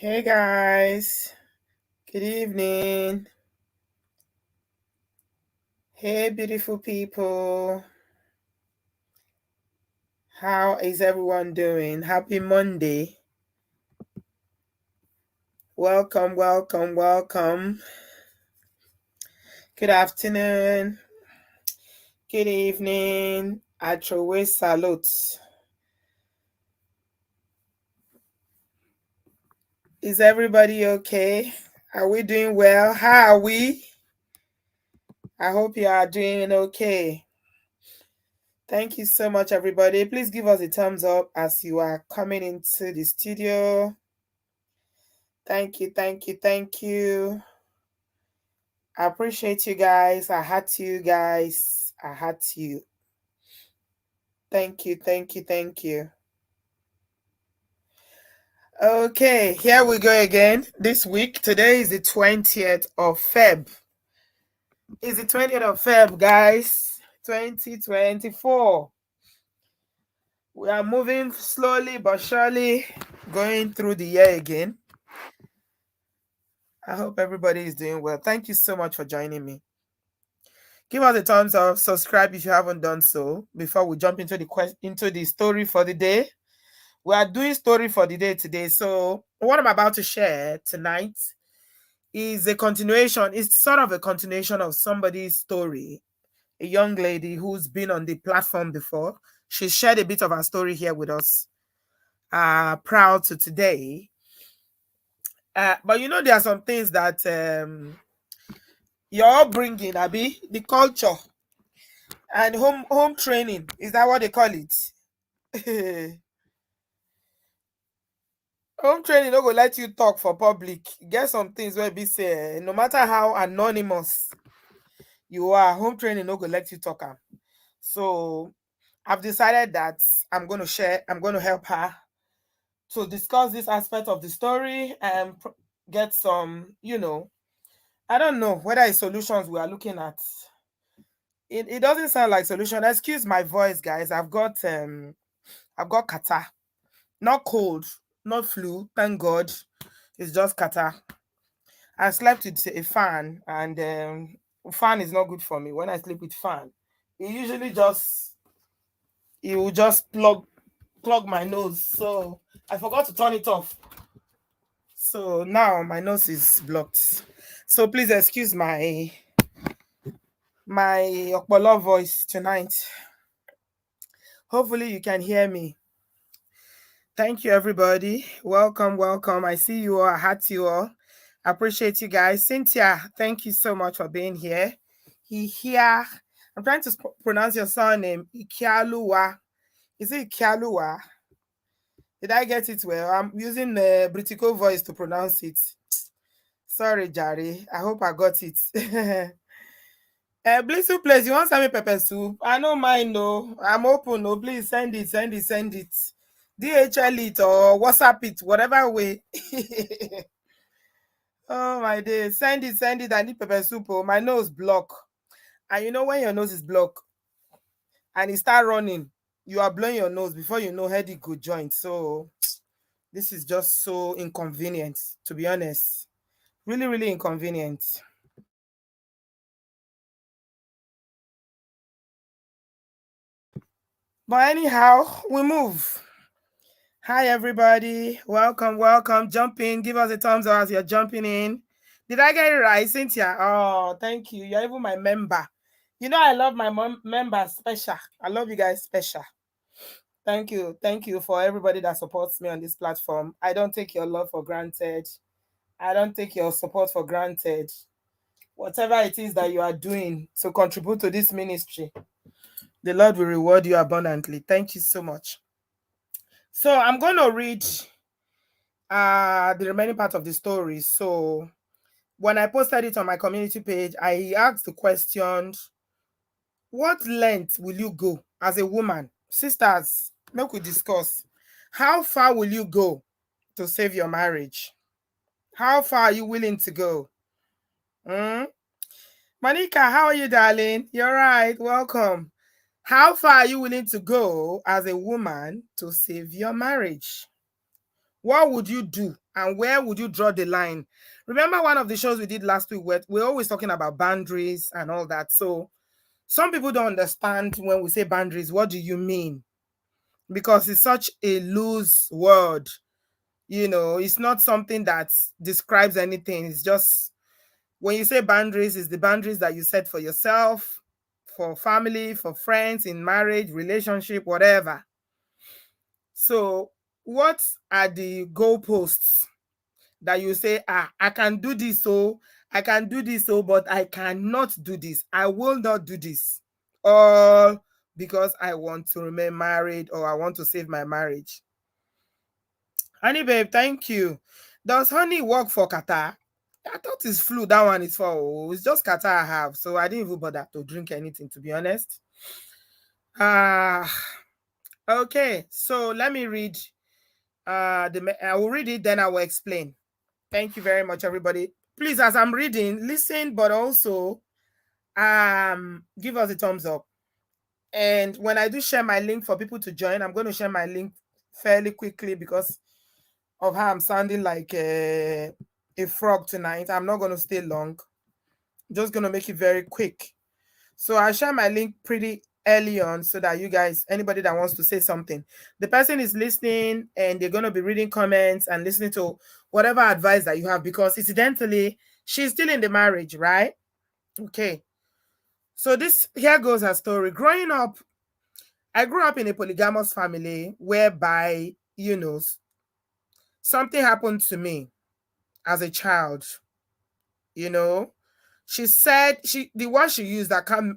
Hey guys, good evening. Hey beautiful people. How is everyone doing? Happy Monday. Welcome, welcome, welcome. Good afternoon. Good evening. Atrowe salute. Is everybody okay? Are we doing well? How are we? I hope you are doing okay. Thank you so much, everybody. Please give us a thumbs up as you are coming into the studio. Thank you, thank you, thank you. I appreciate you guys. I had you guys. I had you. Thank you, thank you, thank you. Okay, here we go again this week. Today is the 20th of Feb. It's the 20th of Feb, guys. 2024. We are moving slowly but surely going through the year again. I hope everybody is doing well. Thank you so much for joining me. Give us a thumbs up, subscribe if you haven't done so before we jump into the story for the day. We are doing story for the day today. So what I'm about to share tonight is a continuation. It's sort of a continuation of somebody's story. A young lady who's been on the platform before. She shared a bit of her story here with us. Proud to today. But you know, there are some things that your upbringing, Abby, the culture and home training, is that what they call it? Home training no go let you talk for public. Get some things where be say no matter how anonymous you are, home training no go let you talk am. So I've decided that I'm going to help her to discuss this aspect of the story and get some, I don't know whether it's solutions we are looking at. It doesn't sound like solution. Excuse my voice, guys. I've got kata. Not cold, not flu, thank God. It's just kata. I slept with a fan, and fan is not good for me. When I sleep with fan, it usually it will just clog my nose. So I forgot to turn it off. So now my nose is blocked. So please excuse my Okpolo voice tonight. Hopefully you can hear me. Thank you, everybody. Welcome, welcome. I see you all. I had you all. I appreciate you guys. Cynthia, thank you so much for being here. Here. I'm trying to pronounce your surname. Ikialuwa. Is it Ikialuwa? Did I get it well? I'm using the Britico voice to pronounce it. Sorry, Jari. I hope I got it. Blissful Place, you want some pepper soup? I don't mind, no. I'm open, no. Please send it. DHL it or WhatsApp it, whatever way. Oh my days. Send it. I need pepper soup. Oh, my nose block. And you know when your nose is blocked and it start running, you are blowing your nose before you know headache go joint. So this is just so inconvenient, to be honest. Really, really inconvenient. But anyhow, we move. Hi everybody. Welcome. Jump in. Give us a thumbs up as you're jumping in. Did I get it right, Cynthia? Oh, thank you. You're even my member. You know I love my members special. I love you guys special. Thank you. Thank you for everybody that supports me on this platform. I don't take your love for granted. I don't take your support for granted. Whatever it is that you are doing to contribute to this ministry, the Lord will reward you abundantly. Thank you so much. So I'm going to read the remaining part of the story. So when I posted it on my community page, I asked the question, what length will you go as a woman? Sisters, make we discuss. How far will you go to save your marriage? How far are you willing to go? Monica, how are you, darling? You're right. Welcome. How far are you willing to go as a woman to save your marriage? What would you do and where would you draw the line? Remember one of the shows we did last week where we're always talking about boundaries and all that. So some people don't understand when we say boundaries, what do you mean? Because it's such a loose word. It's not something that describes anything. It's just when you say boundaries, it's the boundaries that you set for yourself, for family, for friends, in marriage, relationship, whatever. So, what are the goalposts that you say, I can do this, so I can do this, so but I cannot do this. I will not do this. All because I want to remain married or I want to save my marriage. Honey babe, thank you. Does honey work for Qatar? I thought it's flu. That one is for it's just Qatar I have, so I didn't even bother to drink anything, to be honest. Ah, okay. So let me read. I will read it, then I will explain. Thank you very much, everybody. Please, as I'm reading, listen, but also give us a thumbs up. And when I do share my link for people to join, I'm going to share my link fairly quickly because of how I'm sounding like a frog tonight. I'm not going to stay long. I'm just going to make it very quick. So I share my link pretty early on so that you guys, anybody that wants to say something, the person is listening and they're going to be reading comments and listening to whatever advice that you have, because incidentally, she's still in the marriage, right? Okay. So here goes her story. Growing up, I grew up in a polygamous family whereby, something happened to me as a child. She said the word she used, I can't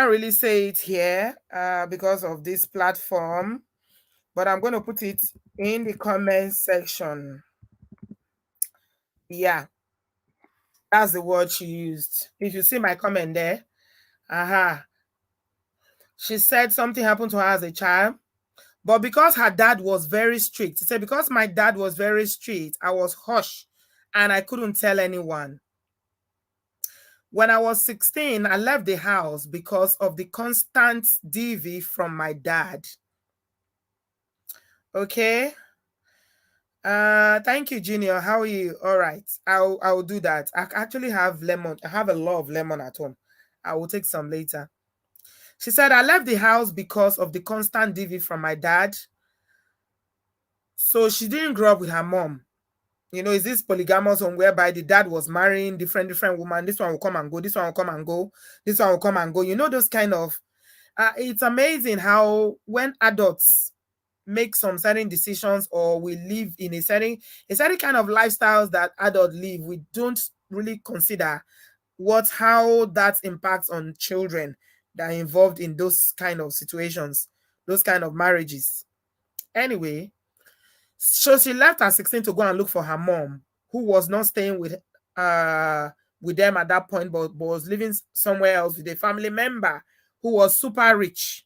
really say it here because of this platform, but I'm going to put it in the comment section. Yeah, that's the word she used. If you see my comment there, she said something happened to her as a child, but because her dad was very strict, she said, because my dad was very strict, I was hush and I couldn't tell anyone. When I was 16, I left the house because of the constant DV from my dad. Okay. Thank you, Junior. How are you? All right. I'll do that. I actually have lemon. I have a lot of lemon at home. I will take some later. She said, I left the house because of the constant DV from my dad. So she didn't grow up with her mom. Is this polygamous home whereby the dad was marrying different women? This one will come and go. This one will come and go. This one will come and go. Those kind of. It's amazing how when adults make some certain decisions or we live in a certain kind of lifestyles that adults live, we don't really consider how that impacts on children that are involved in those kind of situations, those kind of marriages. Anyway, so she left at 16 to go and look for her mom, who was not staying with them at that point, but was living somewhere else with a family member who was super rich.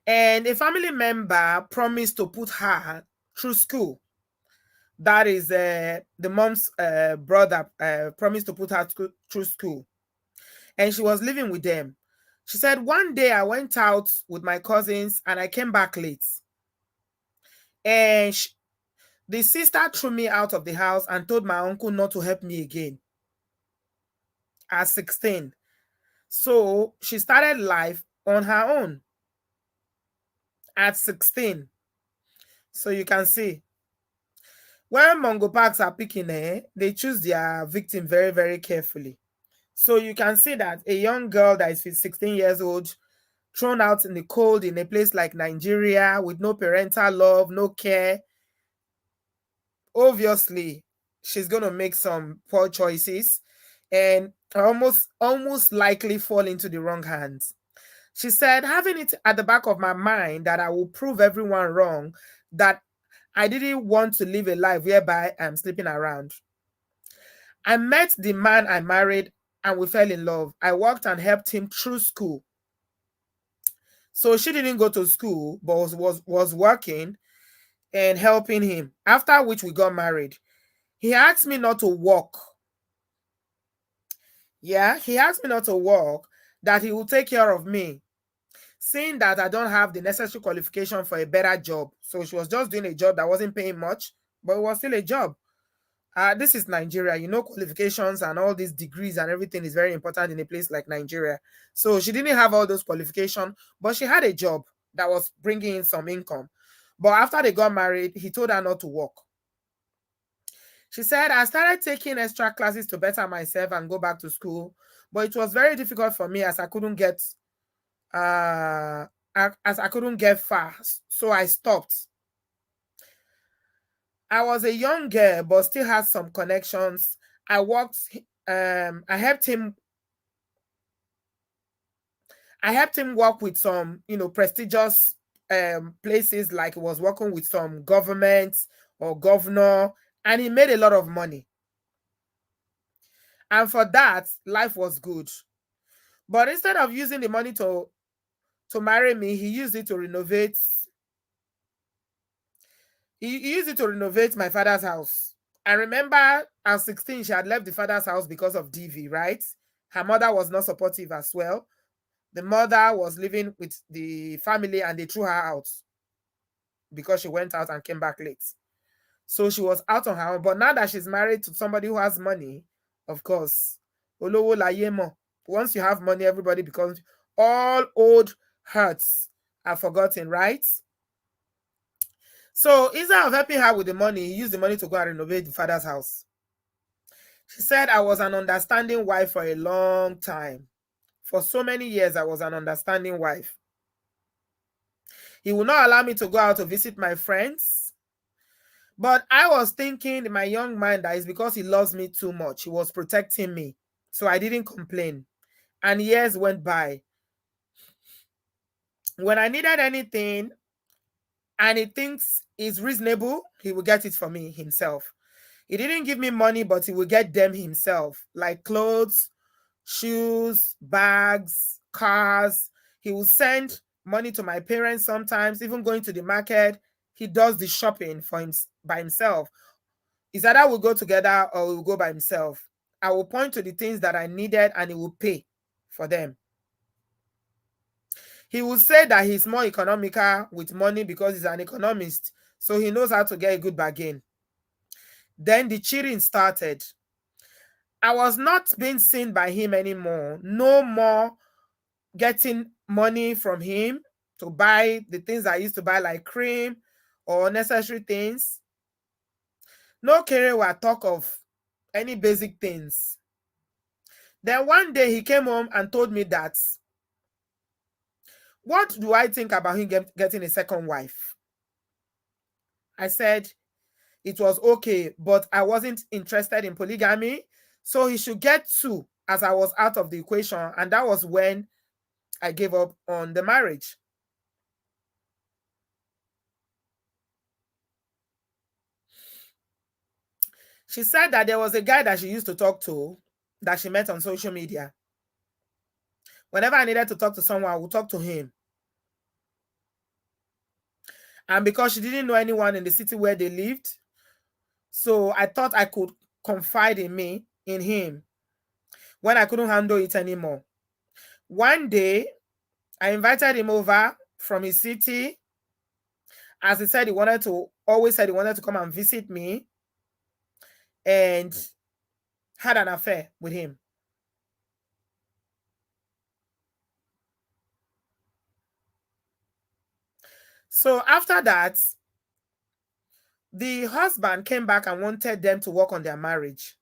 And a family member promised to put her through school. That is the mom's brother promised to put her through school. And she was living with them. She said, one day I went out with my cousins and I came back late. And the sister threw me out of the house and told my uncle not to help me again at 16. So she started life on her own at 16. So you can see, when Mongo Parks are picking they choose their victim very, very carefully. So you can see that a young girl that is 16 years old, thrown out in the cold in a place like Nigeria with no parental love, no care, obviously she's going to make some poor choices and almost likely fall into the wrong hands. She said, having it at the back of my mind that I will prove everyone wrong, that I didn't want to live a life whereby I'm sleeping around. I met the man I married and we fell in love. I worked and helped him through school. So she didn't go to school, but was working and helping him. After which we got married. He asked me not to work. Yeah, he asked me not to work, that he will take care of me. seeing that I don't have the necessary qualification for a better job. So she was just doing a job that wasn't paying much, but it was still a job. This is Nigeria, qualifications and all these degrees and everything is very important in a place like Nigeria. So she didn't have all those qualifications, but she had a job that was bringing in some income. But after they got married, he told her not to work. She said, I started taking extra classes to better myself and go back to school, but it was very difficult for me as I couldn't get far, so I stopped. I was a young girl, but still had some connections. I worked. I helped him. Work with some, prestigious places, like he was working with some government or governor, and he made a lot of money. And for that, life was good. But instead of using the money to marry me, he used it to renovate. He used it to renovate my father's house. I remember at 16, she had left the father's house because of DV, right? Her mother was not supportive as well. The mother was living with the family and they threw her out because she went out and came back late. So she was out on her own. But now that she's married to somebody who has money, of course, olowo láyé mọ̀. Once you have money, everybody becomes, all old hurts are forgotten, right? So instead of helping her with the money, he used the money to go and renovate the father's house. She said, I was an understanding wife for a long time. For so many years, I was an understanding wife. He would not allow me to go out to visit my friends. But I was thinking in my young mind that it's because he loves me too much. He was protecting me. So I didn't complain. And years went by. When I needed anything and he thinks it's reasonable, he will get it for me himself. He didn't give me money, but he will get them himself, like clothes, shoes, bags, cars. He will send money to my parents sometimes, even going to the market. He does the shopping for him by himself. It's either we'll go together or we'll go by himself. I will point to the things that I needed and he will pay for them. He will say that he's more economical with money because he's an economist, so he knows how to get a good bargain. Then the cheating started. I was not being seen by him anymore. No more getting money from him to buy the things I used to buy, like cream or necessary things. No caring what talk of any basic things. Then one day he came home and told me that, what do I think about him getting a second wife? I said it was okay, but I wasn't interested in polygamy, so he should get two, as I was out of the equation. And that was when I gave up on the marriage. She said that there was a guy that she used to talk to that she met on social media. Whenever I needed to talk to someone, I would talk to him. And because she didn't know anyone in the city where they lived, so I thought I could confide in him when I couldn't handle it anymore. One day, I invited him over from his city, as he said always said he wanted to come and visit me, and had an affair with him. So after that, the husband came back and wanted them to work on their marriage.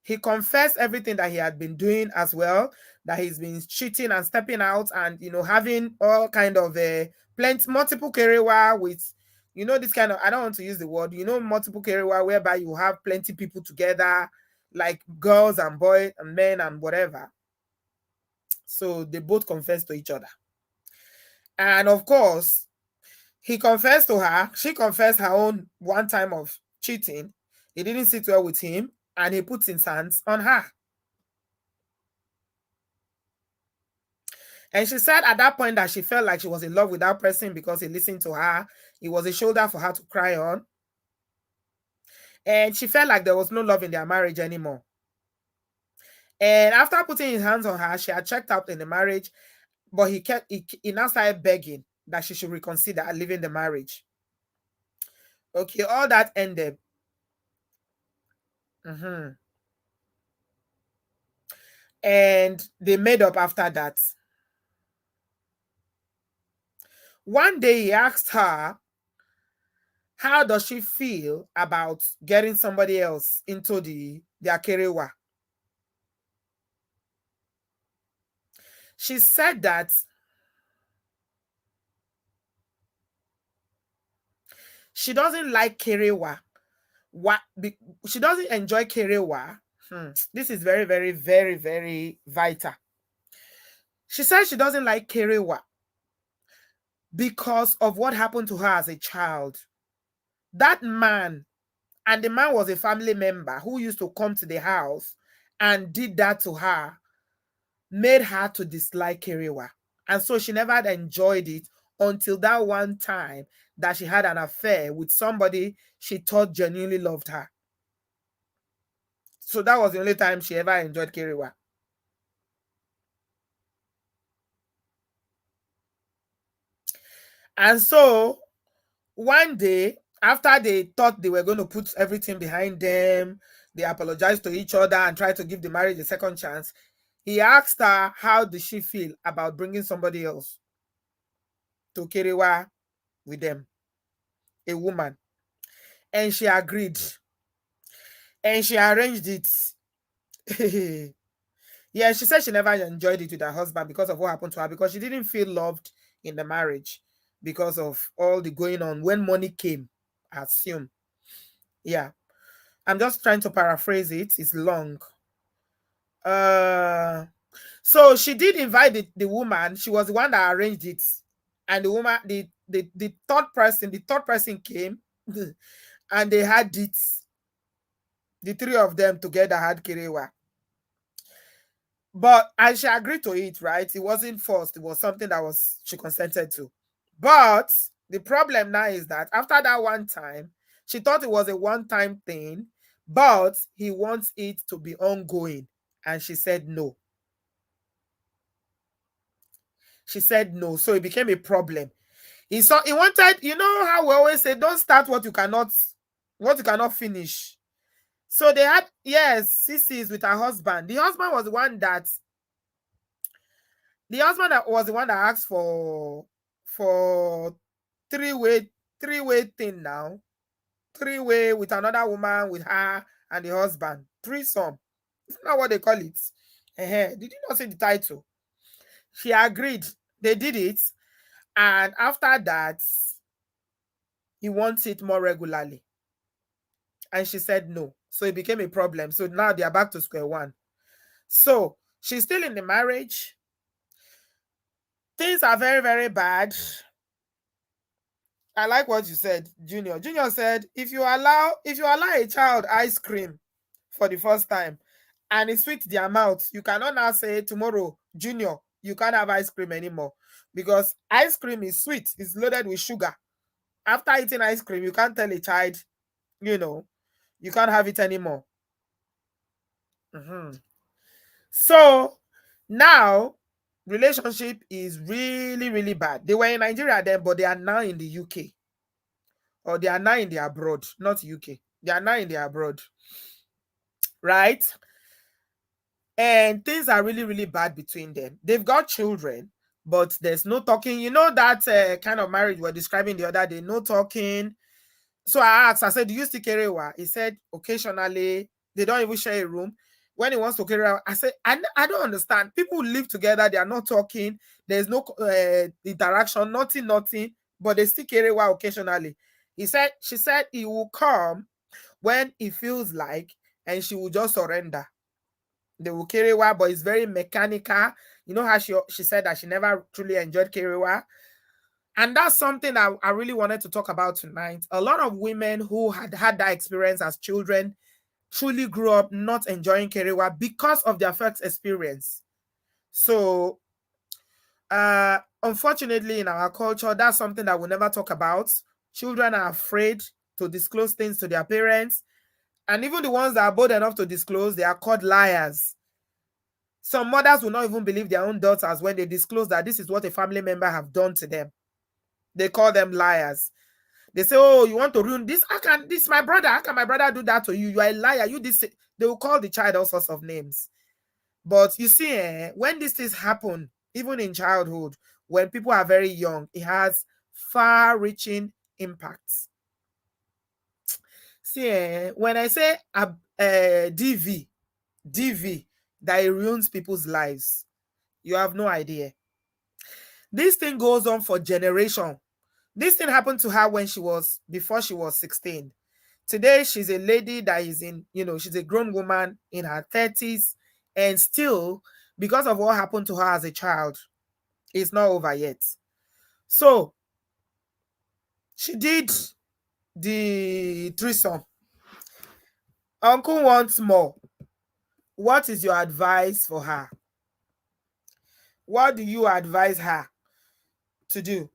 He confessed everything that he had been doing as well, that he's been cheating and stepping out and, having all kind of multiple career with, this kind of, I don't want to use the word, multiple career whereby you have plenty people together, like girls and boys and men and whatever. So they both confessed to each other. And of course, he confessed to her. She confessed her own one time of cheating. He didn't sit well with him, and he put his hands on her. And she said at that point that she felt like she was in love with that person because he listened to her. It was a shoulder for her to cry on. And she felt like there was no love in their marriage anymore. And after putting his hands on her, she had checked out in the marriage. But he now started begging that she should reconsider leaving the marriage. Okay, all that ended. Mhm. And they made up after that. One day he asked her, how does she feel about getting somebody else into their kerewa? She said that she doesn't like kerewa. She doesn't enjoy kerewa. This is very, very, very, very vital. She said she doesn't like kerewa because of what happened to her as a child. That man, and the man was a family member who used to come to the house and did that to her, made her to dislike kerewa. And so she never had enjoyed it until that one time that she had an affair with somebody she thought genuinely loved her. So that was the only time she ever enjoyed kerewa. And so one day, after they thought they were going to put everything behind them, they apologized to each other and tried to give the marriage a second chance. He asked her, how did she feel about bringing somebody else to kerewa with them, a woman? And she agreed. And she arranged it. Yeah, she said she never enjoyed it with her husband because of what happened to her, because she didn't feel loved in the marriage because of all the going on. When money came, I assume. Yeah. I'm just trying to paraphrase it. It's long. Uh so she did invite the woman. She was the one that arranged it. And the woman, the third person came and they had it. The three of them together had Kirewa. But and she agreed to it, right? It wasn't forced, it was something that was she consented to. But the problem now is that after that one time, she thought it was a one-time thing, but he wants it to be ongoing. And she said no. She said no. So it became a problem. He wanted, you know how we always say, don't start what you cannot finish. So they had, yes, Sissy is with her husband. The husband was the one that asked for three-way three-way thing now. Three-way with another woman, with her and the husband. Threesome. Isn't that what they call it? Did you not see the title? She agreed. They did it. And after that, he wants it more regularly. And she said no. So it became a problem. So now they are back to square one. So she's still in the marriage. Things are very, very bad. I like what you said, Junior. Junior said, if you allow a child ice cream for the first time and it sweet their mouth, you cannot now say tomorrow, Junior, you can't have ice cream anymore, because ice cream is sweet, it's loaded with sugar. After eating ice cream, you can't tell a child, you know, you can't have it anymore. Mhm. So now relationship is really, really bad. They were in Nigeria then, but they are now in the UK. Or they are now in the abroad, not UK. They are now in the abroad, right? And things are really, really bad between them. They've got children, but there's no talking. You know that kind of marriage we're describing the other day, no talking. So I asked, I said, do you still carry one? He said, occasionally. They don't even share a room. When he wants to carry out, I said, I don't understand. People live together, they are not talking, there's no interaction, nothing, but they still carry one occasionally. She said he will come when he feels like, and she will just surrender. They will Kerewa, but it's very mechanical. You know how she said that she never truly enjoyed Kerewa. And that's something I really wanted to talk about tonight. A lot of women who had that experience as children truly grew up not enjoying Kerewa because of their first experience. So, unfortunately, in our culture, that's something that we never talk about. Children are afraid to disclose things to their parents. And even the ones that are bold enough to disclose, they are called liars. Some mothers will not even believe their own daughters when they disclose that this is what a family member have done to them. They call them liars. They say, oh, you want to ruin this? How can this my brother? How can my brother do that to you? You are a liar. You this. They will call the child all sorts of names. But you see, when these things happen, even in childhood, when people are very young, it has far-reaching impacts. See, when I say DV, that it ruins people's lives, you have no idea. This thing goes on for generation. This thing happened to her before she was 16. Today, she's a lady that is she's a grown woman in her 30s, and still, because of what happened to her as a child, it's not over yet. So, she did the threesome. Uncle wants more. What is your advice for her? What do you advise her to do?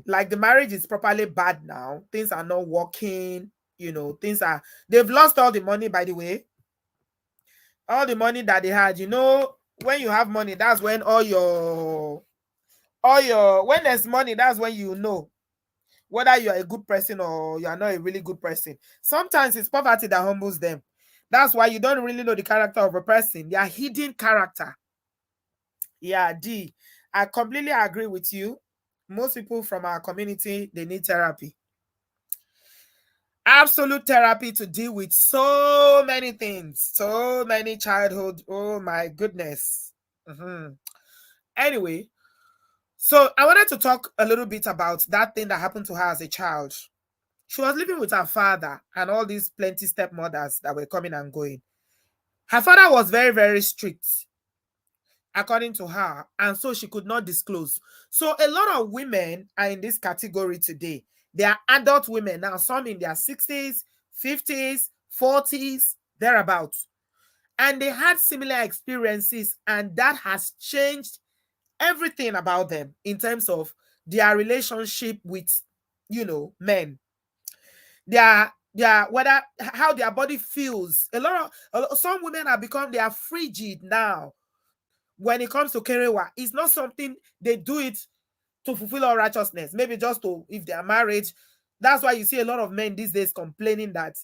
Like, the marriage is properly bad now. Things are not working. They've lost all the money, by the way. All the money that they had. When you have money, that's when when there's money, that's when you know whether you are a good person or you are not a really good person. Sometimes it's poverty that humbles them. That's why you don't really know the character of a person, their hidden character. Yeah, D. I completely agree with you. Most people from our community, they need therapy. Absolute therapy to deal with so many things, so many childhood. Oh my goodness. Anyway, so I wanted to talk a little bit about that thing that happened to her as a child. She was living with her father and all these plenty stepmothers that were coming and going. Her father was very, very strict, according to her, and so she could not disclose. So a lot of women are in this category today. They are adult women now, some in their 60s, 50s, 40s, thereabouts. And they had similar experiences, and that has changed everything about them in terms of their relationship with, men. Their whether how their body feels. Some women have become, they are frigid now when it comes to kerewa. It's not something they do it to fulfill all righteousness, maybe just to, if they are married. That's why you see a lot of men these days complaining that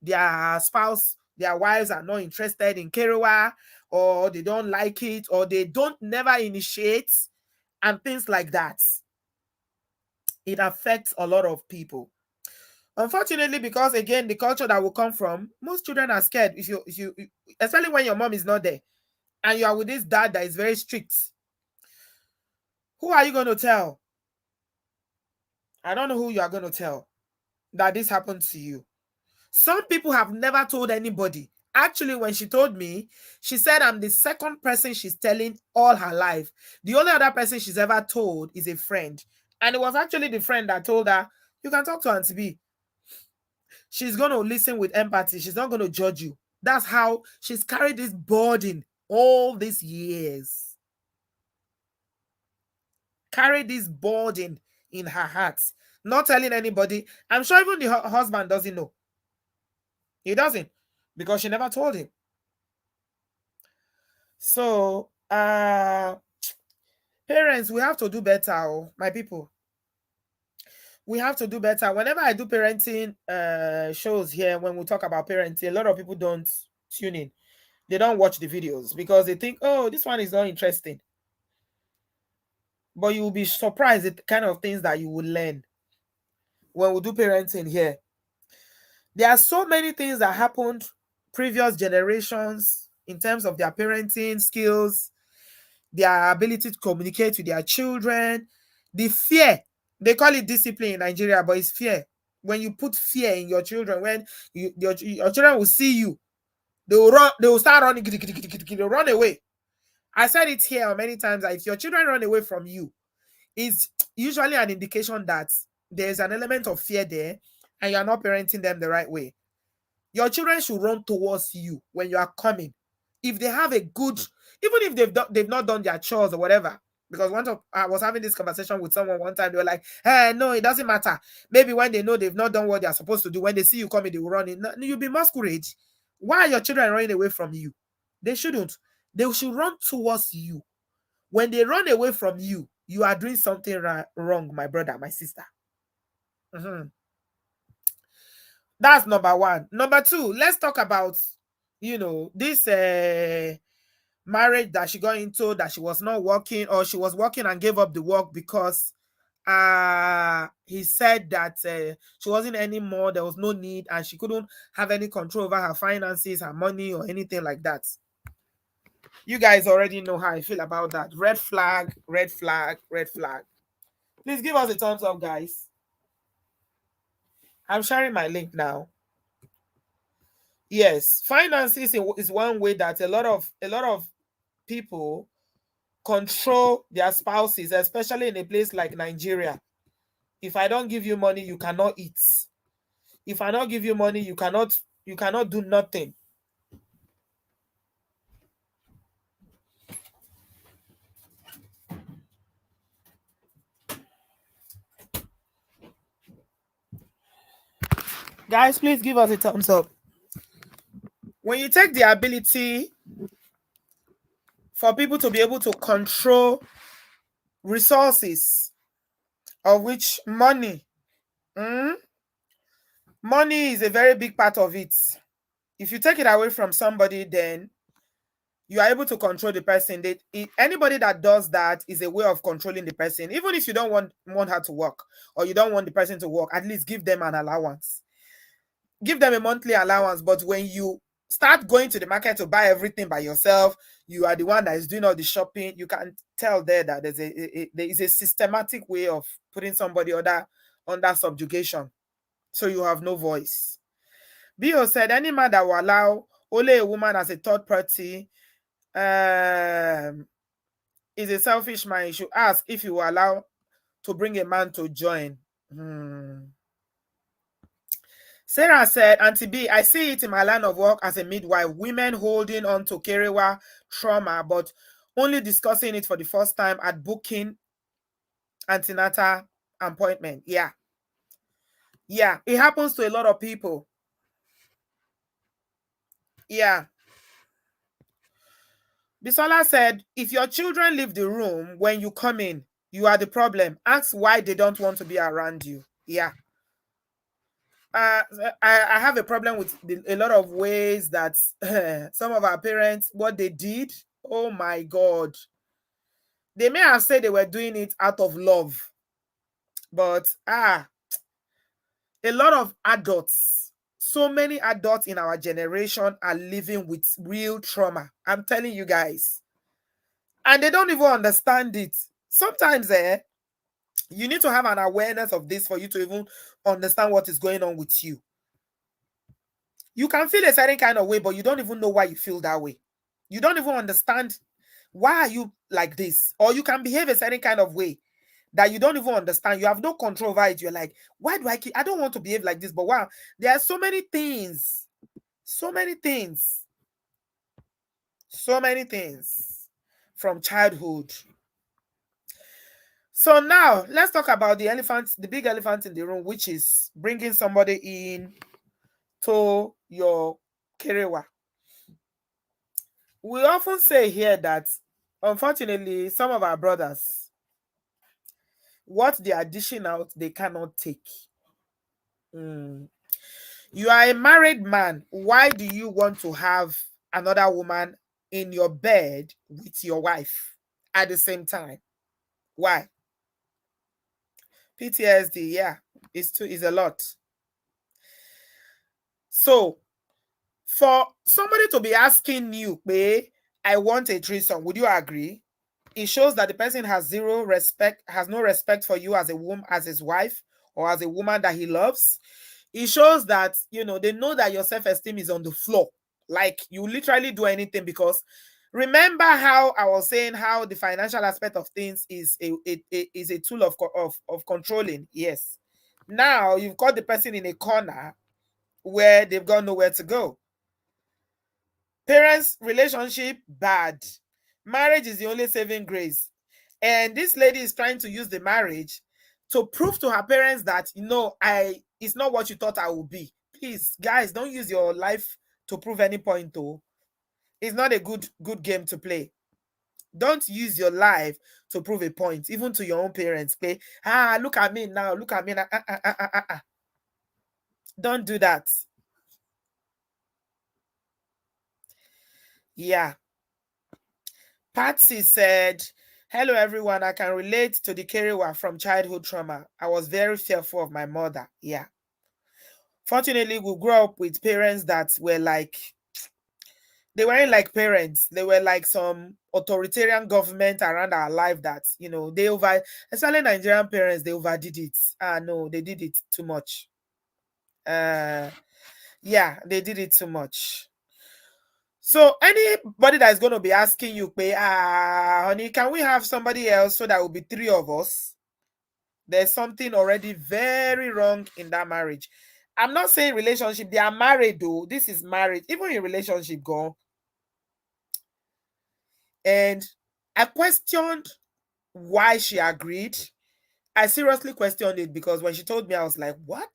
their spouse, their wives are not interested in kerewa, or they don't like it, or they don't never initiate, and things like that. It affects a lot of people, unfortunately, because again, the culture that will come from, most children are scared. If you especially when your mom is not there and you are with this dad that is very strict, who are you going to tell? I don't know who you are going to tell that this happened to you. Some people have never told anybody. Actually, when she told me, she said I'm the second person she's telling all her life. The only other person she's ever told is a friend. And it was actually the friend that told her, you can talk to Auntie B. She's going to listen with empathy. She's not going to judge you. That's how she's carried this burden all these years. Carried this burden in her heart. Not telling anybody. I'm sure even the husband doesn't know. He doesn't, because she never told him. So, parents, we have to do better, my people. We have to do better. Whenever I do parenting shows here, when we talk about parenting, a lot of people don't tune in. They don't watch the videos because they think, oh, this one is not interesting. But you will be surprised at the kind of things that you will learn when we do parenting here. There are so many things that happened previous generations in terms of their parenting skills, their ability to communicate with their children, the fear. They call it discipline in Nigeria, but it's fear. When you put fear in your children, when your children will see you, they will run, they will start running, they'll run away. I said it here many times that if your children run away from you, it's usually an indication that there's an element of fear there and you're not parenting them the right way. Your children should run towards you when you are coming. If they have a good, even if they've not done their chores or whatever. Because I was having this conversation with someone one time. They were like, hey, no, it doesn't matter. Maybe when they know they've not done what they're supposed to do, when they see you coming, they will run in. No, you'll be masquerade. Why are your children running away from you? They shouldn't. They should run towards you. When they run away from you, you are doing something wrong, my brother, my sister. Mhm. That's number one. Number two, let's talk about, this marriage that she got into, that she was not working, or she was working and gave up the work because he said that she wasn't anymore, there was no need, and she couldn't have any control over her finances, her money, or anything like that. You guys already know how I feel about that. Red flag, red flag, red flag. Please give us a thumbs up, guys. I'm sharing my link now. Yes, finances is one way that a lot of people control their spouses, especially in a place like Nigeria. If I don't give you money, you cannot eat. If I don't give you money, you cannot do nothing. Guys, please give us a thumbs up. When you take the ability for people to be able to control resources, of which money is a very big part of it. If you take it away from somebody, then you are able to control the person. Anybody that does that is a way of controlling the person. Even if you don't want her to work, or you don't want the person to work, at least give them an allowance. Give them a monthly allowance. But when you start going to the market to buy everything by yourself, you are the one that is doing all the shopping. You can tell there that there is a systematic way of putting somebody under subjugation, so you have no voice. Bio said any man that will allow only a woman as a third party is a selfish man. You should ask if you will allow to bring a man to join. Sarah said, Auntie B, I see it in my line of work as a midwife, women holding on to kerewa trauma, but only discussing it for the first time at booking antenatal appointment. Yeah, it happens to a lot of people. Yeah. Bisola said, if your children leave the room when you come in, you are the problem. Ask why they don't want to be around you. Yeah. I have a problem with a lot of ways that some of our parents, what they did, oh my God. They may have said they were doing it out of love, but a lot of adults, so many adults in our generation are living with real trauma. I'm telling you guys. And they don't even understand it. Sometimes you need to have an awareness of this for you to even understand what is going on with you. You can feel a certain kind of way, but you don't even know why you feel that way. You don't even understand why are you like this. Or you can behave a certain kind of way that you don't even understand. You have no control over it. You're like, why do I don't want to behave like this, but wow, there are so many things. So many things. So many things from childhood. So now let's talk about the big elephant in the room, which is bringing somebody in to your kerewa. We often say here that, unfortunately, some of our brothers, what they are dishing out, they cannot take. You are a married man. Why do you want to have another woman in your bed with your wife at the same time? Why? PTSD, yeah, is a lot. So, for somebody to be asking you, babe, I want a threesome, would you agree? It shows that the person has no respect for you as a woman, as his wife, or as a woman that he loves. It shows that, they know that your self-esteem is on the floor. Like, you literally do anything, because remember how I was saying how the financial aspect of things is a tool of controlling. Yes. Now you've got the person in a corner where they've got nowhere to go. Parents' relationship, bad. Marriage is the only saving grace. And this lady is trying to use the marriage to prove to her parents that, it's not what you thought I would be. Please, guys, don't use your life to prove any point, though. It's not a good game to play. Don't use your life to prove a point, even to your own parents. Play, look at me now, look at me now. Don't do that. Yeah. Patsy said, "Hello everyone. I can relate to the Kerewa from childhood trauma. I was very fearful of my mother." Yeah. Fortunately, we grew up with parents that were like, they weren't like parents. They were like some authoritarian government around our life that, they over, especially Nigerian parents, they overdid it. No, they did it too much. Yeah, they did it too much. So anybody that is going to be asking you, honey, can we have somebody else so that will be three of us? There's something already very wrong in that marriage. I'm not saying relationship. They are married though. This is marriage. Even in relationship, go. And I questioned why she agreed. I seriously questioned it because when she told me, I was like, what?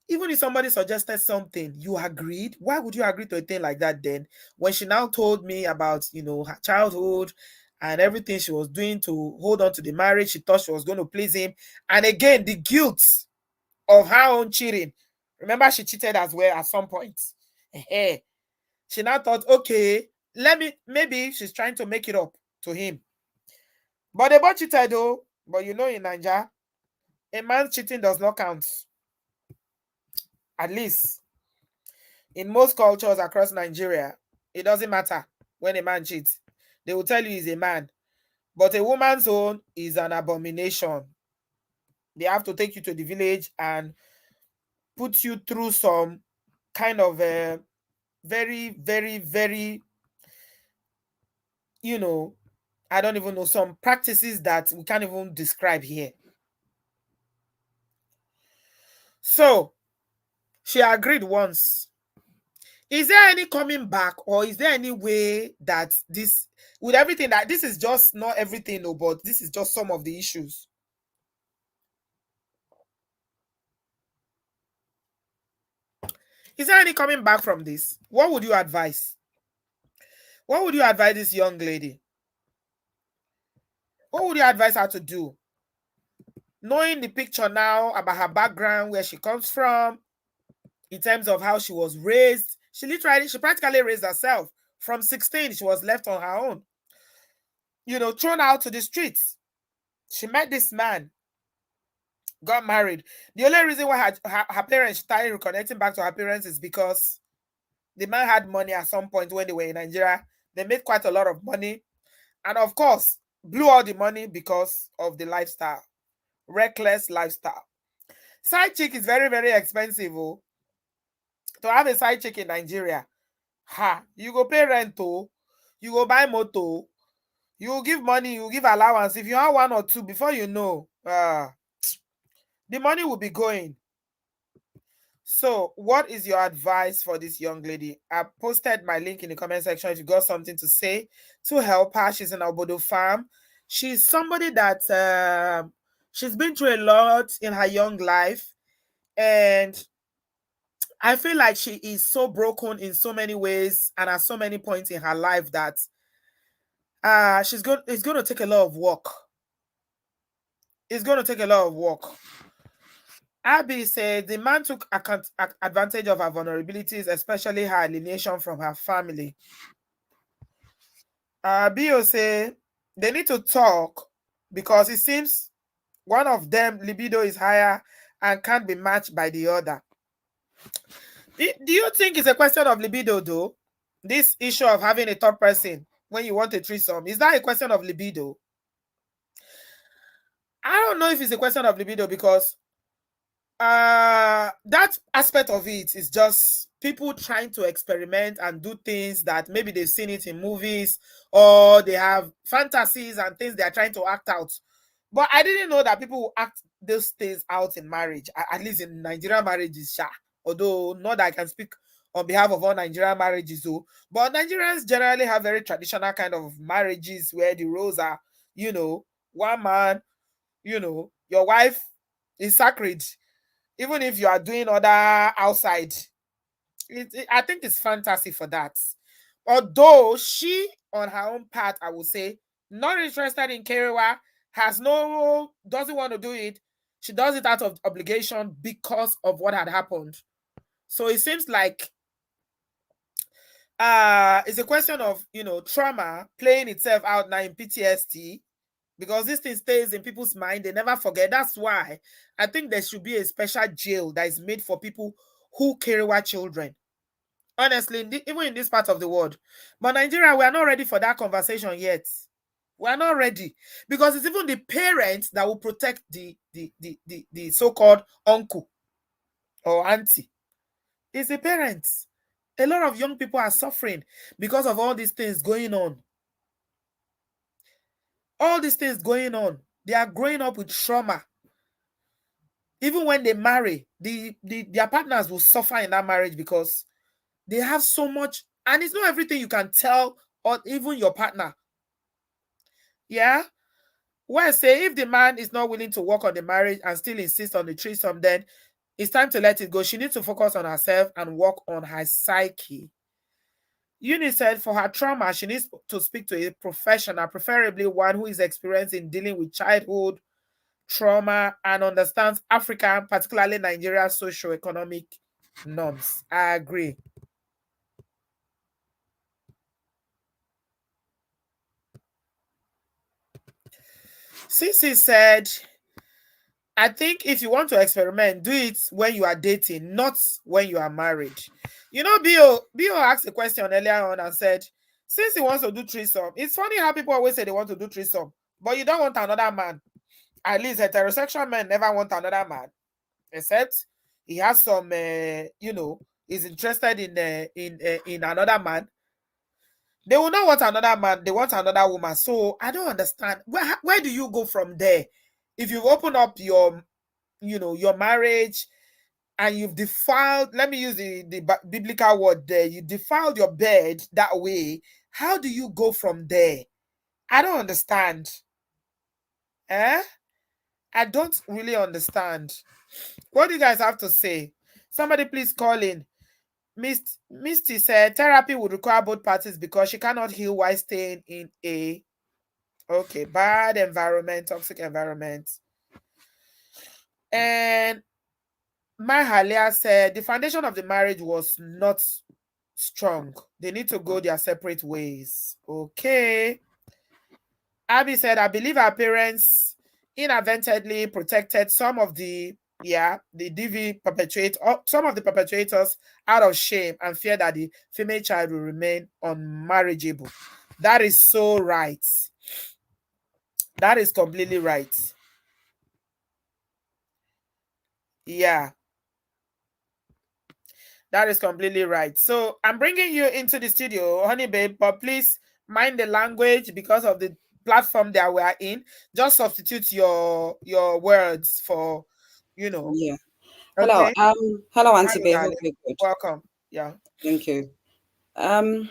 Even if somebody suggested something, you agreed? Why would you agree to a thing like that then? When she now told me about, her childhood and everything she was doing to hold on to the marriage, she thought she was going to please him. And again, the guilt of her own cheating. Remember, she cheated as well at some point. She now thought, okay, maybe she's trying to make it up to him. But they both cheated though. But in Nigeria, a man cheating does not count. At least in most cultures across Nigeria, it doesn't matter when a man cheats. They will tell you he's a man. But a woman's own is an abomination. They have to take you to the village and put you through some kind of very, very, very, I don't even know, some practices that we can't even describe here. So she agreed once. Is there any coming back, or is there any way that this, with everything, that this is just not everything, no, but this is just some of the issues? Is there any coming back from this? What would you advise? What would you advise this young lady? What would you advise her to do? Knowing the picture now about her background, where she comes from, in terms of how she was raised, she practically raised herself. From 16, she was left on her own, thrown out to the streets. She met this man, got married. The only reason why her parents started reconnecting back to her parents is because the man had money at some point when they were in Nigeria. They made quite a lot of money. And of course, blew all the money because of the lifestyle. Reckless lifestyle. Side chick is very, very expensive. Oh. To have a side chick in Nigeria, you go pay rent, oh, you go buy motor, you give money, you give allowance. If you have one or two, before you know, the money will be going. So, what is your advice for this young lady? I posted my link in the comment section if you got something to say to help her. She's an Obodo farm. She's somebody that she's been through a lot in her young life, and I feel like she is so broken in so many ways and at so many points in her life that it's going to take a lot of work. It's going to take a lot of work. Abby said the man took advantage of her vulnerabilities, especially her alienation from her family. Bio said they need to talk because it seems one of them libido is higher and can't be matched by the other. Do you think it's a question of libido though? This issue of having a third person when you want a threesome, is that a question of libido? I don't know if it's a question of libido because that aspect of it is just people trying to experiment and do things that maybe they've seen it in movies, or they have fantasies and things they are trying to act out. But I didn't know that people will act those things out in marriage, at least in Nigerian marriages, sha. Although not that I can speak on behalf of all Nigerian marriages, though. But Nigerians generally have very traditional kind of marriages where the roles are, one man, your wife is sacred. Even if you are doing other outside, I think it's fantasy for that. Although she, on her own part, I would say, not interested in Kerewa, doesn't want to do it. She does it out of obligation because of what had happened. So it seems like it's a question of, trauma playing itself out now in PTSD, because this thing stays in people's mind. They never forget. That's why I think there should be a special jail that is made for people who Kerewa children. Honestly, even in this part of the world. But Nigeria, we are not ready for that conversation yet. We are not ready, because it's even the parents that will protect the so-called uncle or auntie. It's the parents. A lot of young people are suffering because of all these things going on. All these things going on. They are growing up with trauma. Even when they marry, their partners will suffer in that marriage because they have so much, and it's not everything you can tell, or even your partner. Yeah. Well, say if the man is not willing to work on the marriage and still insists on the threesome, then it's time to let it go. She needs to focus on herself and work on her psyche. Eunice said for her trauma, she needs to speak to a professional, preferably one who is experienced in dealing with childhood trauma and understands African, particularly Nigeria's socio-economic norms. I agree. Sisi said, I think if you want to experiment, do it when you are dating, not when you are married. Bio asked a question earlier on and said, since he wants to do threesome, it's funny how people always say they want to do threesome, but you don't want another man. At least heterosexual men never want another man, except he has some, is interested in another man. They will not want another man. They want another woman. So I don't understand. Where do you go from there? If you've opened up your marriage and you've defiled, let me use the biblical word there, you defiled your bed that way, how do you go from there? I don't understand. I don't really understand. What do you guys have to say? Somebody please call in. Misty said therapy would require both parties because she cannot heal while staying in a bad environment, toxic environment. And Mahalia said the foundation of the marriage was not strong. They need to go their separate ways. Okay. Abby said, I believe our parents inadvertently protected some of the DV some of the perpetrators out of shame and fear that the female child will remain unmarriageable. That is so right. That is completely right. Yeah. That is completely right. So I'm bringing you into the studio, honey babe, but please mind the language because of the platform that we are in. Just substitute your words for, Yeah. Hello. Okay. Hello, Auntie Hi, B. Hope darling. you're good. Welcome. Yeah. Thank you. I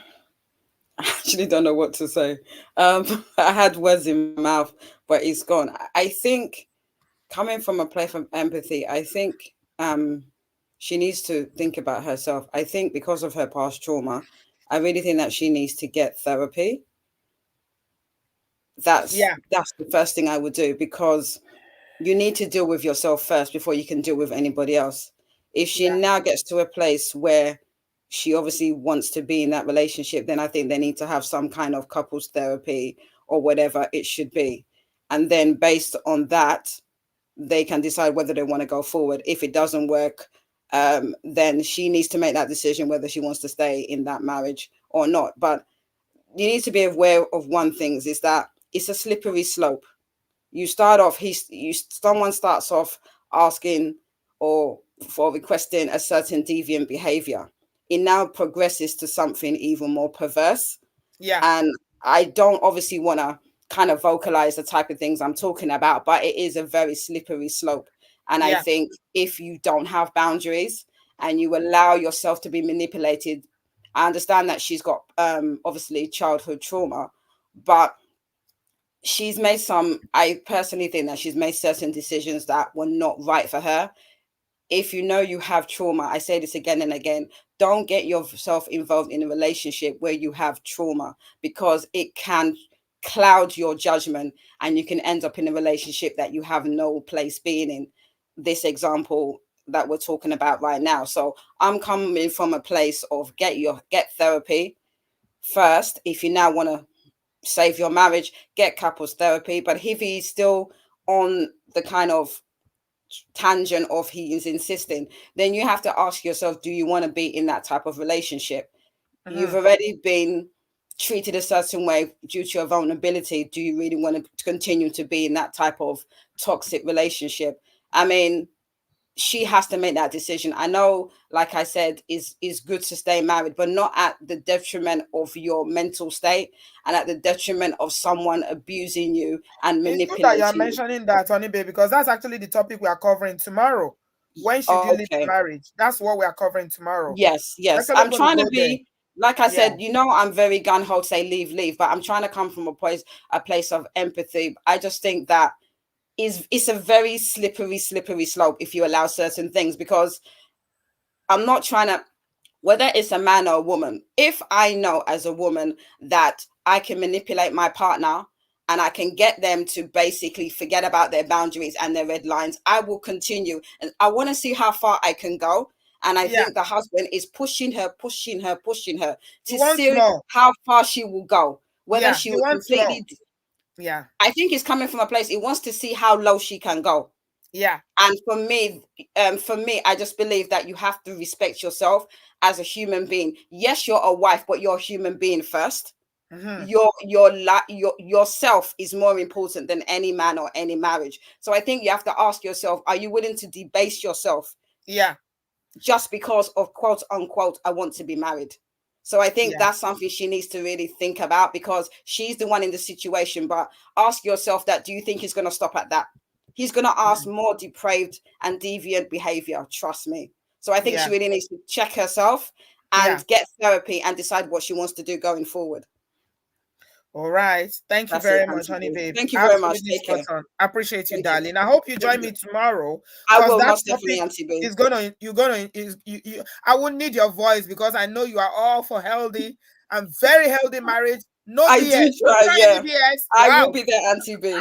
actually don't know what to say. I had words in my mouth, but it's gone. I think coming from a place of empathy, I think she needs to think about herself. I think because of her past trauma, I really think that she needs to get therapy. That's Yeah. that's the first thing I would do, because you need to deal with yourself first before you can deal with anybody else. If she Yeah. now gets to a place where she obviously wants to be in that relationship, then I think they need to have some kind of couples therapy or whatever it should be. And then based on that, they can decide whether they want to go forward. If it doesn't work, then she needs to make that decision whether she wants to stay in that marriage or not. But you need to be aware of one thing, is that it's a slippery slope. You start off, someone starts off asking or for requesting a certain deviant behavior. It now progresses to something even more perverse. Yeah. And I don't obviously want to kind of vocalize the type of things I'm talking about, but it is a very slippery slope. And I Yeah. think if you don't have boundaries and you allow yourself to be manipulated, I understand that she's got obviously childhood trauma, but I personally think that she's made certain decisions that were not right for her. If you know you have trauma, I say this again and again, don't get yourself involved in a relationship where you have trauma, because it can cloud your judgment and you can end up in a relationship that you have no place being in. This example that we're talking about right now. So I'm coming from a place of get therapy first. If you now want to save your marriage, get couples therapy. But if he's still on the kind of tangent of he is insisting, then you have to ask yourself, do you want to be in that type of relationship? You've Mm-hmm. already been treated a certain way due to your vulnerability. Do you really want to continue to be in that type of toxic relationship? I mean, she has to make that decision. I know, like I said, is good to stay married, but not at the detriment of your mental state and at the detriment of someone abusing you and It's good that you are manipulating you. mentioning that, honey babe, because that's actually the topic we are covering tomorrow. When should you leave Okay. marriage? That's what we are covering tomorrow. Yes, We're yes. actually I'm going to trying to go there. be, like I Yeah. said, I'm very gun ho say leave, leave, but I'm trying to come from a place of empathy. I just think that it's a very slippery slope if you allow certain things, because I'm not trying to, whether it's a man or a woman, if I know as a woman that I can manipulate my partner and I can get them to basically forget about their boundaries and their red lines, I will continue. And I want to see how far I can go. And I Yeah. think the husband is pushing her He to wants see more. how far she will go. Whether Yeah. she He will wants more. completely, Yeah. I think it's coming from a place, he wants to see how low she can go. Yeah. And for me, I just believe that you have to respect yourself as a human being. Yes, you're a wife, but you're a human being first. Mm-hmm. Yourself is more important than any man or any marriage. So I think you have to ask yourself, are you willing to debase yourself Yeah. just because of quote unquote I want to be married? So I think Yeah. that's something she needs to really think about, because she's the one in the situation. But ask yourself that, do you think he's going to stop at that? He's going to ask more depraved and deviant behavior, trust me. So I think Yeah. she really needs to check herself Yeah. and get therapy and decide what she wants to do going forward. All right. Thank you That's it, very much, Auntie honey B. babe. Thank you very much. Absolutely Take spot care. on. Appreciate you, Thank you. darling. I hope you Thank join you. me tomorrow I because will that most definitely, topic Auntie B. is gonna you're gonna is you I will need your voice because I know you are all for healthy and very healthy marriage. No I BS. do Don't try, try any yeah. BS. I will Wow. be there, Auntie B.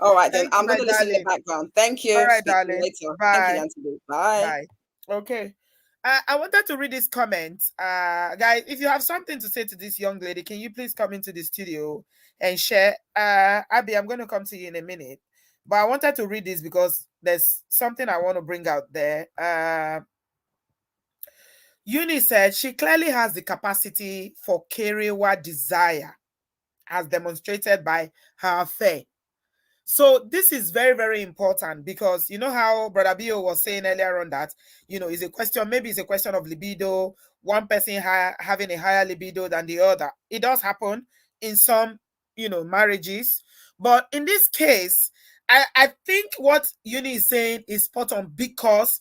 All right, then. Thank you, I'm going my to listen in the darling. background. Thank All you. right, Speak to you darling. later. Thank you, Bye. Auntie B. Bye. Bye. Okay. I wanted to read this comment. Guys, if you have something to say to this young lady, can you please come into the studio and share? Abby, I'm going to come to you in a minute. But I wanted to read this because there's something I want to bring out there. Uni said she clearly has the capacity for career desire, as demonstrated by her affair. So this is very, very important because you know how Brother Bio was saying earlier on that, it's a question, maybe it's a question of libido, one person having a higher libido than the other. It does happen in some, marriages. But in this case, I think what Uni is saying is spot on because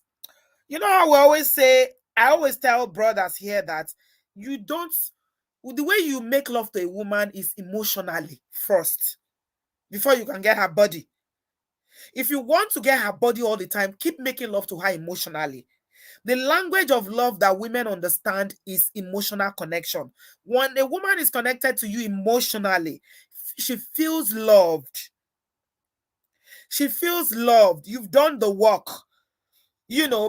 you know how we always say, I always tell brothers here that you don't, the way you make love to a woman is emotionally first before you can get her body. If you want to get her body all the time, keep making love to her emotionally. The language of love that women understand is emotional connection. When a woman is connected to you emotionally, she feels loved. She feels loved. You've done the work.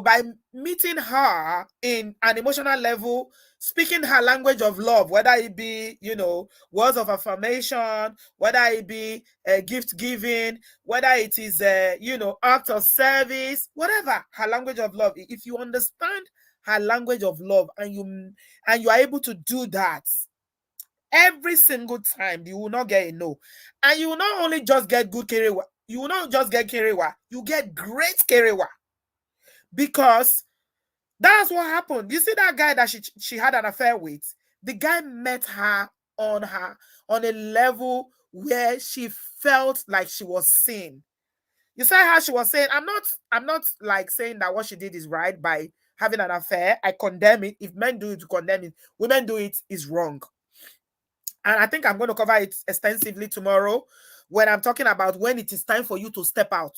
By meeting her in an emotional level, speaking her language of love, whether it be, words of affirmation, whether it be gift giving, whether it is, act of service, whatever her language of love. If you understand her language of love and you are able to do that every single time, you will not get a no. And you will not only just get good kerewa, you will not just get kerewa, you get great kerewa because that's what happened. You see that guy that she had an affair with? The guy met her on a level where she felt like she was seen. You saw how she was saying, I'm not like saying that what she did is right by having an affair. I condemn it. If men do it, to condemn it. Women do it is wrong. And I think I'm going to cover it extensively tomorrow when I'm talking about when it is time for you to step out.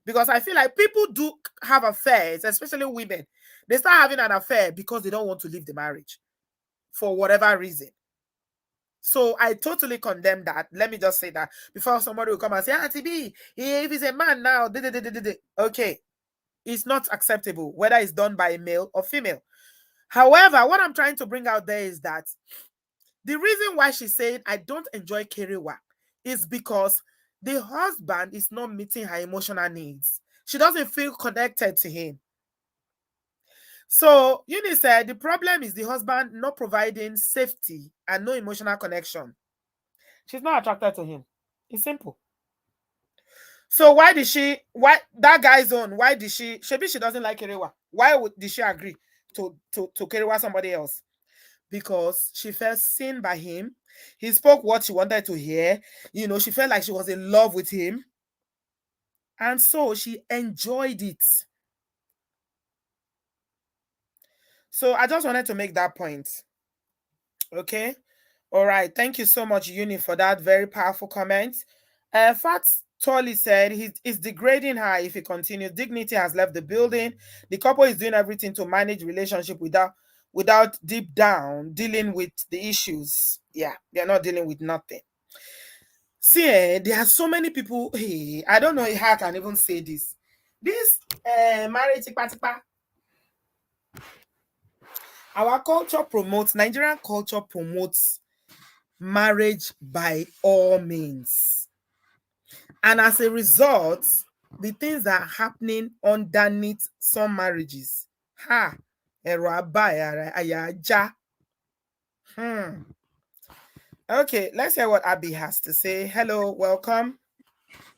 Because I feel like people do have affairs, especially women. They start having an affair because they don't want to leave the marriage for whatever reason. So I totally condemn that. Let me just say that before somebody will come and say, Auntie B, if he's a man now, okay, it's not acceptable, whether it's done by a male or female. However, what I'm trying to bring out there is that the reason why she's saying I don't enjoy Kerewa is because the husband is not meeting her emotional needs. She doesn't feel connected to him. So Eunice said the problem is the husband not providing safety and no emotional connection. She's not attracted to him. It's simple. So why that guy's own, why did maybe she doesn't like Kerewa. Did she agree to Kerewa somebody else? Because she felt seen by him. He spoke what she wanted to hear. She felt like she was in love with him. And so she enjoyed it. So I just wanted to make that point. Okay. All right. Thank you so much, Uni, for that very powerful comment. Fat Tolly said he's degrading her if he continues. Dignity has left the building. The couple is doing everything to manage relationship without deep down dealing with the issues. Yeah, they're not dealing with nothing. See, there are so many people. Hey, I don't know how I can even say this. This marriage, our culture promotes, Nigerian culture promotes marriage by all means. And as a result, the things that are happening underneath some marriages. Okay, let's hear what Abby has to say. Hello, welcome.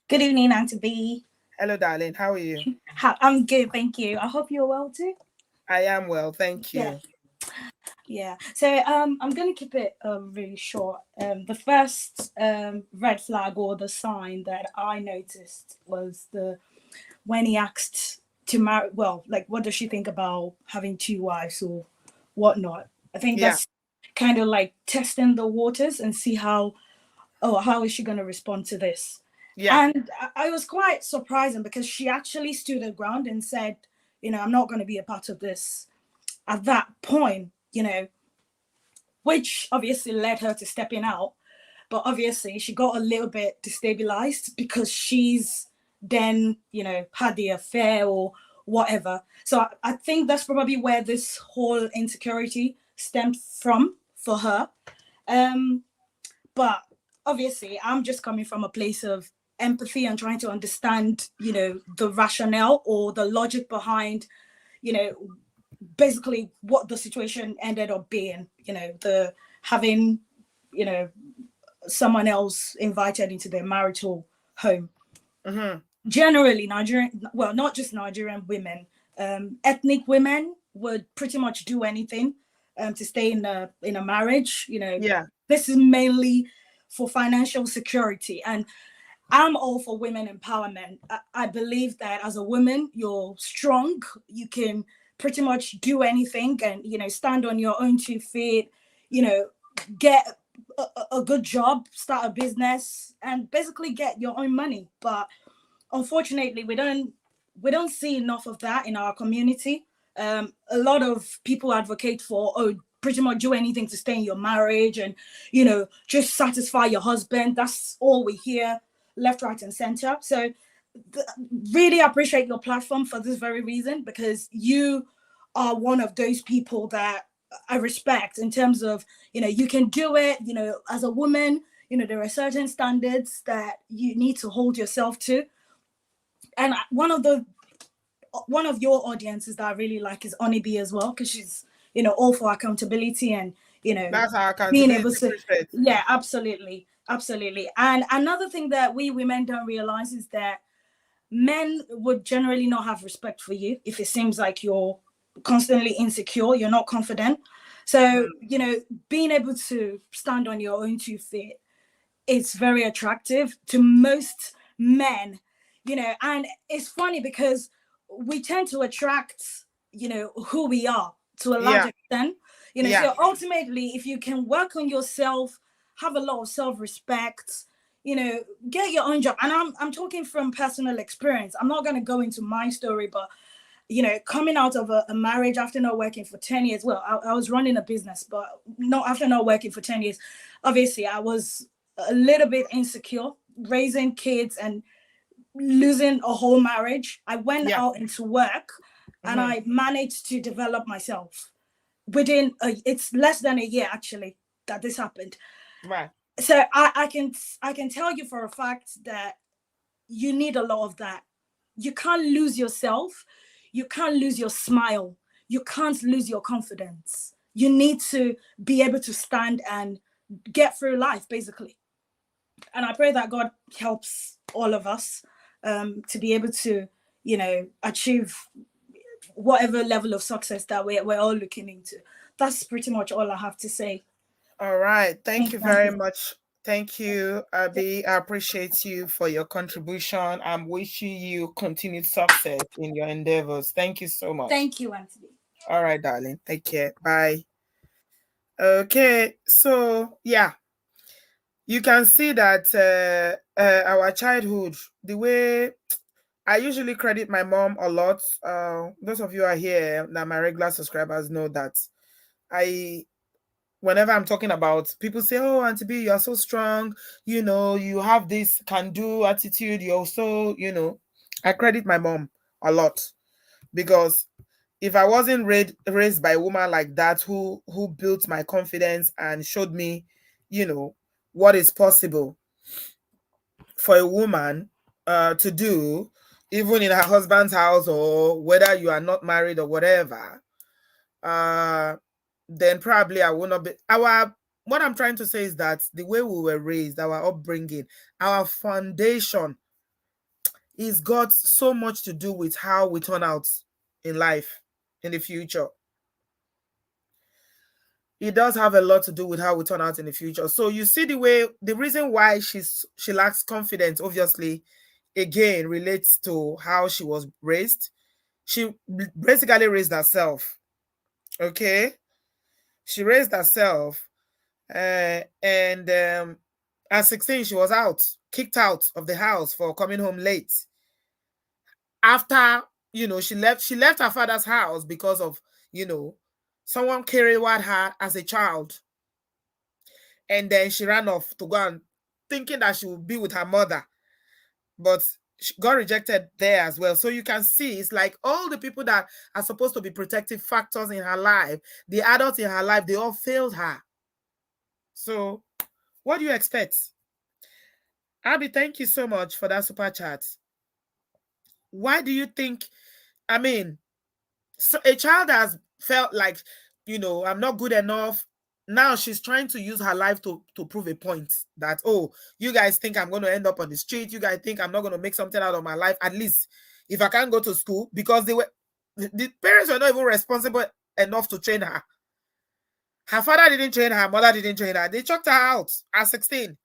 Good evening, Auntie B. Hello, darling. How are you? I'm good, thank you. I hope you're well too. I am well, thank you. Yeah. So I'm gonna keep it really short. The first red flag or the sign that I noticed was when he asked to marry. Well, like, what does she think about having two wives or whatnot? I think that's kind of like testing the waters and see how is she gonna respond to this. Yeah. And I was quite surprising because she actually stood her ground and said, I'm not going to be a part of this at that point, which obviously led her to stepping out. But obviously she got a little bit destabilized because she's then, had the affair or whatever. So I think that's probably where this whole insecurity stemmed from for her. But obviously I'm just coming from a place of empathy and trying to understand, the rationale or the logic behind, basically what the situation ended up being, the having, someone else invited into their marital home. Mm-hmm. Generally, not just Nigerian women, ethnic women would pretty much do anything to stay in a marriage. This is mainly for financial security, and I'm all for women empowerment. I believe that as a woman, you're strong. You can pretty much do anything and, stand on your own 2 feet, get a good job, start a business, and basically get your own money. But unfortunately, we don't see enough of that in our community. A lot of people advocate for, pretty much do anything to stay in your marriage and, just satisfy your husband. That's all we hear left, right, and center. So really appreciate your platform for this very reason, because you are one of those people that I respect in terms of, you can do it, as a woman, there are certain standards that you need to hold yourself to. And one of your audiences that I really like is Onibi as well, because she's, all for accountability and, that's our being accountability. able to, yeah, absolutely. And another thing that we women don't realize is that men would generally not have respect for you if it seems like you're constantly insecure, you're not confident. So, being able to stand on your own 2 feet, it's very attractive to most men, and it's funny because we tend to attract, who we are to a large extent, so ultimately if you can work on yourself, have a lot of self-respect, you know, get your own job. And I'm talking from personal experience. I'm not going to go into my story, but you know, coming out of a marriage after not working for 10 years. Well, I was running a business, but not after not working for 10 years. Obviously, I was a little bit insecure, raising kids and losing a whole marriage. I went out into work and I managed to develop myself within it's less than a year actually that this happened. Right. So I can tell you for a fact that you need a lot of that. You can't lose yourself. You can't lose your smile. You can't lose your confidence. You need to be able to stand and get through life, basically. And I pray that God helps all of us to be able to, you know, achieve whatever level of success that we're all looking into. That's pretty much all I have to say. All right. Thank you very much. Thank you, Abby. I appreciate you for your contribution. I'm wishing you continued success in your endeavors. Thank you so much. Thank you, Anthony. All right, darling. Take care. Bye. Okay. So, yeah, you can see that our childhood, the way I usually credit my mom a lot. Those of you who are here, that my regular subscribers know that whenever I'm talking about, people say, oh, Auntie B, you're so strong, you know, you have this can-do attitude, you're so, you know, I credit my mom a lot, because if I wasn't raised by a woman like that who built my confidence and showed me, you know, what is possible for a woman to do, even in her husband's house, or whether you are not married or whatever, then probably I will not be. What I'm trying to say is that the way we were raised, our upbringing, our foundation is got so much to do with how we turn out in life in the future. It does have a lot to do with how we turn out in the future. So you see the reason why she lacks confidence, obviously, again, relates to how she was raised. She basically raised herself. Okay. She raised herself. And at 16, she was kicked out of the house for coming home late. After, you know, she left her father's house because of, you know, someone carried her as a child. And then she ran off to go and thinking that she would be with her mother. But she got rejected there as well. So you can see, it's like all the people that are supposed to be protective factors in her life, the adults in her life, they all failed her. So what do you expect? Abby, thank you so much for that super chat. Why do you think, I mean, so a child has felt like, you know, I'm not good enough. Now she's trying to use her life to prove a point that, oh, you guys think I'm going to end up on the street. You guys think I'm not going to make something out of my life. At least if I can't go to school, because the parents were not even responsible enough to train her. Her father didn't train her. Mother didn't train her. They chucked her out at 16.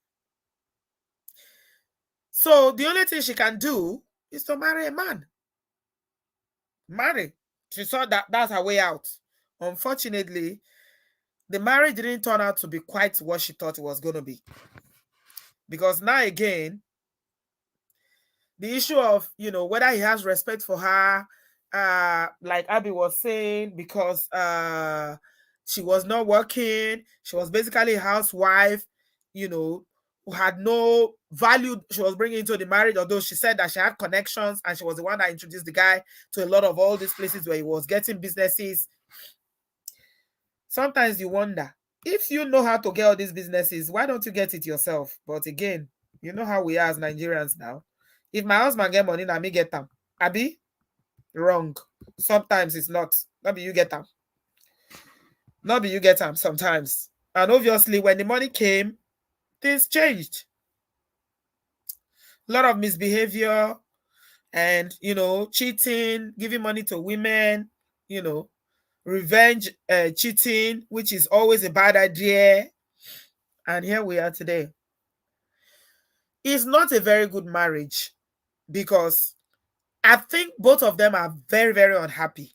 So the only thing she can do is to marry a man. Marry. She saw that that's her way out. Unfortunately, the marriage didn't turn out to be quite what she thought it was going to be. Because now again, the issue of, you know, whether he has respect for her, like Abby was saying, because she was not working, she was basically a housewife, you know, who had no value she was bringing into the marriage, although she said that she had connections and she was the one that introduced the guy to a lot of all these places where he was getting businesses. Sometimes you wonder, if you know how to get all these businesses, why don't you get it yourself? But again, you know how we are as Nigerians now. If my husband get money, now me get them. Abi? Wrong. Sometimes it's not. Not be you get them. Not be you get them sometimes. And obviously, when the money came, things changed. A lot of misbehavior and, you know, cheating, giving money to women, you know, revenge cheating, which is always a bad idea. And here we are today. It's not a very good marriage because I think both of them are very, very unhappy.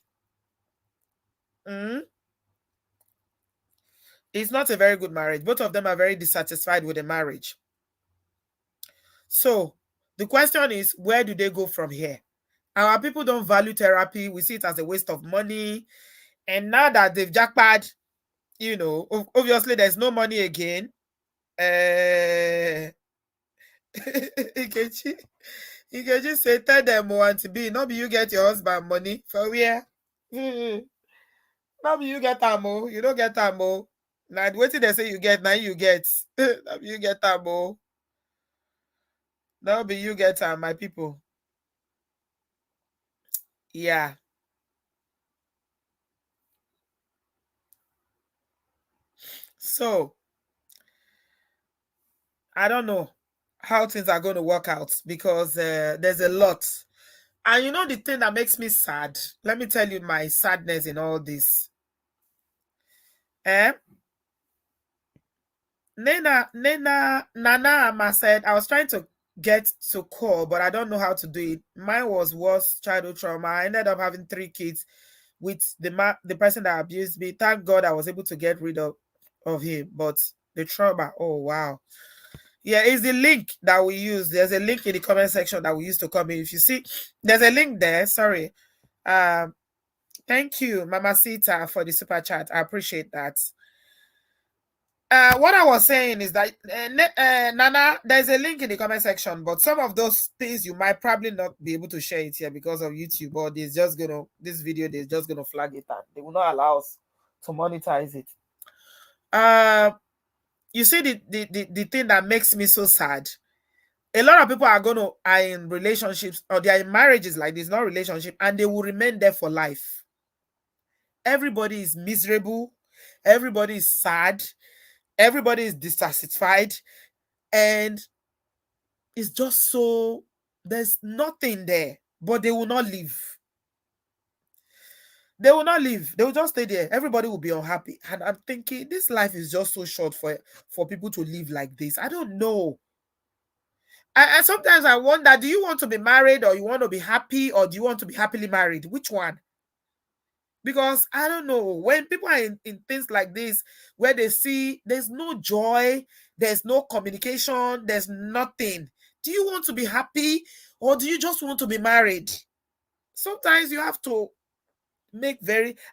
It's not a very good marriage. Both of them are very dissatisfied with the marriage. So the question is, where do they go from here? Our people don't value therapy. We see it as a waste of money. And now that they've jackpot, you know, obviously there's no money again. Ikechi say, tell them want to be. Not be you get your husband money for where? Not be you get ammo. You don't get ammo. Now wait till they say you get, now you get. Not be you get ammo. Not be you get my people. Yeah. So I don't know how things are going to work out because there's a lot. And you know the thing that makes me sad? Let me tell you my sadness in all this. Nana Ama said, I was trying to get to call, but I don't know how to do it. Mine was worse childhood trauma. I ended up having 3 kids with the person that abused me. Thank God I was able to get rid of him, but the trauma, oh wow. Yeah, it's the link that we use. There's a link in the comment section that we used to come in. If you see, there's a link there. Sorry. Thank you, Mama Sita, for the super chat. I appreciate that. What I was saying is that Nana, there's a link in the comment section, but some of those things you might probably not be able to share it here because of YouTube, or this video they're just gonna flag it, and they will not allow us to monetize it. You see the thing that makes me so sad. A lot of people are in relationships, or they are in marriages like this, not relationship, and they will remain there for life. Everybody is miserable. Everybody is sad. Everybody is dissatisfied. And it's just so, there's nothing there, but they will not leave. They will not leave. They will just stay there. Everybody will be unhappy. And I'm thinking, this life is just so short for people to live like this. I don't know. And sometimes I wonder, do you want to be married, or you want to be happy, or do you want to be happily married? Which one? Because I don't know, when people are in things like this, where they see there's no joy, there's no communication, there's nothing. Do you want to be happy, or do you just want to be married? Sometimes you have to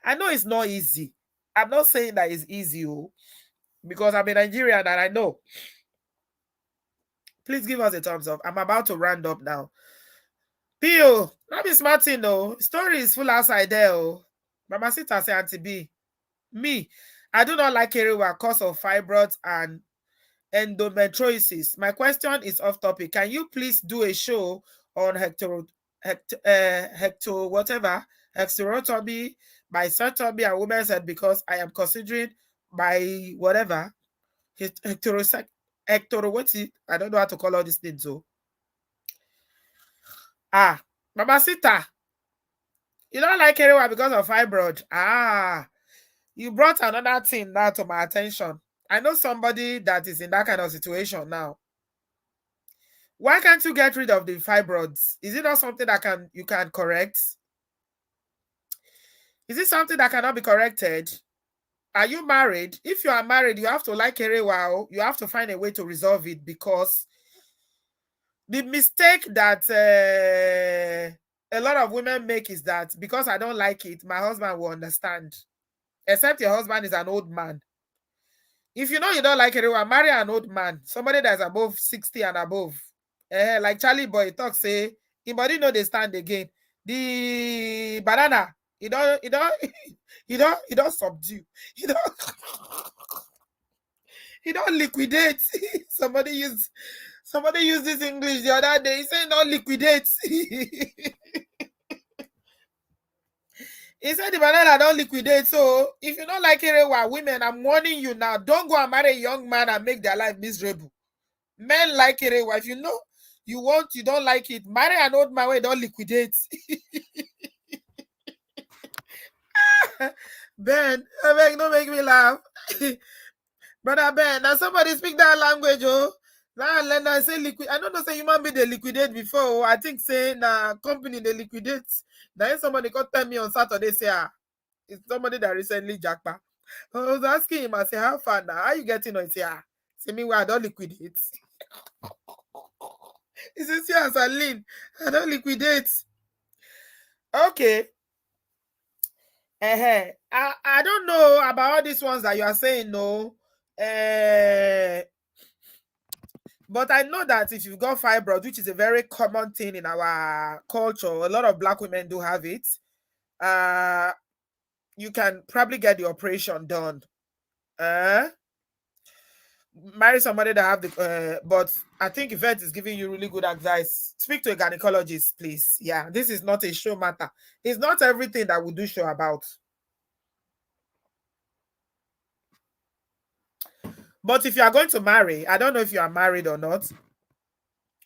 I know it's not easy. I'm not saying that it's easy, because I'm a Nigerian and I know. Please give us a thumbs up. I'm about to round up now. Pio, not be smarting though. Story is full outside there. Mama Sita say Auntie B. Me, I do not like Kerewa cause of fibroids and endometriosis. My question is off topic. Can you please do a show on hysterectomy by surgery and women's head, because I am considering by whatever hectorowati. I don't know how to call all these things. So, Mama Sita, you don't like Kerewa because of fibroid. You brought another thing now to my attention. I know somebody that is in that kind of situation now. Why can't you get rid of the fibroids? Is it not something that you can correct? Is it something that cannot be corrected? Are you married? If you are married, you have to like Kerewa. You have to find a way to resolve it, because the mistake that a lot of women make is that, because I don't like it, my husband will understand. Except your husband is an old man. If you know you don't like Kerewa, marry an old man, somebody that's above 60 and above. Like Charlie Boy talk, say, his body know they stand again. The banana, he don't subdue. He don't liquidate. Somebody use this English the other day. He said don't liquidate. He said the banana don't liquidate. So if you don't like Kerewa, women, I'm warning you now. Don't go and marry a young man and make their life miserable. Men like Kerewa. If you know you don't like it, marry an old man where don't liquidate. Ben, don't make me laugh. Brother Ben, now somebody speak that language, Now learn I say liquid. I don't know say human being they liquidate before. I think say company they liquidate. Now somebody got tell me on Saturday say it's somebody that recently jackpot. I was asking him, I say, how far now? How you getting on? Say, say me where I don't liquidate. It's sincere as a lean. I don't liquidate. Okay. I don't know about all these ones that you are saying, no. But I know that if you've got fibroids, which is a very common thing in our culture, a lot of Black women do have it. You can probably get the operation done. Marry somebody that have the but I think Yvette is giving you really good advice. Speak to a gynecologist, please. Yeah, this is not a show matter. It's not everything that we do show about. But if you are going to marry, I don't know if you are married or not.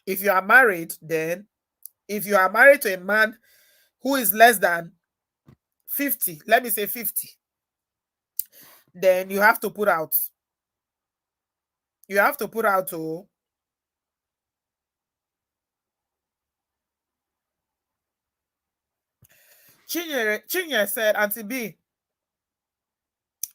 If you are married, then if you are married to a man who is less than 50, let me say 50, then you have to put out. You have to put out to Chinye said, Auntie B,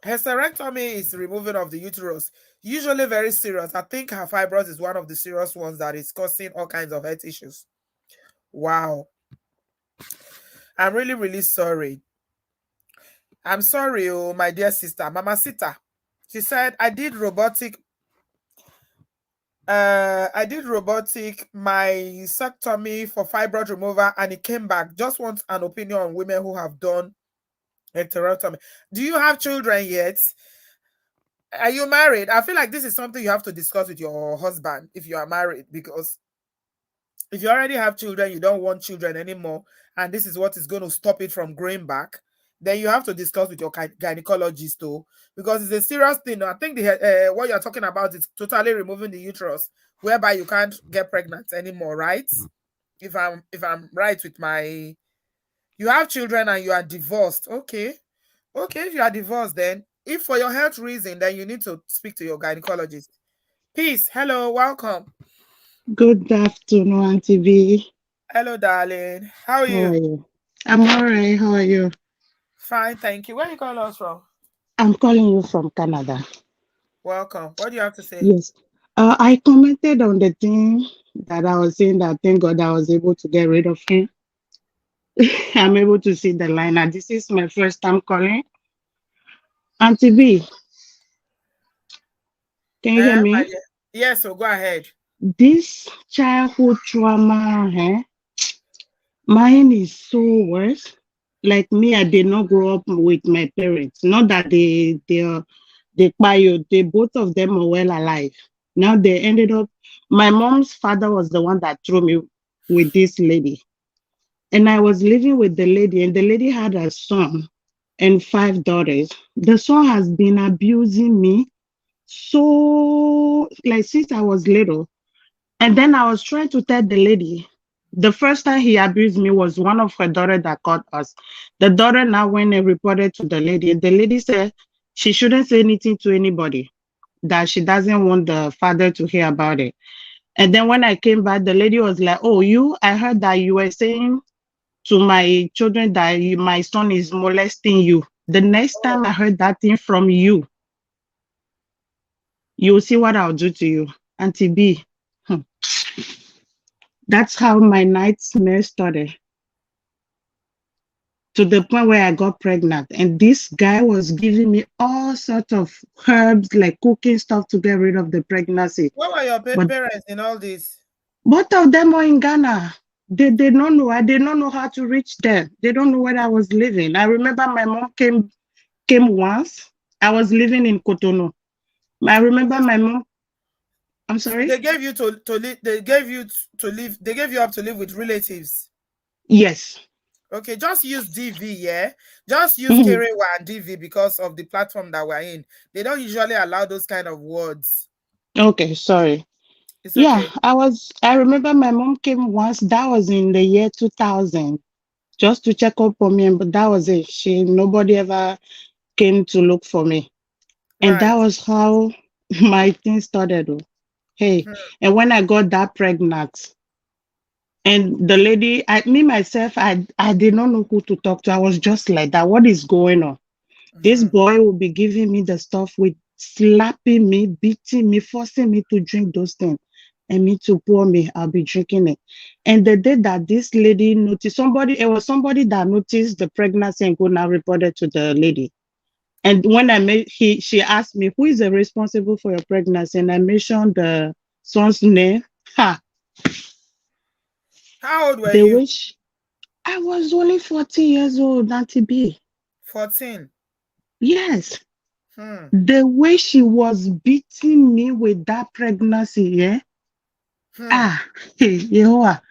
hysterectomy is removing of the uterus. Usually very serious. I think her fibroids is one of the serious ones that is causing all kinds of health issues. Wow. I'm really, really sorry. I'm sorry, oh, my dear sister. Mama Sita. She said, I did robotic mastectomy for fibroid removal and it came back. Just want an opinion on women who have done hysterectomy. Do you have children yet? Are you married? I feel like this is something you have to discuss with your husband if you are married, because if you already have children, you don't want children anymore, and this is what is going to stop it from growing back, then you have to discuss with your gynecologist too, because it's a serious thing. I think what you're talking about is totally removing the uterus, whereby you can't get pregnant anymore, right? If I'm right with my, you have children and you are divorced. Okay, if you are divorced, then if for your health reason, then you need to speak to your gynecologist. Peace. Hello, welcome. Good afternoon, Auntie B. Hello, darling. How are How you? are you? I'm all right. How are you? Fine, thank you. Where are you calling us from? I'm calling you from Canada. Welcome. What do you have to say? Yes. I commented on the thing that I was saying that thank God I was able to get rid of him. I'm able to see the line. Now, this is my first time calling. Auntie B, can you hear My me? dear. Yes, so go ahead. This childhood trauma, mine is so worse. Like me, I did not grow up with my parents. Not that they both of them are well alive. Now they ended up. My mom's father was the one that threw me with this lady, and I was living with the lady, and the lady had a son and 5 daughters. The son has been abusing me so like since I was little. And then I was trying to tell the lady. The first time he abused me was one of her daughter that caught us. The daughter now went and reported to the lady. The lady said she shouldn't say anything to anybody, that she doesn't want the father to hear about it. And then when I came back, the lady was like, oh, I heard that you were saying to my children that my son is molesting you. The next time I heard that thing from you, you'll see what I'll do to you. Auntie B. That's how my nightmare started, to the point where I got pregnant. And this guy was giving me all sorts of herbs, like cooking stuff to get rid of the pregnancy. Where were your But parents in all this? both of them were in Ghana. They don't know. I did not know how to reach them. They don't know where I was living. I remember my mom came once. I was living in Cotonou. I remember my mom. I'm sorry? They gave you to live. They gave you to live. They gave you up to live with relatives. Yes. Okay, just use DV, yeah. Just use Kerewa and DV because of the platform that we're in. They don't usually allow those kind of words. Okay, sorry. It's Yeah, okay. I remember my mom came once. That was in the year 2000, just to check up on me, but that was it. Nobody ever came to look for me. And Right. that was how my thing started. Oh. Hey, and when I got that pregnant, and the lady, me myself, I did not know who to talk to. I was just like that. What is going on? This boy will be giving me the stuff with slapping me, beating me, forcing me to drink those things. and me to pour me, I'll be drinking it. And the day that this lady noticed, it was somebody that noticed the pregnancy and go now reported to the lady. And when she asked me, who is responsible for your pregnancy? And I mentioned the son's name. Ha! How old were The you? wish I was only 14 years old, Auntie B. 14. Yes. The way she was beating me with that pregnancy, yeah. Yehovah,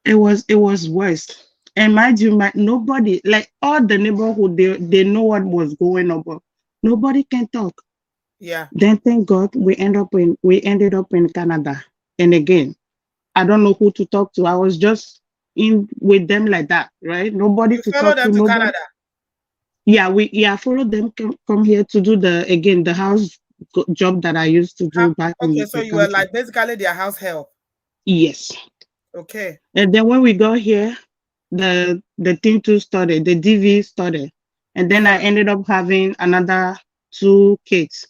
it was worse. And mind you, nobody, like all the neighborhood, they know what was going on, but nobody can talk. Yeah. Then thank God we ended up in Canada. And again, I don't know who to talk to. I was just in with them like that, right? Nobody You to follow talk to, them to nobody. Canada? Yeah, followed them come here to do the house job that I used to do back Okay, in so the you were country. like basically their house help. Yes. Okay. And then when we got here, the thing too started, the DV started. And then I ended up having another 2 kids.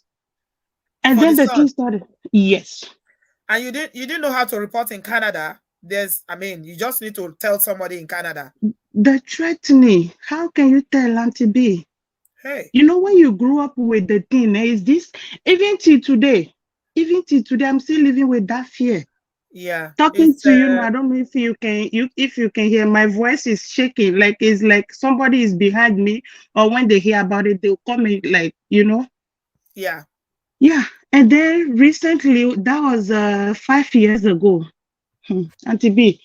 And For the then the son. thing started. Yes. And you didn't know how to report in Canada. You just need to tell somebody in Canada. The threatening, how can you tell Auntie B? Hey. You know, when you grew up with the thing, is this even till today, I'm still living with that fear. Yeah. Talking to you now, I don't know if you can hear my voice is shaking, like it's like somebody is behind me, or when they hear about it, they'll call me like, Yeah. Yeah. And then recently, that was 5 years ago. Auntie B,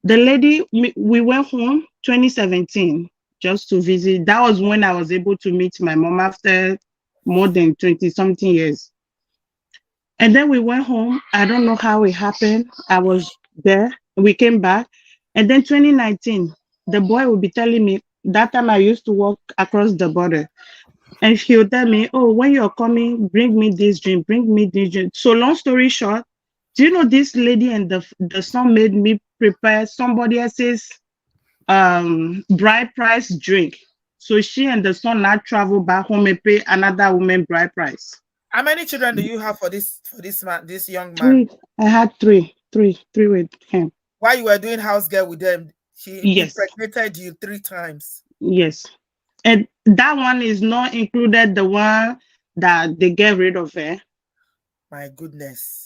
the lady, we went home 2017 just to visit. That was when I was able to meet my mom after more than 20 something years. And then we went home. I don't know how it happened. I was there. We came back. And then 2019, the boy will be telling me, that time I used to walk across the border. And he'll tell me, oh, when you're coming, bring me this drink, bring me this drink. So long story short, do you know this lady and the son made me prepare somebody else's bride price drink. So she and the son now travel back home and pay another woman bride price. How many children do you have for this man, this young man? 3. I had three with him. While you were doing house girl with them, she Yes. impregnated you 3 times. Yes. And that one is not included the one that they get rid of her. My goodness.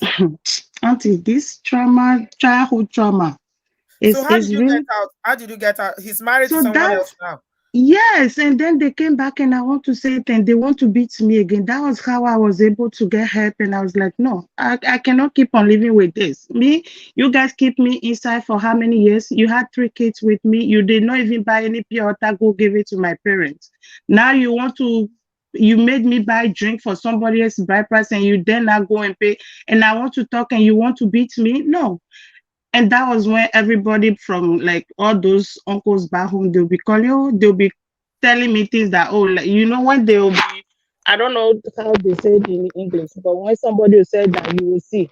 Auntie, this childhood trauma. So how did you get out? How did you get out? He's married to someone else now. Yes, and then they came back and I want to say it and they want to beat me again. That was how I was able to get help. And I was like, no, I cannot keep on living with this. You guys keep me inside for how many years? You had 3 kids with me. You did not even buy any pure water, go give it to my parents. Now you made me buy drink for somebody else's bride price and you then now go and pay. And I want to talk and you want to beat me? No. And that was when everybody from like all those uncles back home, they'll be calling, they'll be telling me things that, like, when they'll be, I don't know how they say it in English, but when somebody will say that, you will see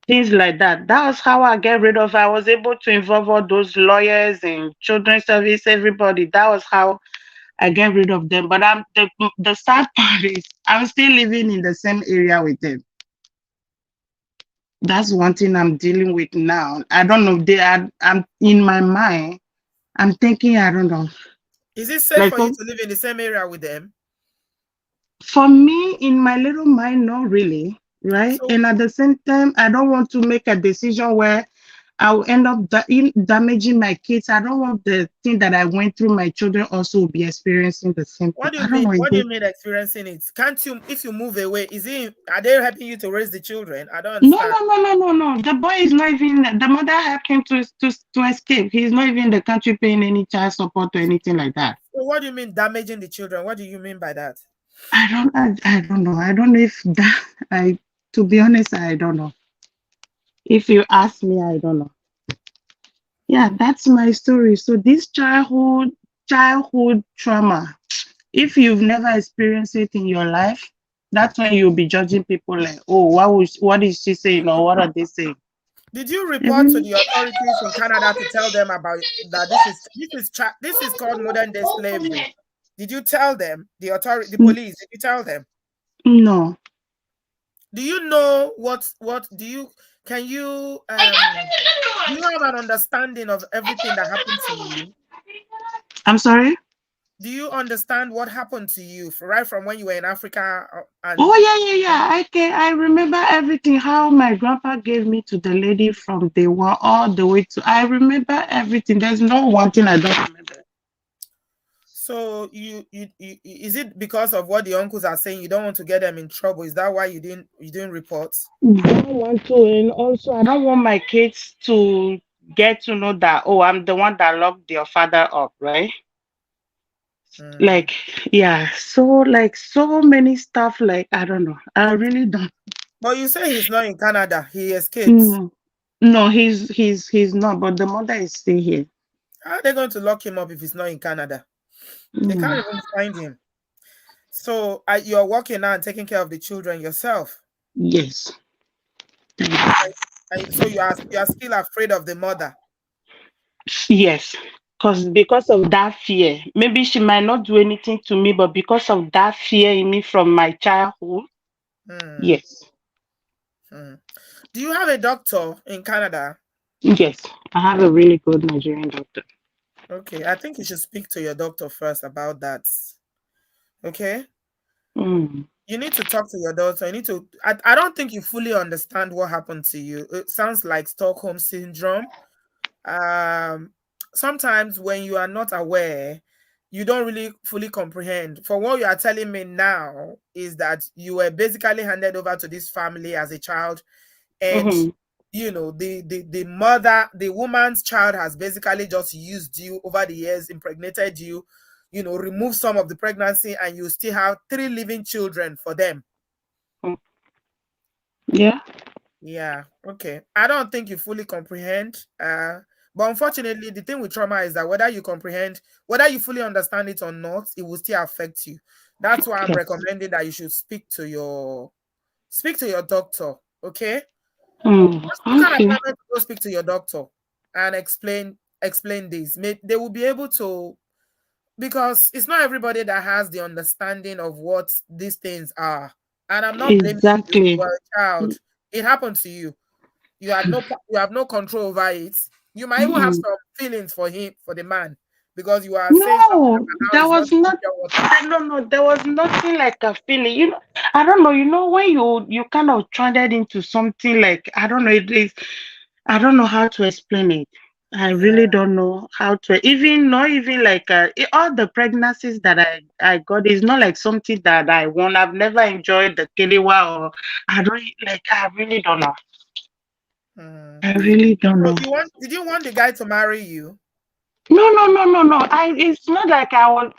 things like that. That was how I get rid of. I was able to involve all those lawyers and children's service, everybody. That was how I get rid of them. But the sad part is I'm still living in the same area with them. That's one thing I'm dealing with now. I don't know. I'm in my mind. I'm thinking, I don't know. Is it safe for you to live in the same area with them? For me, in my little mind, not really, right? And at the same time, I don't want to make a decision where I'll end up damaging my kids. I don't want the thing that I went through, my children also be experiencing the same thing. What do you mean? What do you mean experiencing it? Can't you, if you move away, are they helping you to raise the children? I don't understand. No. The boy is not even, the mother helped him to escape. He's not even in the country paying any child support or anything like that. So what do you mean damaging the children? What do you mean by that? I don't know. I don't know if that, to be honest, I don't know. If you ask me, I don't know. Yeah, that's my story. So this childhood trauma, if you've never experienced it in your life, that's when you'll be judging people like, oh, what is she saying or what are they saying? Did you report to the authorities in Canada to tell them about that this is called modern day slavery? Did you tell them, the police, did you tell them? No. Do you know what do Can you do you have an understanding of everything that happened to you? I'm sorry? Do you understand what happened to you right from when you were in Africa Oh and yeah. I remember everything. How my grandpa gave me to the lady from day one all the way to. I remember everything. There's no one thing I don't remember. so you is it because of what the uncles are saying you don't want to get them in trouble? Is that why you didn't report? Don't want to, and also I don't want my kids to get to know that, oh, I'm the one that locked their father up, right? Mm. Like, yeah, so like so many stuff, like I don't know. I really don't. But you say he's not in Canada. He escaped. No, no, he's not, but the mother is still here. How are they going to lock him up if he's not in Canada? They can't Mm, even find him. So you're working now and taking care of the children yourself. yes. Thank you. So you are still afraid of the mother. Yes, because of that fear. Maybe she might not do anything to me, but because of that fear in me from my childhood, Hmm. yes. Hmm. Do you have a doctor in Canada? Yes, I have a really good Nigerian doctor. Okay, I think you should speak to your doctor first about that. Okay? Mm. You need to talk to your daughter. You need to. I don't think you fully understand what happened to you. It sounds like Stockholm syndrome. Um, Sometimes when you are not aware, you don't really fully comprehend. For what you are telling me now is that you were basically handed over to this family as a child, and Mm-hmm. the mother, the woman's child, has basically just used you over the years, impregnated you, remove some of the pregnancy, and you still have 3 living children for them. Yeah. Yeah, okay. I don't think you fully comprehend. But unfortunately, the thing with trauma is that whether you comprehend, whether you fully understand it or not, it will still affect you. That's why I'm Yes. recommending that you should speak to your doctor. Okay, Mm. just book an Okay. appointment to go speak to your doctor and explain this. They will be able to, because it's not everybody that has the understanding of what these things are. And I'm not blaming you. You Exactly. are a child. It happened to you. You have no control over it. You might even have Mm. some feelings for him, for the man, because you are saying something No, about how there he's not was taking not. pure water. No, there was nothing like a feeling. I don't know. When you kind of trended into something like I don't know. It is. I don't know how to explain it. I Yeah. really don't know how to even not even like all the pregnancies that I got is not like something that I want. I've never enjoyed the kelewa or I don't like. I really don't know. Hmm. I really don't So know. did you want the guy to marry you? No. It's not like I was.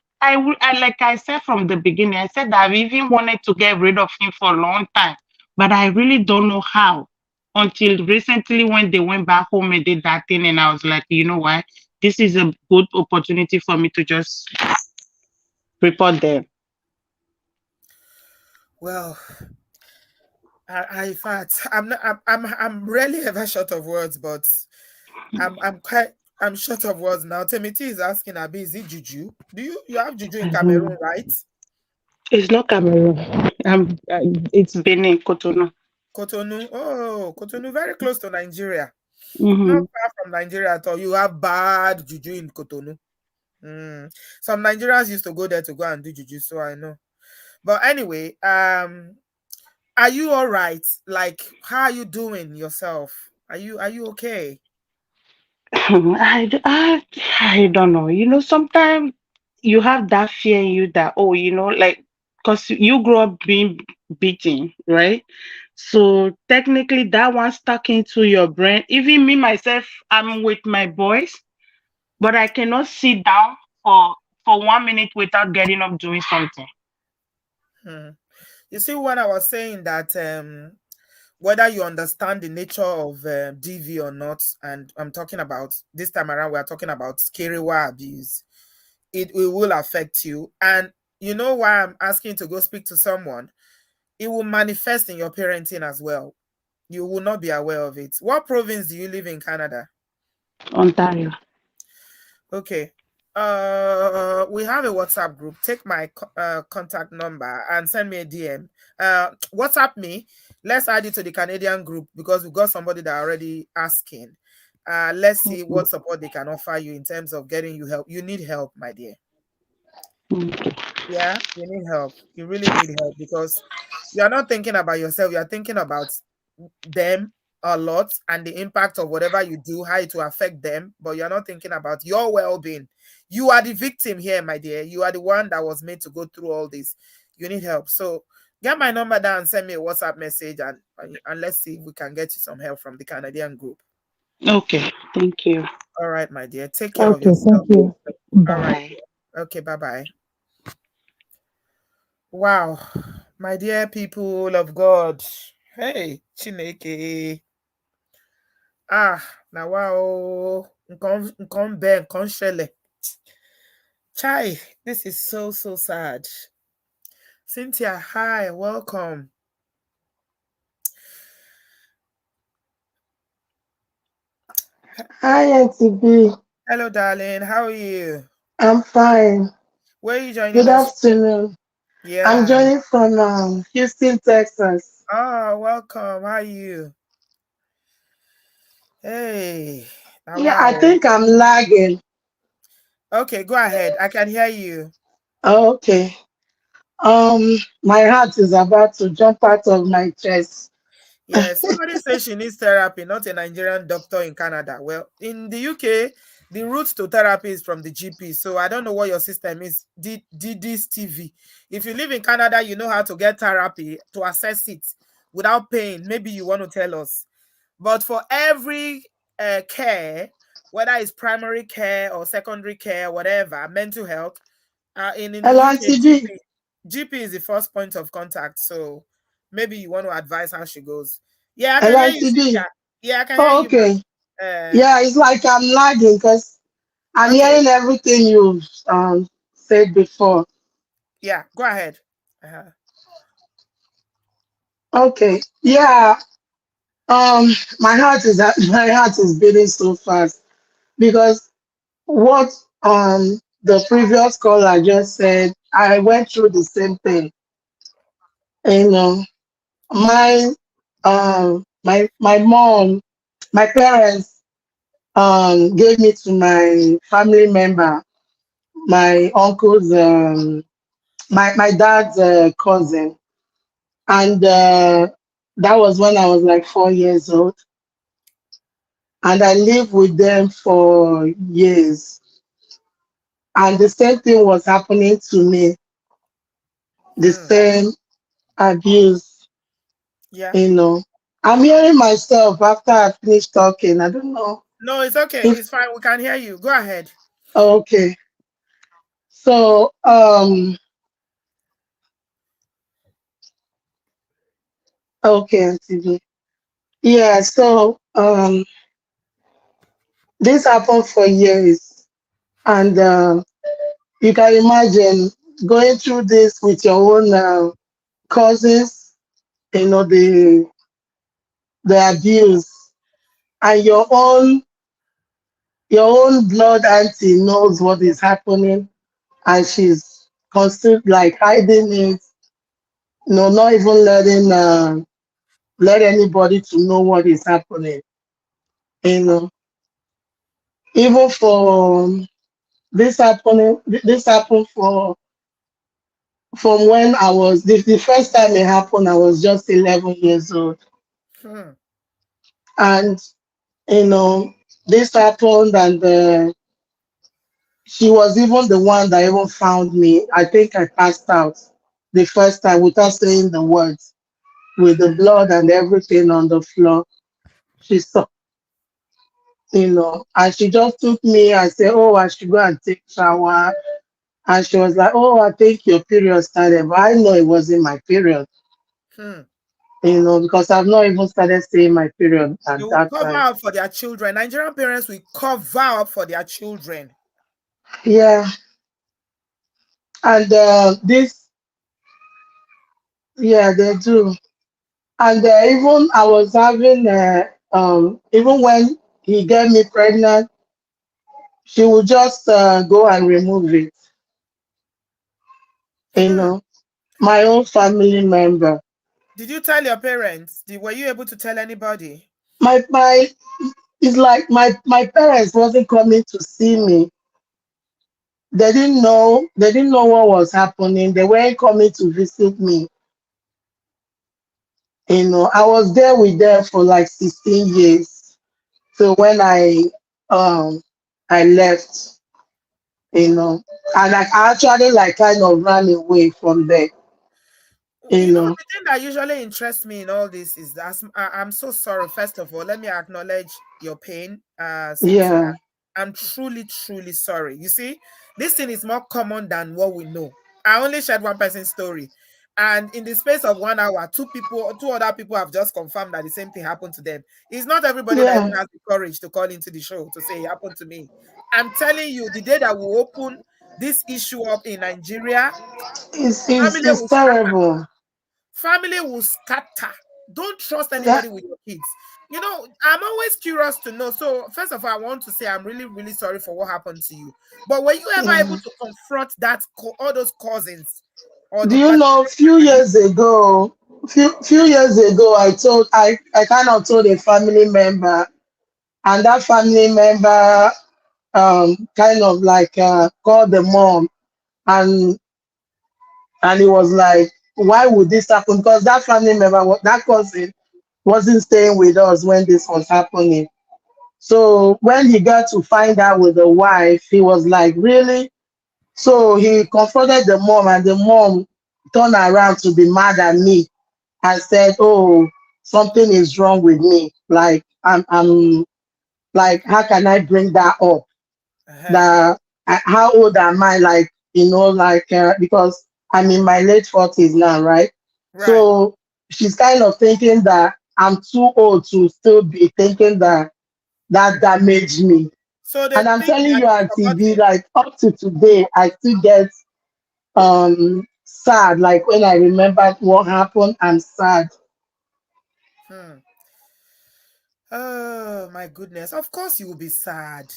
Like I said from the beginning. I said that I've even wanted to get rid of him for a long time, but I really don't know how. Until recently, when they went back home and did that thing, and I was like, you know what? This is a good opportunity for me to just report them. Well, in fact, I'm not, I'm really ever short of words, but I'm short of words now. Timothy is asking, Abi, is it juju? You have juju in Cameroon, Mhm. right? It's not Cameroon. It's Benin, Cotonou. Cotonou. Oh, Cotonou, very close to Nigeria. Not Mm-hmm. far from Nigeria at all. You have bad juju in Cotonou. Some Nigerians used to go there to go and do juju, so I know. But anyway, are you all right? Like, how are you doing yourself? Are you okay? I don't know. Sometimes you have that fear in you that, oh, like, because you grow up being beaten, right? So technically, that one stuck into your brain. Even me, myself, I'm with my boys, but I cannot sit down for 1 minute without getting up doing something. Hmm. You see, when I was saying that, whether you understand the nature of DV or not, and I'm talking about this time around, we're talking about scary abuse. It will affect you, and you know why I'm asking to go speak to someone. It will manifest in your parenting as well. You will not be aware of it. What province do you live in Canada? Ontario. Okay. We have a WhatsApp group. Take my contact number and send me a DM. WhatsApp me let's add it to the Canadian group because we've got somebody that already asking. Let's see what support they can offer you in terms of getting you help. You need help, my dear. Yeah, you need help. You really need help because you're not thinking about yourself. You're thinking about them a lot and the impact of whatever you do, how it will affect them, but you're not thinking about your well-being. You are the victim here, my dear. You are the one that was made to go through all this. You need help. So get my number down and send me a WhatsApp message and let's see if we can get you some help from the Canadian group. Okay, thank you. All right, my dear. Take care of Okay, yourself. thank you. All right. Bye. Okay, bye-bye. Wow, my dear people of God. Hey, Chineke. Ah, now wow. Nkan be, nkan shele. Chai, this is so sad. Cynthia, hi, welcome. Hi, Auntie B. Hello, darling. How are you? I'm fine. Where are you joining Good us? afternoon. I'm Yeah. joining from Houston, Texas. Oh, welcome. How are you? Hey, now Yeah, I wow. think I'm lagging. Okay, go ahead. I can hear you. Okay. My heart is about to jump out of my chest. Yeah, somebody says she needs therapy, not a Nigerian doctor in Canada. Well, in the UK, the route to therapy is from the GP. So I don't know what your system is. Did this TV. If you live in Canada, you know how to get therapy to assess it without pain. Maybe you want to tell us. But for every care, whether it's primary care or secondary care, whatever, mental health, in the Hello, UK, Auntie B. GP is the first point of contact. So maybe you want to advise how she goes. Yeah, I can Hello, hear you, Auntie B. Cynthia. Yeah, I can hear Oh, you, man. okay. Yeah, it's like I'm lagging because I'm Okay. hearing everything you've said before. Yeah, go ahead. Uh-huh. Okay. Yeah. Um, my heart is beating so fast because what the previous caller just said, I went through the same thing. You know, my my mom, my parents gave me to my family member, my uncle's my dad's cousin, and that was when I was like 4 years old, and I lived with them for years, and the same thing was happening to me, the Hmm. same abuse, Yeah. you know. I'm hearing myself after I finished talking. I don't know No, it's okay. if It's fine. We can hear you. Go ahead. okay. So okay, Auntie B. Yeah, so this happened for years, and you can imagine going through this with your own cousins, you know, the abuse, and your own blood auntie knows what is happening, and she's constant like hiding it, not even let anybody to know what is happening, you know. Even for this happened from when I was the first time it happened, I was just 11 years old, Hmm. and you know this happened, and she was even the one that even found me. I think I passed out the first time without saying the words, with the blood and everything on the floor. She saw, and she just took me and said, "Oh, I should go and take shower." And she was like, "Oh, I think your period started," but I know it wasn't my period, Hmm. because I've not even started seeing my period They at will that cover time. up for their children. Nigerian parents will cover up for their children. Yeah, and yeah, they do. And even I was having, even when he get me pregnant, she would just go and remove it. You Hmm. know, my own family member. Did you tell your parents? Were you able to tell anybody? My it's like my parents wasn't coming to see me. They didn't know what was happening. They weren't coming to visit me. I was there with them for like 16 years. So when I left, and I actually like kind of ran away from there, you know. The thing that usually interests me in all this is that I'm so sorry. First of all, let me acknowledge your pain, Cynthia. Yeah, I'm truly, truly sorry. You see, this thing is more common than what we know. I only shared one person's story, and in the space of 1 hour, two other people have just confirmed that the same thing happened to them. It's not everybody that yeah. even has the courage to call into the show to say it happened to me. I'm telling you, the day that we open this issue up in Nigeria, family It's will scatter. terrible. Family will scatter. Don't trust Yeah. anybody with your kids. I'm always curious to know. So, first of all, I want to say I'm really, really sorry for what happened to you. But were you ever able Mm. to confront all those cousins or Do the you know, few years ago, I kind of told a family member, and that family member kind of like called the mom, and it was like, why would this happen? Because that family member, that cousin, wasn't staying with us when this was happening. So when he got to find out with the wife, he was like, really? So he confronted the mom, and the mom turned around to be mad at me and said, "Oh, something is wrong with me. Like I'm like, how can I bring that up? Uh-huh. That how old am I? Like, like because I'm in my late 40s now, right? Right. So she's kind of thinking that I'm too old to still be thinking that damaged me. So they And I'm think telling that you, you've Auntie B, forgotten. like up to today, I still get sad. Like when I remember what happened, I'm sad. Hmm. Oh my goodness. Of course you will be sad.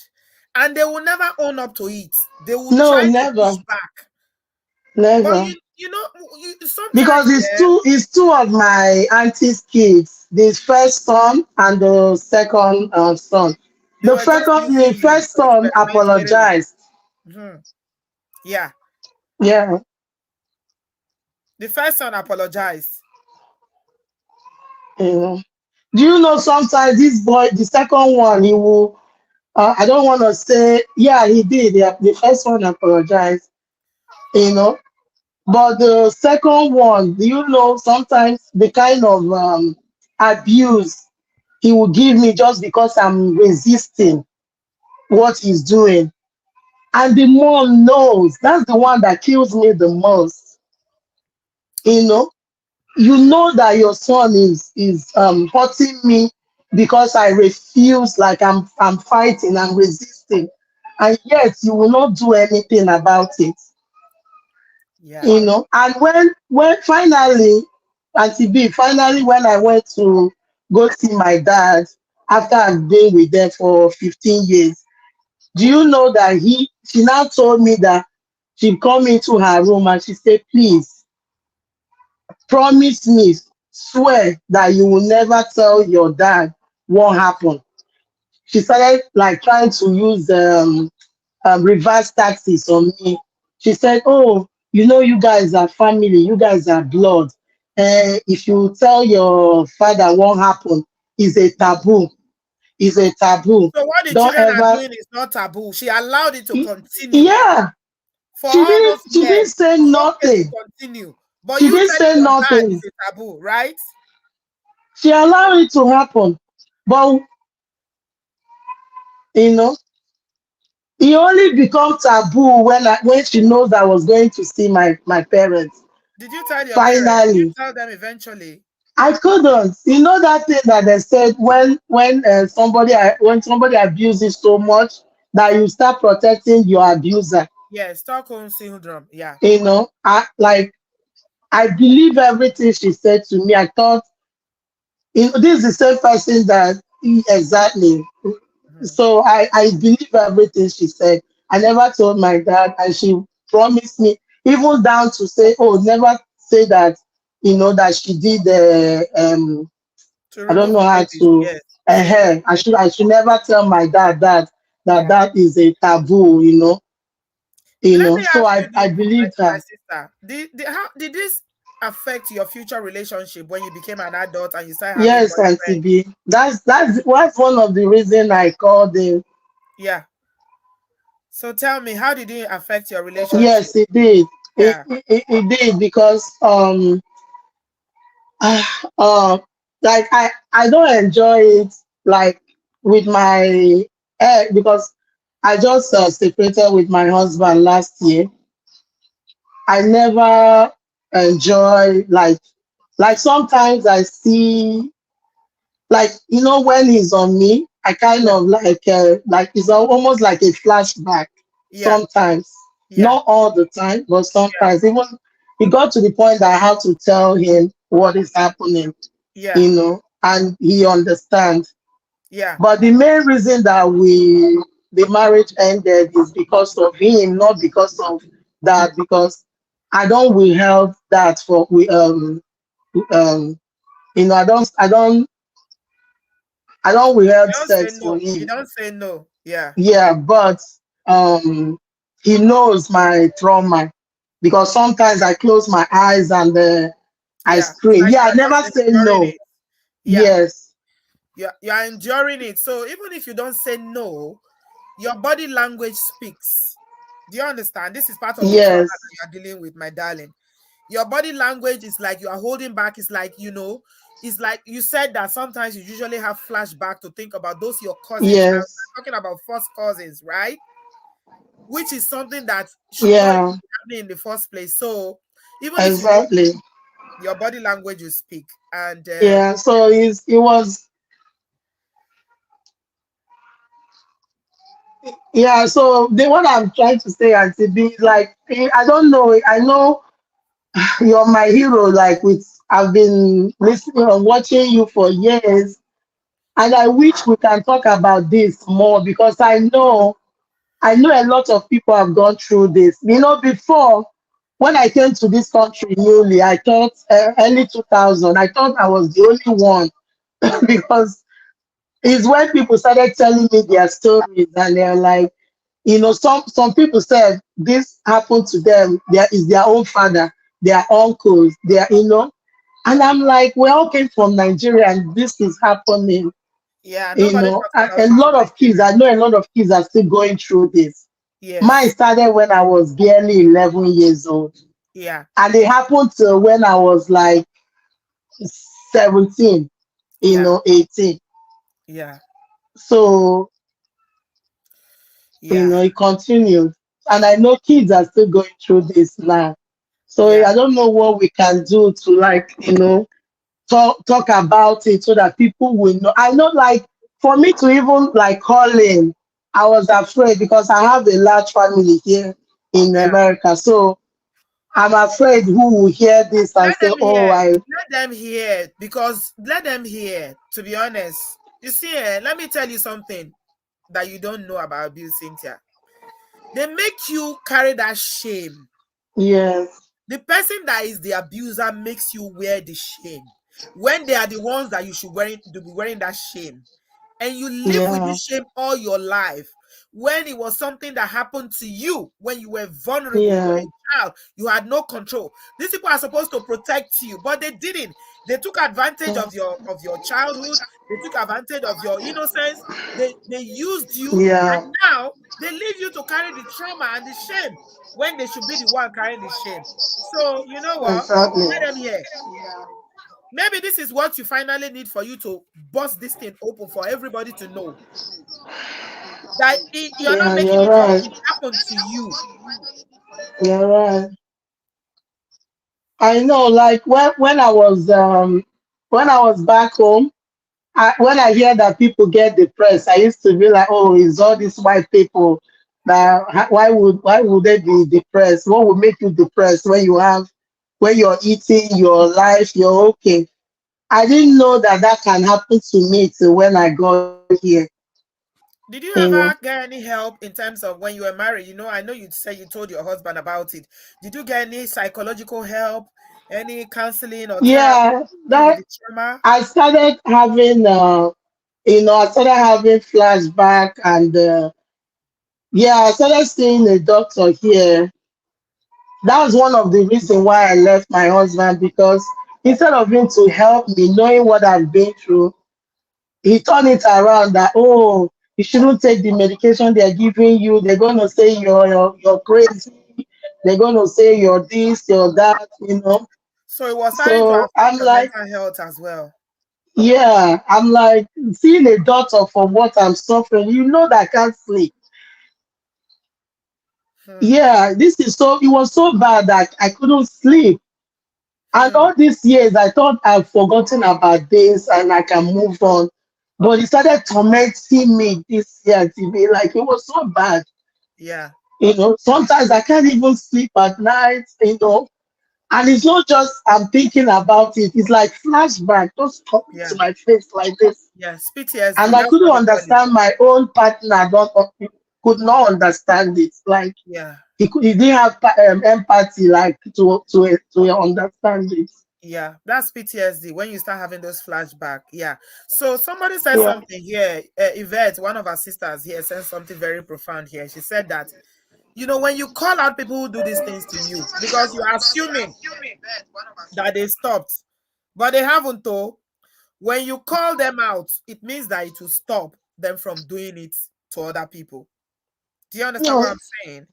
And they will never own up to it. They will No, try to never, push back. But never. sometimes, Because yeah, it's two of my auntie's kids, the first son and the second son. they were just The using you first to son experiment very well. apologized. Mhm. Yeah. Yeah, The first son apologized. you know. Do you know sometimes this boy, the second one, he will. I don't want to say, yeah, he did. The first one apologized, you know. But the second one, do you know sometimes the kind of abuse he will give me just because I'm resisting what he's doing? And the mom knows. That's the one that kills me the most. You know, you know that your son is hurting me because I refuse, like I'm fighting, I'm resisting, and yet you will not do anything about it. Yeah. And when finally, Auntie B, finally when I went to go see my dad after I've been with them for 15 years, do you know that she now told me that she come into her room and she said, please promise me, swear that you will never tell your dad what happened. She started like trying to use reverse taxes on me. She said, oh, you guys are family, you guys are blood. If you tell your father what happened, is a taboo. Is a taboo. So what the Don't children are ever. doing is not taboo. She allowed it to continue. Yeah, For all those she didn't years, say it's okay to nothing. continue. But She you didn't telling say your dad is nothing. a taboo, right? She allowed it to happen. But you know, it only become taboo when she knows I was going to see my parents. Did you tell your parents? Did you Finally, tell them eventually? I couldn't. That thing that they said when somebody abuses so much that you start protecting your abuser. Yes, Stockholm syndrome. Yeah. I believe everything she said to me. I thought, this is the same person that exactly. Mhm. So I believe everything she said. I never told my dad, and she promised me, even down to say, oh, never say that, that she did the To I don't remove know the how baby. to Yes. Shame. I should never tell my dad that Yeah. that is a taboo, Let me So ask I you I this, believe my her. sister. How did this affect your future relationship when you became an adult and you started having Yes, Auntie boyfriends? B. That's one of the reason I called him. Yeah. So tell me, how did it affect your relationship? Yes, it did. It, Yeah. it, it did because uh, like I don't enjoy it like with my because I just separated with my husband last year. I never enjoy like sometimes I see like when he's on me, I kind Yeah. of like it's almost like a flashback Yeah. sometimes. Yeah. Not all the time, but Yeah. sometimes even it got to the point that I have to tell him what is happening, Yeah. and he understands. Yeah. But the main reason that the marriage ended is because of him, not because of that. Because I don't withhold that for um I don't You withhold don't say sex for no. You him. don't say no. Yeah. Yeah, but um he knows my trauma because sometimes I close my eyes and I Yeah. It's scream. like Yeah, you I are never just say enduring no. it. Yeah. Yes, You are enduring it. So even if you don't say no, your body language speaks. Do you understand? This is part of the trauma yes, that you are dealing with, my darling. Your body language is like you are holding back. It's like, it's like you said that sometimes you usually have flashback to think about those your cousins. Now, yes, we're talking about first cousins, right? Which is something that should not even yeah, be happening in the first place. So even if you don't exactly. speak, your body language will speak. And Yeah, so it was, yeah, so what I'm trying to say, Auntie B, like, I don't know, I know you're my hero, like, I've been listening or watching you for years, and I wish we can talk about this more because I know a lot of people have gone through this. Before, when I came to this country newly, I thought early 2000, I thought I was the only one because it's when people started telling me their stories and they're like, some people said this happened to them. There is their own father, their uncles, and I'm like, we all came from Nigeria and this is happening. yeah, nobody talks And about a it in lot of kids, Nigeria. I know a lot of kids are still going through this. Mine Yes. started when I was barely 11 years old, Yeah. and it happened to when I was like 17, Yeah. 18. Yeah. So, Yeah. it continued. And I know kids are still going through this now. So Yeah. I don't know what we can do to like, talk about it so that people will know. I know like for me to even like call in, I was afraid because I have a large family here in Yeah. America. So I'm afraid who will hear this and Let say, them oh, hear. Let them hear. Because let them hear, to be honest. You see, let me tell you something that you don't know about abuse, Cynthia. They make you carry that shame. yes, The person that is the abuser makes you wear the shame when they are the ones that you should be wearing that shame, and you live with yeah, this shame all your life. When it was something that happened to you when you were vulnerable, you were yeah, a child, you had no control. These people are supposed to protect you, but they didn't. They took advantage of your childhood. They took advantage of your innocence. They used you, yeah, and now they leave you to carry the trauma and the shame when they should be the one carrying the shame. So you know what? exactly. Let them hear. Maybe this is what you finally need for you to bust this thing open for everybody to know that you're not Yeah, making you're it up. right. It happened to you. You're right. I know, like when I was back home, when I hear that people get depressed, I used to be like, oh, it's all these white people that why would they be depressed? What would make you depressed when you're eating your life, you're okay. I didn't know that can happen to me till when I got here, Did you you know. ever get any help in terms of when you were married? I know you said you told your husband about it. Did you get any psychological help, Any counseling or therapy Yeah, with that the trauma? I started having, I started having flashback, and yeah, I started seeing a doctor here. That was one of the reasons why I left my husband, because instead of him to help me, knowing what I've been through, he turned it around that, oh, you shouldn't take the medication they're giving you. They're going to say you're crazy. They're going to say you're this, you're that, you know. So it was starting to So affect I'm your like, mental health as well. yeah, I'm like, seeing a doctor for what I'm suffering, you know, that I can't sleep. Hmm. Yeah, this is so, it was so bad that I couldn't sleep. And Hmm. all these years, I thought I've forgotten about this and I can move on. But it started tormenting me this year to be like, it was so bad. Yeah. You know, sometimes I can't even sleep at night, you know. And it's not just I'm thinking about it, it's like flashback just coming to Yeah. my face like this. Yes. And PTSD. I That's couldn't what they call it. understand my own partner, don't, could not understand it. Like Yeah. he didn't have empathy, like to understand it. Yeah. That's PTSD when you start having those flashback. Yeah. So somebody said Yeah. something here. Yvette, one of our sisters here, said something very profound here. She said that, when you call out people who do these things to you, because you are assuming that they stopped, but they haven't though. When you call them out, it means that it will stop them from doing it to other people. Do you understand what No. I'm saying?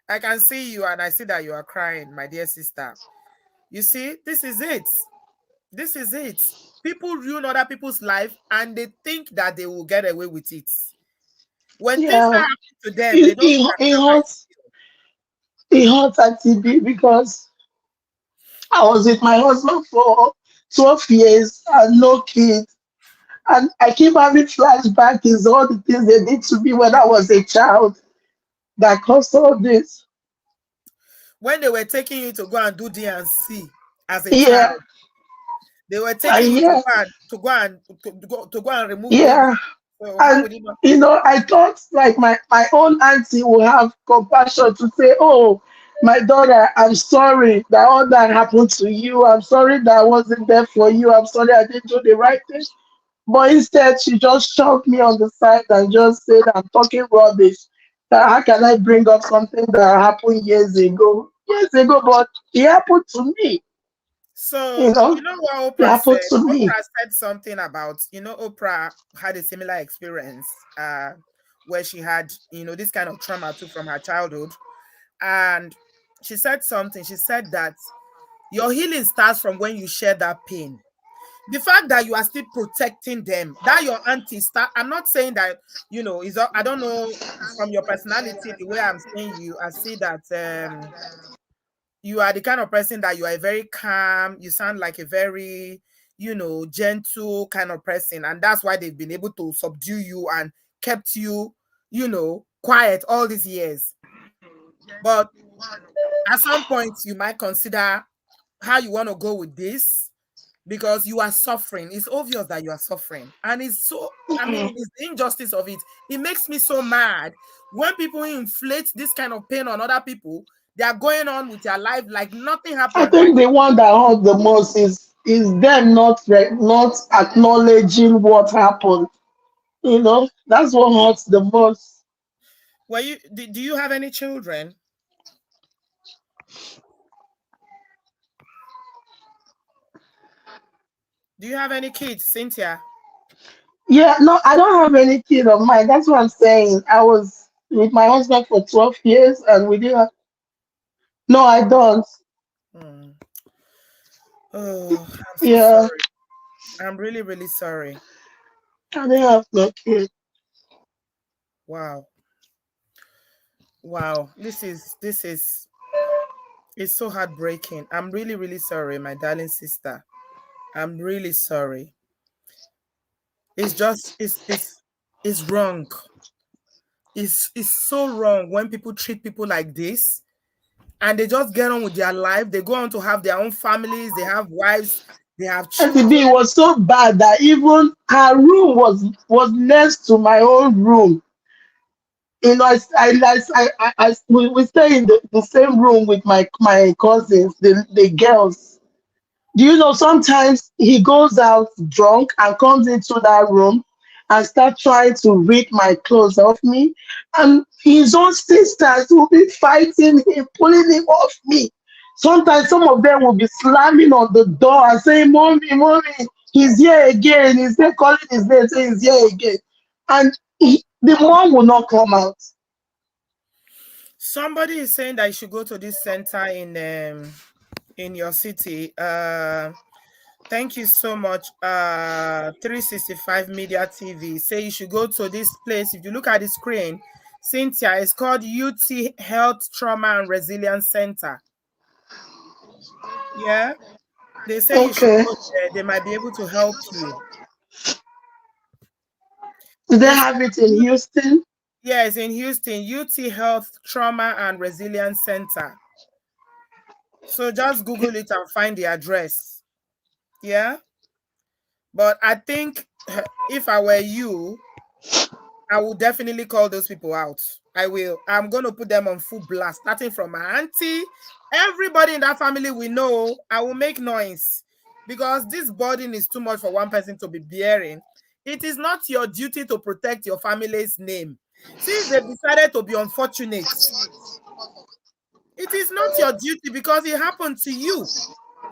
I can see you and I see that you are crying, my dear sister. You see, this is it. This is it. People ruin other people's life and they think that they will get away with it. When things Yeah. start happening to them, they It, don't it, see that it karma is hurts. It hurts at TB because I was with my husband for 12 years and no kids. And I keep having flashbacks, all the things they did to me when I was a child that caused all this. when they were taking you to go and do D&C as a Yeah. child. They were taking you Yeah. to go and remove baby. Yeah. So how And would you not? I thought like my own auntie will have compassion to say, oh, my daughter, I'm sorry that all that happened to you. I'm sorry that I wasn't there for you. I'm sorry I didn't do the right thing. But instead, she just shoved me on the side and just said, I'm talking rubbish. That how can I bring up something that happened years ago? Years ago, but it happened to me. You So know, you know what it Oprah happened said? to me. Oprah said something about, Oprah had a similar experience where she had, this kind of trauma too from her childhood. And she said something. She said that your healing starts from when you share that pain. The fact that you are still protecting them, that your auntie start. I'm not saying that, is I don't know from your personality, the way I'm saying you, I see that you are the kind of person that you are very calm. You sound like a very, gentle kind of person. And that's why they've been able to subdue you and kept you, quiet all these years. But at some point, you might consider how you want to go with this because you are suffering. It's obvious that you are suffering. And it's so, it's the injustice of it. It makes me so mad when people inflate this kind of pain on other people. They are going on with their life like nothing I happened. Like, think the one that hurt the most is them not acknowledging what happened. You know, that's what hurts the most. do you have any children? Do you have any kids, Cynthia? Yeah, no, I don't have any kid of mine. That's what I'm saying. I was with my husband for 12 years and we didn't. No, I don't. Hmm. Oh, I'm so Yeah, sorry. I'm really, really sorry. I didn't have no kid. Wow. Wow. This is it's so heartbreaking. I'm really, really sorry, my darling sister. I'm really sorry. It's just it's wrong. It's so wrong when people treat people like this and they just get on with their life. They go on to have their own families, they have wives, they have children. STB was so bad that even her room was next to my own room. You know, we stay in the same room with my cousins, the girls. Do you know sometimes he goes out drunk and comes into that room and start trying to rip my clothes off me, and his own sisters will be fighting him, pulling him off me. Sometimes some of them will be slamming on the door and saying, "Mommy, mommy, he's here again." He's there calling his name, saying he's here again, and the mom will not come out. Somebody is saying that you should go to this center in your city. Thank you so much. 365 Media TV say you should go to this place. If you look at the screen, Cynthia, it's called UT Health Trauma and Resilience Center. Yeah, they say you should go there. They might be able to help you. Do they have it in Houston? Yes, in Houston, UT Health Trauma and Resilience Center. So just Google it and find the address. Yeah. But I think if I were you, I would definitely call those people out. I will. I'm going to put them on full blast, starting from my auntie. Everybody in that family we know, I will make noise. Because this burden is too much for one person to be bearing. It is not your duty to protect your family's name. Since they decided to be unfortunate, it is not your duty because it happened to you.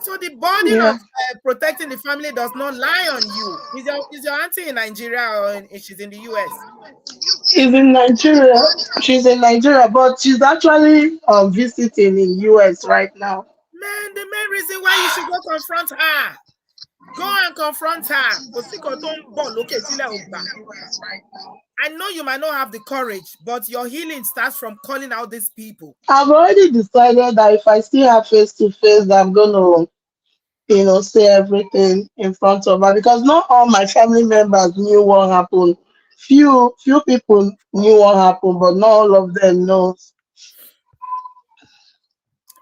So the burden of protecting the family does not lie on you. Is your auntie in Nigeria or she's in the US? She's in Nigeria. She's in Nigeria, but she's actually visiting in US right now. Man, the main reason why you should go confront her. Go and confront her. I know you might not have the courage, but your healing starts from calling out these people. I've already decided that if I see her face to face, I'm gonna, say everything in front of her, because not all my family members knew what happened. Few people knew what happened, but not all of them knows.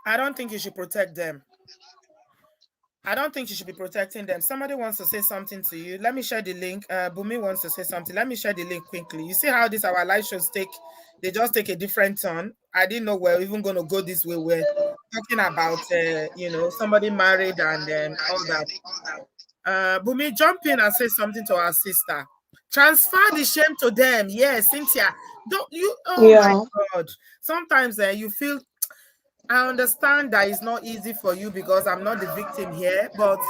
I don't think you should protect them. I don't think you should be protecting them. Somebody wants to say something to you. Let me share the link. Bumi wants to say something. Let me share the link quickly. You see how our live shows they just take a different turn. I didn't know we're even going to go this way. We're talking about, somebody married and all that. Bumi, jump in and say something to our sister. Transfer the shame to them. Yes, Cynthia. Don't you? Oh my God. Sometimes you feel. I understand that it's not easy for you because I'm not the victim here, but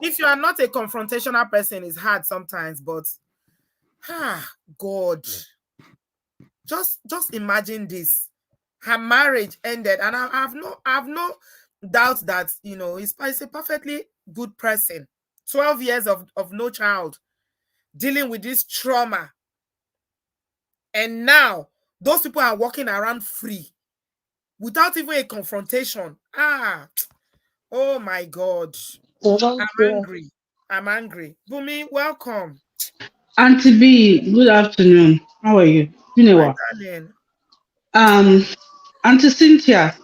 if you are not a confrontational person, it's hard sometimes. But God, just imagine this: her marriage ended, and I have no doubt that he's a perfectly good person. 12 years of no child, dealing with this trauma, and now those people are walking around free. Without even a confrontation. Oh my God. I'm angry. Bumi, welcome. Auntie B, good afternoon. How are you? You know what? Auntie Cynthia,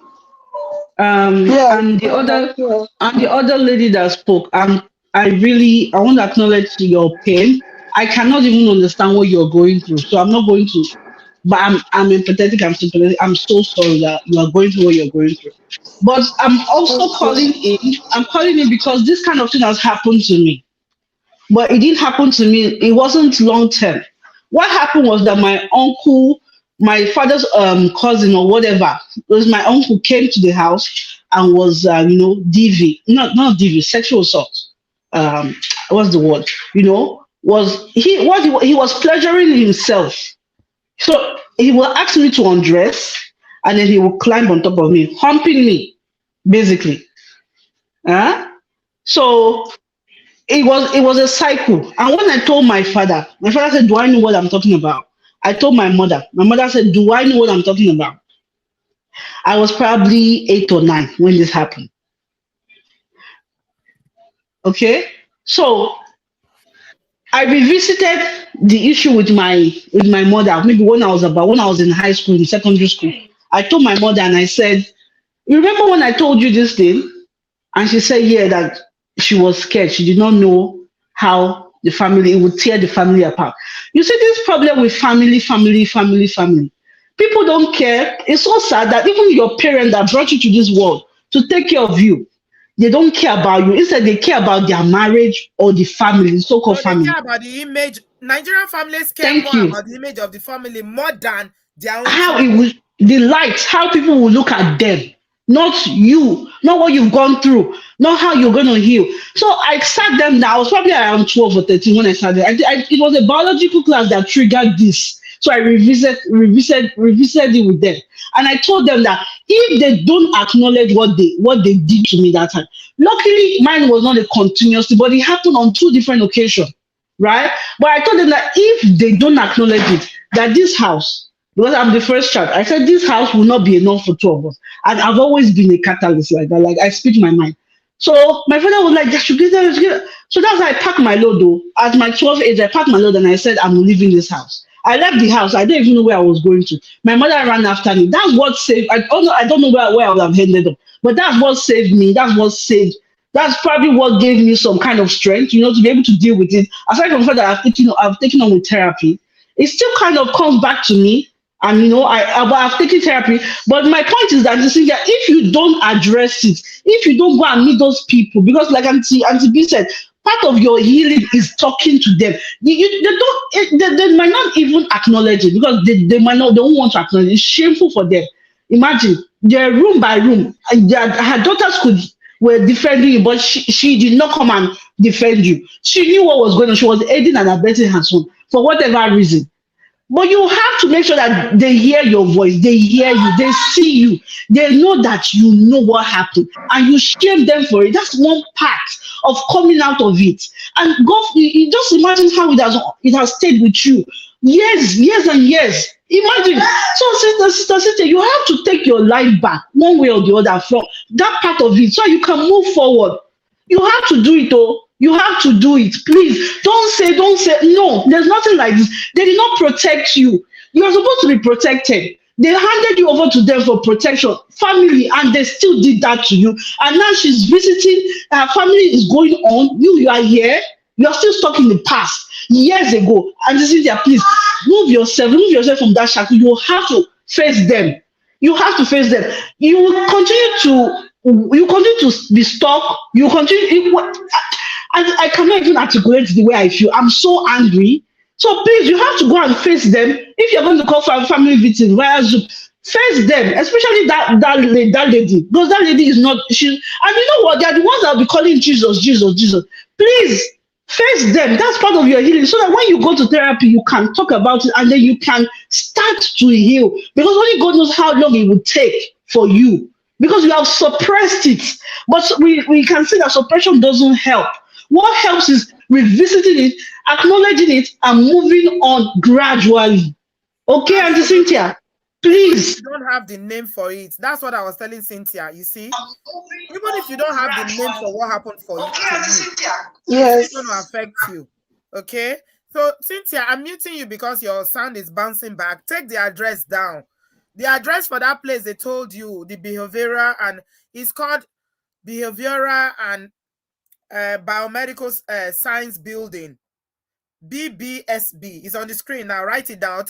and the other lady that spoke, I want to acknowledge your pain. I cannot even understand what you're going through, so I'm not going to. But I'm empathetic. I'm sympathetic. I'm so sorry that you are going through what you're going through. But I'm also calling in. I'm calling in because this kind of thing has happened to me. But it didn't happen to me. It wasn't long term. What happened was that my uncle, my father's cousin or whatever, was my uncle came to the house and was DV, not DV, sexual assault. What's the word? He was pleasuring himself. So he will ask me to undress, and then he will climb on top of me, humping me, basically. So it was a cycle. And when I told my father said, "Do I know what I'm talking about?" I told my mother. My mother said, "Do I know what I'm talking about?" I was probably 8 or 9 when this happened. Okay, so I revisited the issue with my mother, maybe when I was in high school, in secondary school. I told my mother and I said, "You remember when I told you this thing?" And she said, yeah, that she was scared. She did not know how it would tear the family apart. You see this problem with family. People don't care. It's so sad that even your parent that brought you to this world to take care of you, They don't care about you. Instead, they care about their marriage or the family, so-called No, they family. care about the image. Nigerian families care Thank more you. about the image of the family more than their own How children. it will, the light, how people will look at them, not you, not what you've gone through, not how you're going to heal. So I sat them down. I was probably around 12 or 13 when I started. It was a biological class that triggered this. So I revisited it with them. And I told them that if they don't acknowledge what they did to me that time, luckily mine was not a continuously, but it happened on 2 different occasions, right? But I told them that if they don't acknowledge it, that this house, because I'm the first child, I said this house will not be enough for 2 of us. And I've always been a catalyst like that. Like I speak my mind. So my father was like, "Just get there, So that's how I packed my load though. At my 12 age, I packed my load and I said, I'm leaving this house. I left the house. I don't even know where I was going to. My mother ran after me. That's what saved. I don't know where I would have ended up. But that's what saved me. That's what saved. That's probably what gave me some kind of strength, to be able to deal with it. Aside from the fact that I've taken on with therapy, it still kind of comes back to me. And I've taken therapy, but my point is that if you don't address it, if you don't go and meet those people, because like Auntie B said, part of your healing is talking to them. They might not even acknowledge it because they might not, they don't want to acknowledge it. It's shameful for them. Imagine they're room by room, and her daughters were defending you, but she did not come and defend you. She knew what was going on. She was aiding and abetting her son for whatever reason. But you have to make sure that they hear your voice, they hear you, they see you, they know that you know what happened, and you shame them for it. That's one part of coming out of it. And God, you just imagine how it has stayed with you years and years. Imagine. So, sister, you have to take your life back one way or the other from that part of it, so you can move forward. You have to do it, oh. You have to do it. Please don't say, no, there's nothing like this. They did not protect you. You are supposed to be protected. They handed you over to them for protection, family, and they still did that to you. And now she's visiting, her family is going on. You are here. You are still stuck in the past, years ago. And this is there, please remove yourself from that shackle. You have to face them. You have to face them. You will continue to be stuck. You continue. I cannot even articulate the way I feel. I'm so angry. So please, you have to go and face them. If you're going to call for a family meeting via Zoom, face them, especially that lady, because that lady is not she. And you know what? They are the ones that will be calling Jesus. Please face them. That's part of your healing, so that when you go to therapy, you can talk about it, and then you can start to heal. Because only God knows how long it will take for you, because you have suppressed it. But we can see that suppression doesn't help. What helps is revisiting it, acknowledging it, and moving on gradually. Okay, Auntie Cynthia, please. You don't have the name for it. That's what I was telling Cynthia. You see, even if you don't have the name for what happened for you, it's going to affect you. Okay, so Cynthia, I'm muting you because your sound is bouncing back. Take the address down. The address for that place they told you, the behavioral, and it's called Behavioral and Biomedical Science Building. BBSB is on the screen now. Write it down.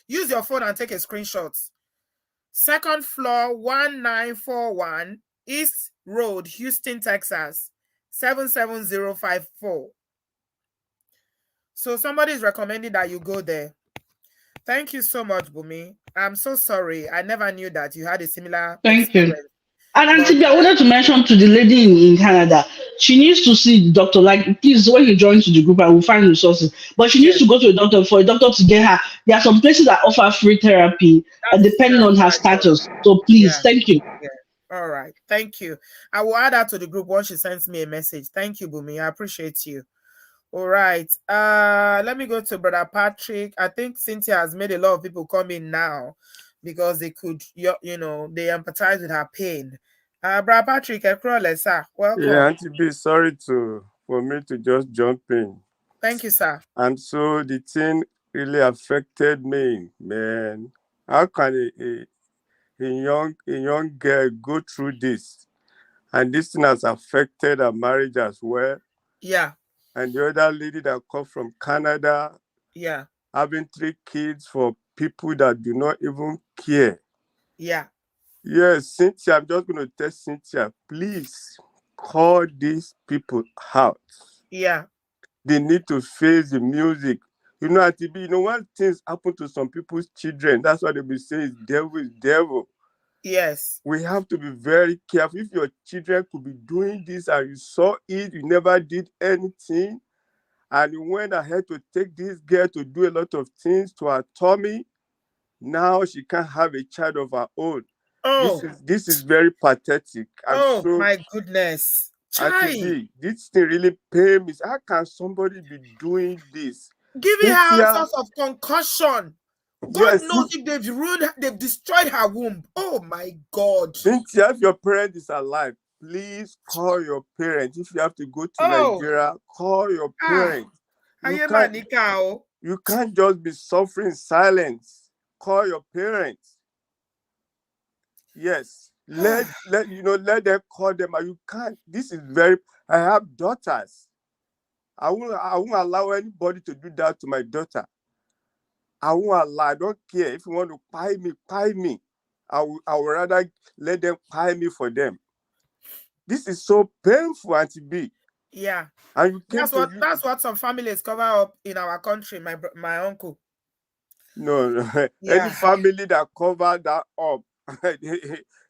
Use your phone and take a screenshot. Second floor, 1941 East Road, Houston, Texas, 77054. So somebody is recommending that you go there. Thank you so much, Bumi. I'm so sorry. I never knew that you had a similar experience. You. And Auntie, I wanted to mention to the lady in Canada, she needs to see the doctor. Like, please, when you join to the group, I will find resources. But she needs to go to a doctor for a doctor to get her. There are some places that offer free therapy, depending on her status. So please, thank you. Yeah. All right. Thank you. I will add that to the group once she sends me a message. Thank you, Bumi. I appreciate you. All right. Let me go to Brother Patrick. I think Cynthia has made a lot of people come in now because they could, they empathize with her pain. Brother Patrick, sir. Welcome. Yeah, Auntie B, sorry for me to just jump in. Thank you, sir. And so the thing really affected me, man. How can a young girl go through this? And this thing has affected her marriage as well. Yeah. And the other lady that come from Canada. Yeah. Having 3 kids for people that do not even care. Yeah. Yes, Cynthia, I'm just going to tell Cynthia, please call these people out. Yeah. They need to face the music. You know, at TB, you know, when things happen to some people's children, that's what they will say is devil is devil. Yes. We have to be very careful. If your children could be doing this and you saw it, you never did anything, and you went ahead to take this girl to do a lot of things to her tummy, now she can't have a child of her own. Oh. This is very pathetic. My goodness. Chai. This thing really pains me. How can somebody be doing this? Giving her all sorts of concussion. God knows if they've destroyed her womb. Oh my God. Cynthia, if your parent is alive, please call your parents. If you have to go to Nigeria, call your parents. You can't just be suffering in silence. Call your parents. Yes. Let them call them. You can't. This is I have daughters. I won't allow anybody to do that to my daughter. I won't allow. I don't care. If you want to pay me. I would rather let them pay me for them. This is so painful, Auntie B. Yeah. And that's what some families cover up in our country, my uncle. No. Yeah. Any family that cover that up,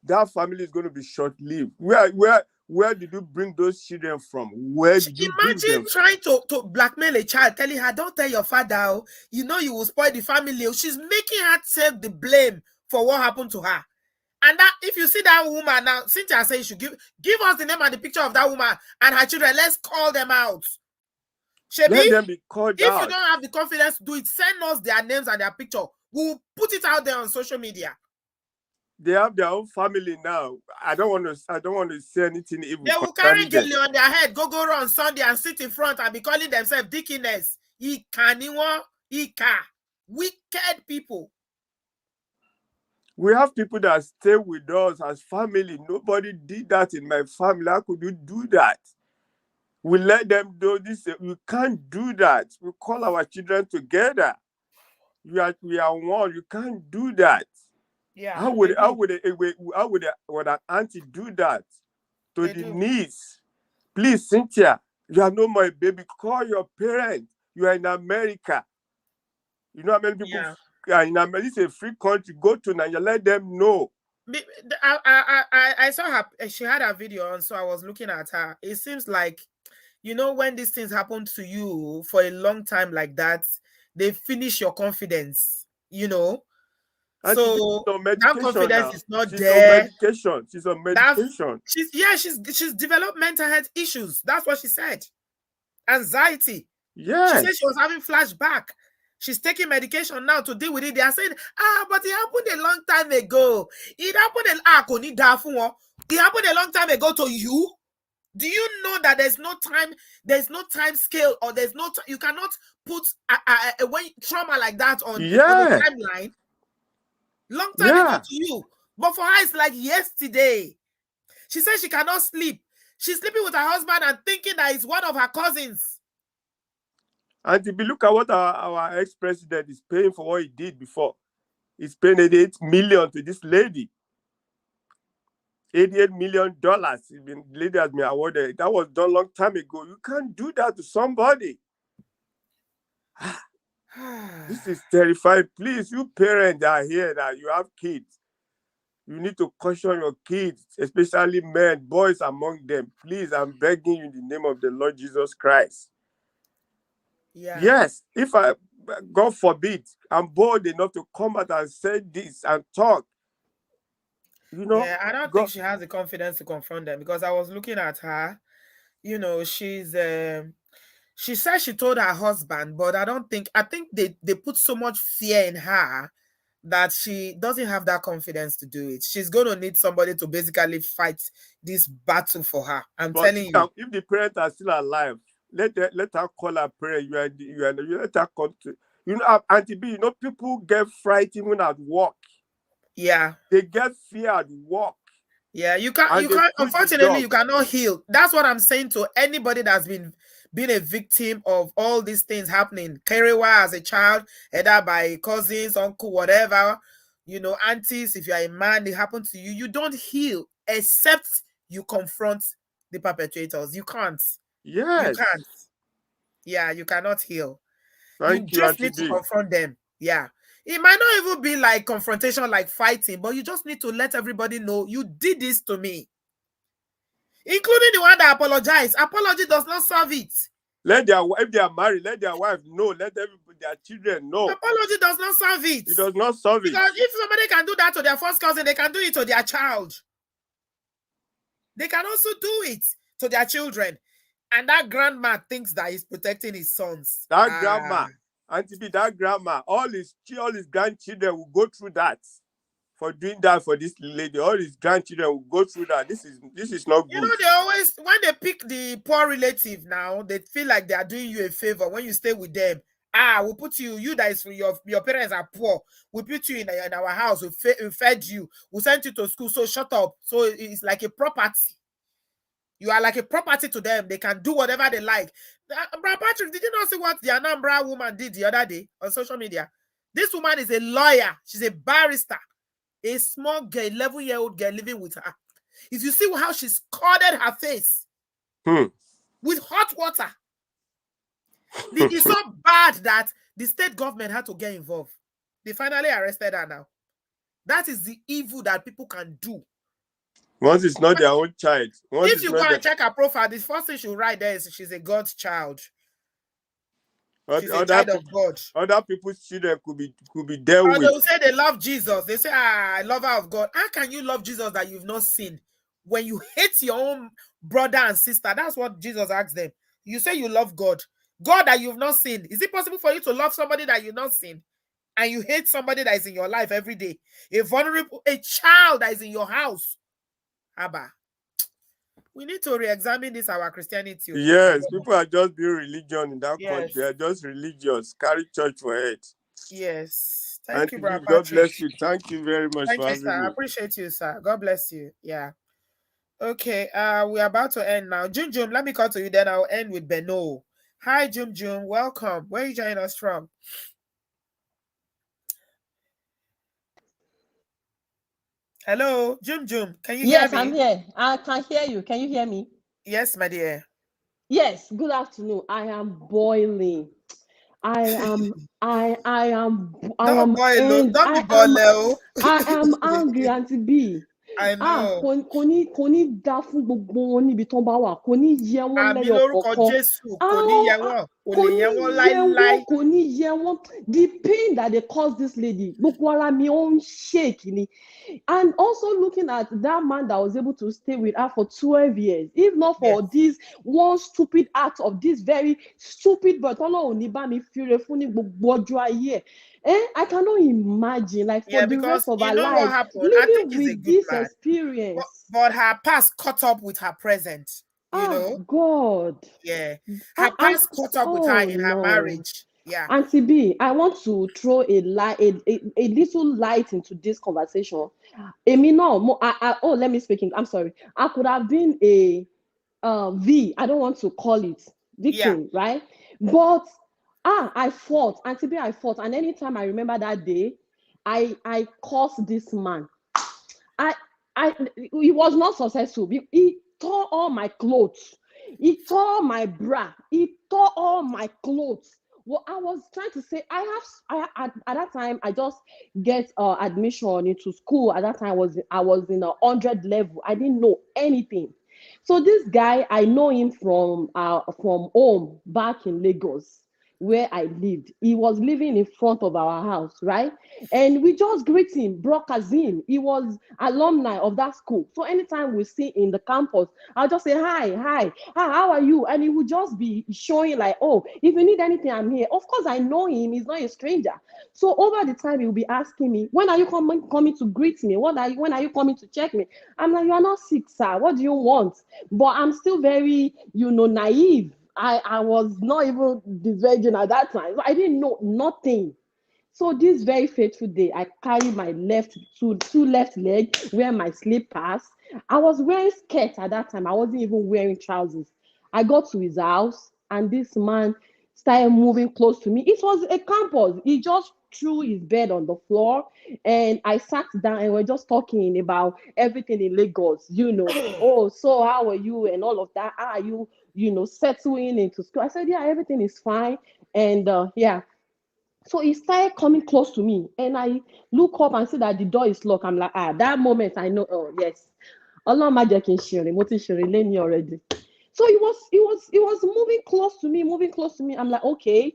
that family is going to be short-lived. Where did you bring those children from? Where did you bring them? Imagine trying to blackmail a child, telling her, don't tell your father, you know you will spoil the family. She's making her take the blame for what happened to her. And that, if you see that woman now, Cynthia says you should give us the name and the picture of that woman and her children. Let's call them out. Shebi, let them be called if out. You don't have the confidence to do it, send us their names and their picture. We'll put it out there on social media. They have their own family now. I don't want to say anything evil. They will carry gele on their head, go on Sunday and sit in front and be calling themselves deaconess. Wicked people. We have people that stay with us as family. Nobody did that in my family. How could you do that? We let them do this. We can't do that. We call our children together. We are one. You can't do that. Yeah. How would an auntie do that to the niece? Please, Cynthia, you are no more a baby. Call your parents. You are in America. You know how many people are in America? It's a free country. Go to Nigeria. Let them know. I saw her. She had a video on, so I was looking at her. It seems like, when these things happen to you for a long time like that, they finish your confidence. And so that confidence is not she's there. She's on medication. She's developed mental health issues. That's what she said. Anxiety. Yeah. She said she was having flashback. She's taking medication now to deal with it. They are saying, but it happened a long time ago. It happened a long time ago to you. Do you know that there's no time scale, or you cannot put a trauma like that on the timeline? Long time ago to you. But for her, it's like yesterday. She says she cannot sleep. She's sleeping with her husband and thinking that it's one of her cousins. And if you look at what our ex-president is paying for what he did before, he's paying $88 million to this lady. $88 million. The lady has been awarded. That was done a long time ago. You can't do that to somebody. This is terrifying. Please, you parents that are here, that you have kids, you need to caution your kids, especially men, boys among them. Please, I'm begging you in the name of the Lord Jesus Christ. Yeah. Yes, if God forbid, I'm bold enough to come out and say this and talk. Yeah, I don't think she has the confidence to confront them, because I was looking at her. She said she told her husband, but I think they put so much fear in her that she doesn't have that confidence to do it. She's going to need somebody to basically fight this battle for her. I'm telling you. If the parents are still alive, let her call her parent. You let her come to. Auntie B, people get frightened when at work. Yeah. They get fear at work. Yeah, you can't. Unfortunately, you cannot heal. That's what I'm saying to anybody that's been a victim of all these things happening. Kerewa as a child, either by cousins, uncle, whatever, aunties. If you are a man, it happened to you. You don't heal except you confront the perpetrators. You can't. Yes. You can't. Yeah, you cannot heal. Thank you, just need to confront them. Yeah. It might not even be like confrontation, like fighting, but you just need to let everybody know you did this to me. Including the one that apologized. Apology does not solve it. If they are married, let their wife know. Let their children know. Apology does not solve it. It does not solve it. Because if somebody can do that to their first cousin, they can do it to their child. They can also do it to their children. And that grandma thinks that he's protecting his sons. That grandma, Auntie B, that grandma, all his grandchildren will go through that. For doing that for this lady, all his grandchildren will go through that. This is not good. You know, they always, when they pick the poor relative now, they feel like they are doing you a favor when you stay with them. We'll put you that is your parents are poor. We'll put you in our house. We fed you. We sent you to school. So shut up. So it's like a property. You are like a property to them. They can do whatever they like. Brother Patrick, did you not see what the Anambra woman did the other day on social media? This woman is a lawyer. She's a barrister. A small girl, 11-year-old girl living with her. If you see how she scalded her face with hot water, it's so bad that the state government had to get involved. They finally arrested her now. That is the evil that people can do. Once it's not their own child. If you go and check her profile, the first thing she'll write there is she's a God's child. She's a child of God. Other people's children could be dealt with. They will say they love Jesus. They say, I love her of God. How can you love Jesus that you've not seen? When you hate your own brother and sister, that's what Jesus asked them. You say you love God. God that you've not seen. Is it possible for you to love somebody that you've not seen? And you hate somebody that is in your life every day? A child that is in your house. Abba. We need to re-examine this, our Christianity. Yes, people are just being religion in that country. They are just religious. Carry church for it. Yes. Thank you, brother. God bless you. Thank you very much for having me. I appreciate you, sir. God bless you. Yeah. Okay. We're about to end now. Jum, let me call to you, then I'll end with Beno. Hi, Jum. Welcome. Where are you joining us from? Hello, Jum. Can you hear me? Yes, I'm here. I can hear you. Can you hear me? Yes, my dear. Yes. Good afternoon. I am boiling. I am angry, Auntie B. I know. Kò ní dá fún gbogbo wọn níbi tán bá wà. Kò ní yẹ wọ́n lẹ́yọ kọ̀ọ̀kan. Kò ní yẹ wọ́n. The pain that they caused this lady, gbogbo ara mi ó ń shake ni. And also looking at that man that was able to stay with her for 12 years, if not for this one stupid act of this very stupid but I cannot imagine, like, for the rest of her life, living with this experience. But her past caught up with her present. You know? God. Yeah. Her past caught up with her in her marriage. Yeah. Auntie B, I want to throw a little light into this conversation. Let me speak. I'm sorry. I could have been a V. I don't want to call it victim, right? But I fought. Auntie B, I fought. And anytime I remember that day, I cursed this man. He was not successful. He tore all my clothes. He tore my bra. He tore all my clothes. Well, I was trying to say, at that time, I just get admission into school. At that time, I was in 100 level. I didn't know anything. So this guy, I know him from home back in Lagos, where I lived. He was living in front of our house, right? And we just greet him, Bro Kazim. He was alumni of that school. So anytime we see in the campus, I'll just say, hi, how are you? And he would just be showing like, oh, if you need anything, I'm here. Of course, I know him. He's not a stranger. So over the time, he'll be asking me, when are you coming to greet me? When are you coming to check me? I'm like, you are not sick, sir. What do you want? But I'm still very, naive. I was not even the virgin at that time. So I didn't know nothing. So this very fateful day, I carried my two left leg, wear my slippers. I was wearing skirts at that time. I wasn't even wearing trousers. I got to his house and this man started moving close to me. It was a campus. He just threw his bed on the floor, and I sat down, and we're just talking about everything in Lagos, oh, so how are you and all of that, how are you, settling into school? I said, yeah, everything is fine. And yeah, so he started coming close to me, and I look up and see that the door is locked. I'm like, that moment I know, oh yes, Allah magic in sharing, what is sharing already. So he was moving close to me, moving close to me. I'm like, okay.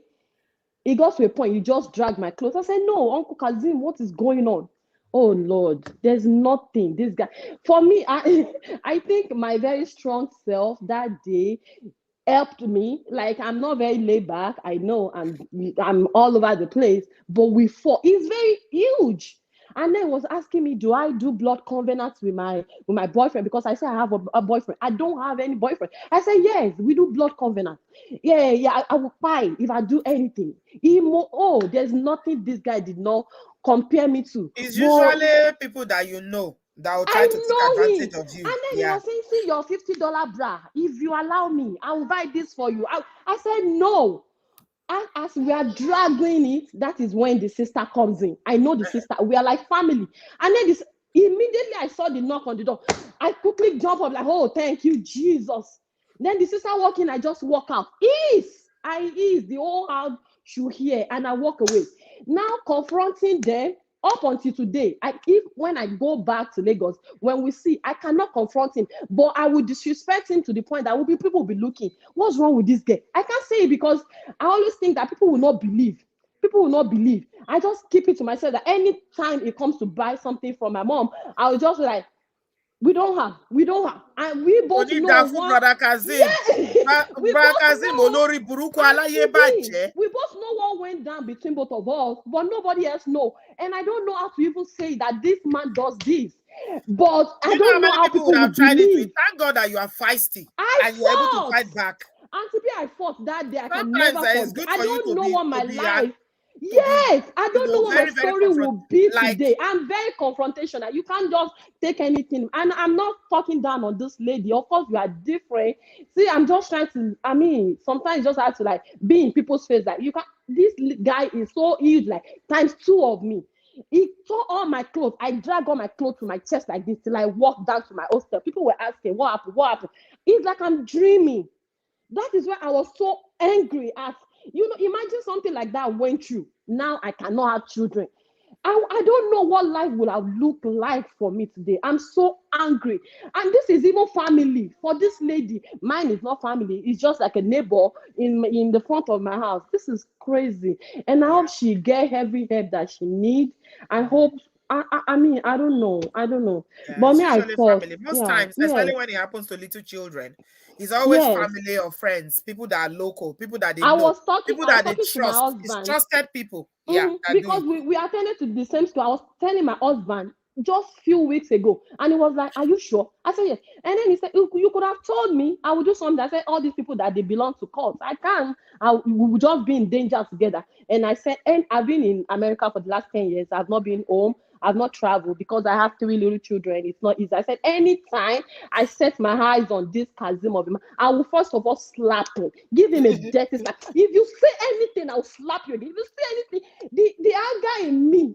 It got to a point, you just dragged my clothes. I said, no, Uncle Kazim, what is going on? Oh Lord, there's nothing. This guy, for me, I think my very strong self that day helped me. Like, I'm not very laid back. I know I'm all over the place, but we fought. He's very huge. And then was asking me, do I do blood covenants with my boyfriend? Because I said I have a boyfriend. I don't have any boyfriend. I said, yes, we do blood covenant. Yeah, I will fight if I do anything. There's nothing this guy did not compare me to. It's usually people that that will try to take advantage of you. And then he was saying, see your $50 bra. If you allow me, I will buy this for you. I said, no. And as we are dragging it, that is when the sister comes in. I know the sister. We are like family. And then immediately I saw the knock on the door. I quickly jump up like, oh, thank you, Jesus. Then the sister walk in, I just walk out. The whole house should hear, and I walk away. Now confronting them, up until today, when I go back to Lagos, when we see, I cannot confront him, but I will disrespect him to the point that people will be looking, what's wrong with this guy? I can't say it because I always think that people will not believe. People will not believe. I just keep it to myself that anytime it comes to buy something from my mom, I will just be like, we don't have, and we both know one. Brother Kazim, Brother Kazim, Olori Buruku Alaye Baje. We both know what went down between both of us, but nobody else know. And I don't know how to even say that this man does this. But I don't know how people would tried believe. It. Thank God that you are feisty and you're able to fight back. And I fought that day. I can Sometimes never forget. I don't know what my life. Yes, I don't know what my story will be today. I'm very confrontational. You can't just take anything. And I'm not talking down on this lady. Of course, we are different. See, I'm just trying to, sometimes you just have to like be in people's face. Like, this guy is so huge, like times 2 of me. He tore all my clothes. I dragged all my clothes to my chest like this till I walked down to my hostel. People were asking, what happened? What happened? It's like I'm dreaming. That is why I was so angry at, imagine something like that went through. Now I cannot have children. I don't know what life would have looked like for me today. I'm so angry. And this is even family. For this lady, mine is not family. It's just like a neighbor in the front of my house. This is crazy. And I hope she get every help that she needs. I hope, I don't know. Yeah, but me, I thought, family. Most times, especially when it happens to little children, it's always family or friends, people that are local, people that they know, people that they trust. It's trusted people. Yeah, because we attended to the same school. I was telling my husband just a few weeks ago, and he was like, "Are you sure?" I said, "Yes." And then he said, "You could have told me. I would do something." I said, "All these people that they belong to cults, I can't. We would just be in danger together." And I said, "And I've been in America for the last 10 years. I've not been home. I've not traveled because I have 3 little children. It's not easy." I said, anytime I set my eyes on this Kazim of him, I will first of all slap him, give him a dirty slap. If you say anything, I'll slap you again. If you say anything, the anger in me,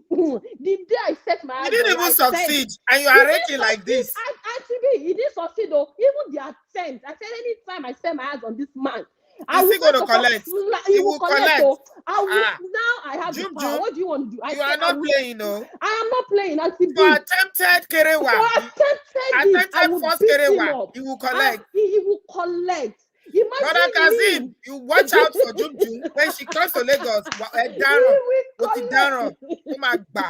the day I set my eyes on, you didn't even succeed, and you are raging like this. Actually, he didn't succeed though. Even the attempt, I said, anytime I set my eyes on this man, I will going to collect. He will collect. So now I have the power. What do you want to do? You are not playing, no. I am not playing. You attempted Kerewa. Attempted first Kerewa. He will collect. He will collect. Imagine Brother Kazim, you watch out for Jum when she comes to Lagos.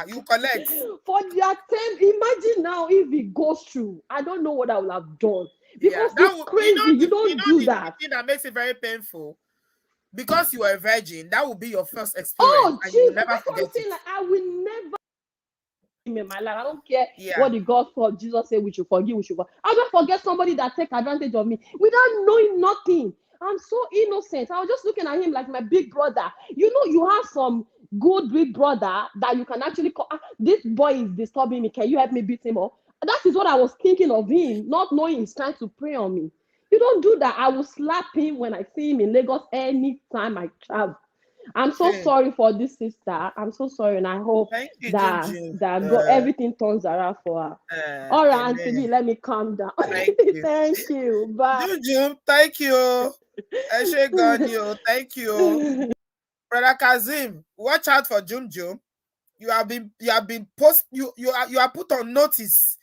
You collect. For the attempt, imagine now if it goes through. I don't know what I will have done. Because it's crazy. You don't do that. The thing that makes it very painful, because you are a virgin, that will be your first experience. Oh, and you will never forget it. Like, I will never in my life. I don't care what the gospel of Jesus said we should forgive, I'll just forget somebody that take advantage of me without knowing nothing. I'm so innocent. I was just looking at him like my big brother. You have some good big brother that you can actually call, this boy is disturbing me. Can you help me beat him up? That is what I was thinking of him, not knowing he's trying to prey on me. You don't do that. I will slap him when I see him in Lagos anytime I travel. I'm so sorry for this sister. I'm so sorry, and I hope Thank you, June that June. God, everything turns around for her. All right, Auntie B, Amen. let me calm down. Thank you. Thank you. Bye. June June, thank you. Eshe God, you. Thank you. Brother Kazim, watch out for June June. You have been you are put on notice.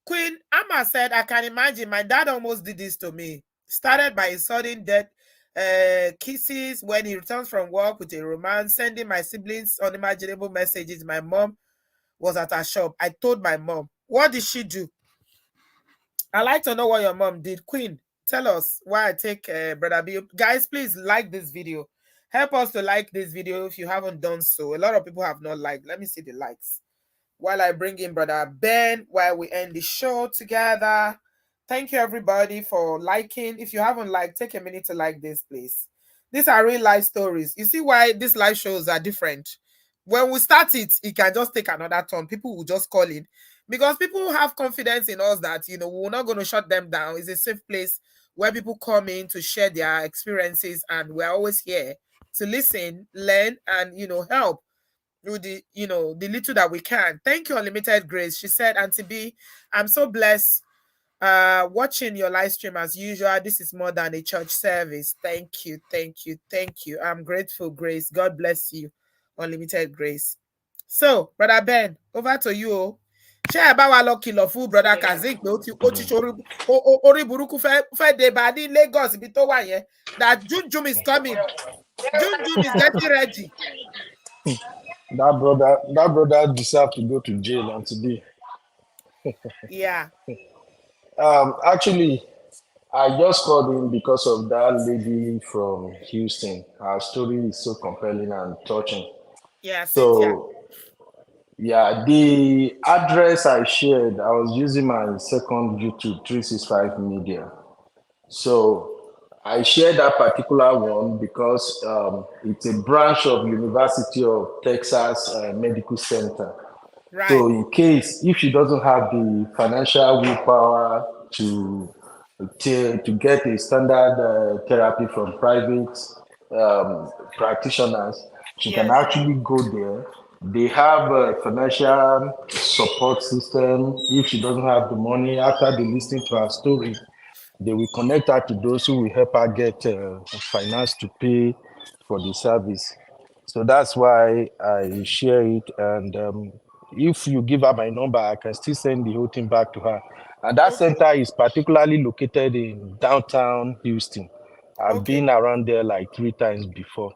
Queen Amma said, I can imagine my dad almost did this to me. Started by his sudden death, kisses when he returns from work with a romance, sending my siblings unimaginable messages. My mom was at her shop. I told my mom. What did she do? I'd like to know what your mom did. Queen, tell us why I take Brother B. Guys, please like this video. Help us to like this video if you haven't done so. A lot of people have not liked. Let me see the likes. While I bring in Brother Ben, while we end the show together. Thank you, everybody, for liking. If you haven't liked, take a minute to like this, please. These are real life stories. You see why these live shows are different. When we start it, it can just take another turn. People will just call in because people have confidence in us that, we're not going to shut them down. It's a safe place where people come in to share their experiences, and we're always here to listen, learn, and, help with the little that we can. Thank you, Unlimited Grace. She said, Auntie B, I'm so blessed watching your live stream as usual. This is more than a church service. Thank you, thank you, thank you. I'm grateful, Grace. God bless you, Unlimited Grace. So, Brother Ben, over to you. Ṣé ẹ bá wa lọ kìlọ̀ fún Brother Kazeem pé ó ti ṣorí orí burúkú fẹ́ dé bá ní Lagos ibi tó wà yẹn, that June is coming. June is getting ready. That brother deserves to go to jail and to be. Yeah. Actually, I just called in because of that lady from Houston. Her story is so compelling and touching. Yeah, Cynthia. So, yeah, the address I shared, I was using my second YouTube 365 Media. So, I shared that particular one because it's a branch of University of Texas Medical Center. Right. So in case if she doesn't have the financial willpower to get a standard therapy from private practitioners, she can actually go there. They have a financial support system. If she doesn't have the money, after they listen to her story, they will connect her to those who will help her get finance to pay for the service. So that's why I share it. And if you give her my number, I can still send the whole thing back to her. And that center is particularly located in downtown Houston. I've been around there like 3 times before.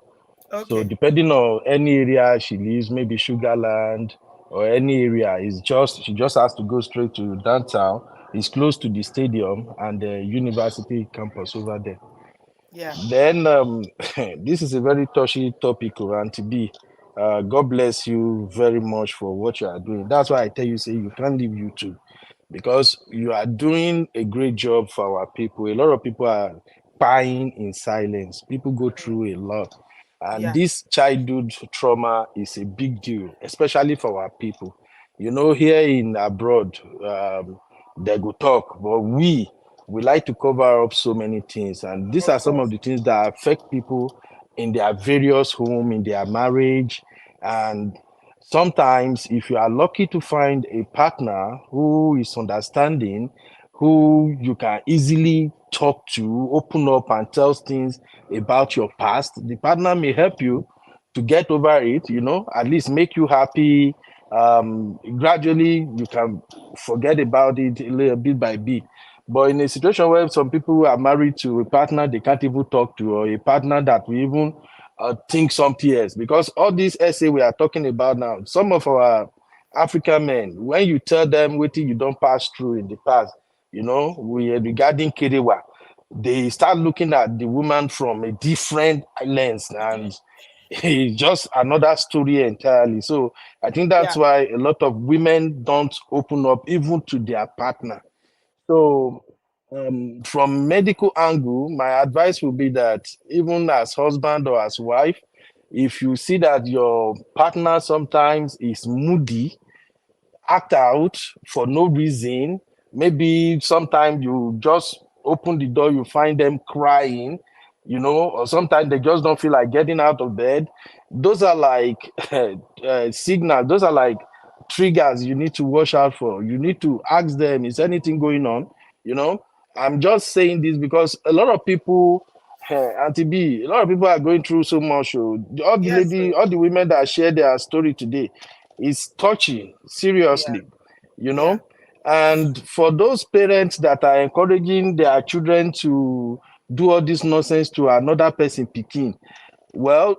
So depending on any area she lives, maybe Sugarland or any area, she just has to go straight to downtown. It's close to the stadium and the university campus over there. Yeah. Then this is a very touchy topic, Auntie B. God bless you very much for what you are doing. That's why I tell you, say you can't leave YouTube because you are doing a great job for our people. A lot of people are crying in silence. People go through a lot. And this childhood trauma is a big deal, especially for our people. Here in abroad, they go talk, but we like to cover up so many things. And these are some of the things that affect people in their various home, in their marriage. And sometimes if you are lucky to find a partner who is understanding, who you can easily talk to, open up and tell things about your past, the partner may help you to get over it, at least make you happy. Gradually you can forget about it a little bit by bit. But in a situation where some people are married to a partner they can't even talk to, or a partner that we even think something else, because all these essay we are talking about now, some of our African men, when you tell them what you don't pass through in the past, regarding Kerewa, they start looking at the woman from a different lens, and it's just another story entirely. So I think that's why a lot of women don't open up even to their partner. So from medical angle, my advice would be that even as husband or as wife, if you see that your partner sometimes is moody, act out for no reason. Maybe sometimes you just open the door, you find them crying. you know, or sometimes they just don't feel like getting out of bed. Those are like signals, those are like triggers you need to watch out for. You need to ask them, is anything going on? You know, I'm just saying this because a lot of people, Auntie B, a lot of people are going through so much. Oh. All the Yes, lady, sir. all the women that share their story today is touching, Yeah. seriously, you Yeah. know. And for those parents that are encouraging their children to do all this nonsense to another person picking, well,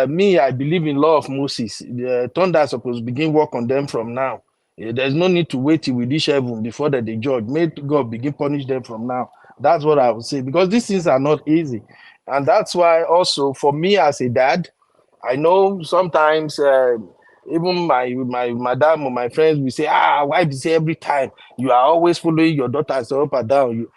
me, I believe in law of Moses. The thunder supposed to begin work on them from now. There's no need to wait till we reach heaven before that they judge. May God begin punish them from now. That's what I would say, because these things are not easy. And that's why also for me as a dad, I know sometimes even my madam or my friends will say, why be say every time you are always following your daughters up and down?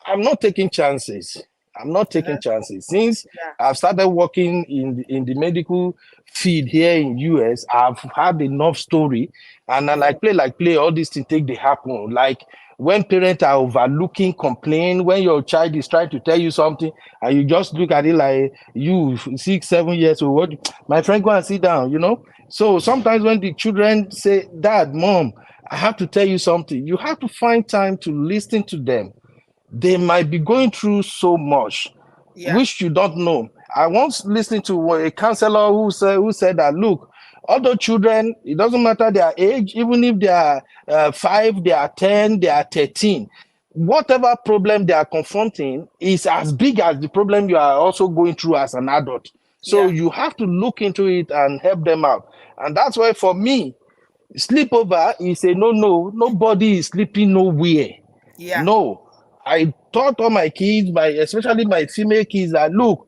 I'm not taking chances. I'm not taking Uh-huh. chances. Since Yeah. I've started working in the medical field here in US, I've had enough story, and I Yeah. like play, all these things take they happen. Like when parents are overlooking, complain, when your child is trying to tell you something, and you just look at it like you 6, 7 years old, what my friend, go and sit down, you know. So sometimes when the children say, Dad, Mom, I have to tell you something, you have to find time to listen to them. They might be going through so much Yeah. which you don't know. I once listened to a counselor who said that, look, other children, it doesn't matter their age, even if they are 5, they are 10, they are 13, whatever problem they are confronting is as big as the problem you are also going through as an adult. So Yeah. you have to look into it and help them out. And that's why for me, sleepover is a no. Nobody is sleeping nowhere. Yeah. No, I taught all my kids, especially my female kids, that look,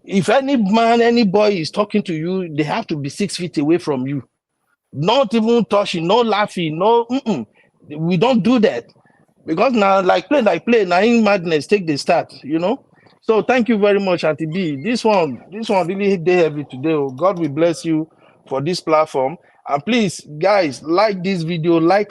if any man, any boy is talking to you, they have to be 6 feet away from you. Not even touching, no laughing, no. We don't do that because now, like play, now in madness take the start, you know. So thank you very much, Auntie B. This one really hit the heavy today. Oh, God will bless you for this platform. And please, guys, like this video, like,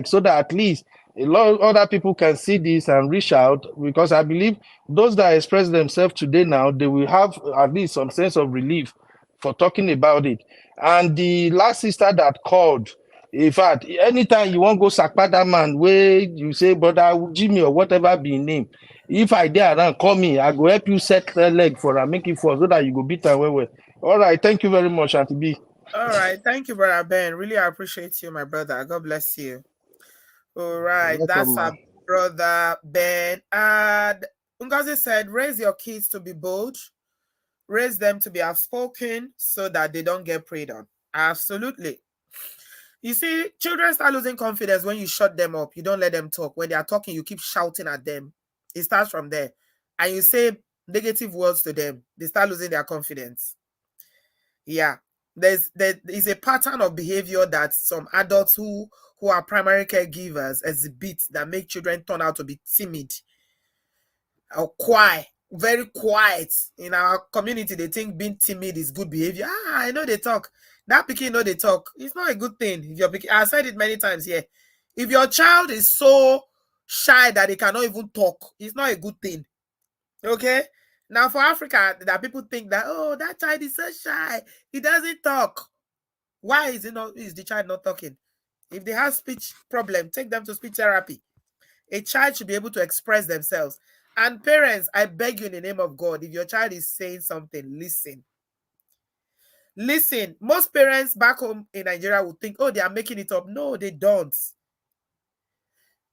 so that at least a lot of other people can see this and reach out. Because I believe those that express themselves today now, they will have at least some sense of relief for talking about it. And the last sister that called, in fact, anytime you want go sakpa that man, where you say brother Jimmy or whatever be him name, if I dey around, call me, I go help you set the leg for am, make it fall so that you go beat am well. All right, thank you very much, Auntie B. All right. Thank you, brother Ben. Really appreciate you, my brother. God bless you. All You're right. welcome, That's ma. our brother Ben. And Ngozi said, raise your kids to be bold, raise them to be outspoken so that they don't get preyed on. Absolutely. You see, children start losing confidence when you shut them up. You don't let them talk. When they are talking, you keep shouting at them. It starts from there. And you say negative words to them. They start losing their confidence. Yeah. There is a pattern of behavior that some adults who are primary caregivers exhibit that make children turn out to be timid or quiet, very quiet. In our community, they think being timid is good behavior. I know they talk. That pikin know they talk. It's not a good thing. If your pikin, I said it many times here. If your child is so shy that they cannot even talk, it's not a good thing. Okay? Now for Africa, that people think that, oh, that child is so shy. He doesn't talk. Why is the child not talking? If they have speech problem, take them to speech therapy. A child should be able to express themselves. And parents, I beg you in the name of God, if your child is saying something, listen. Listen. Most parents back home in Nigeria would think, oh, they are making it up. No, they don't.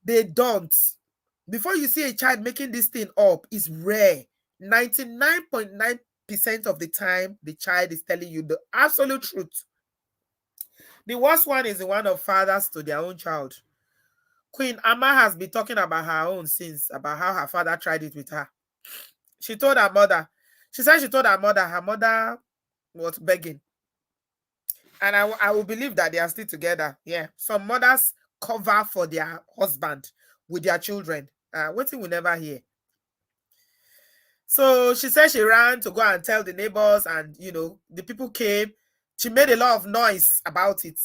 They don't. Before you see a child making this thing up, it's rare. 99.9% of the time, the child is telling you the absolute truth. The worst one is the one of fathers to their own child. Queen Amma has been talking about her own sins, about how her father tried it with her. She told her mother, she said she told her mother was begging. And I will believe that they are still together. Yeah. Some mothers cover for their husband with their children. What thing we never hear. So she said she ran to go and tell the neighbors, and the people came. She made a lot of noise about it.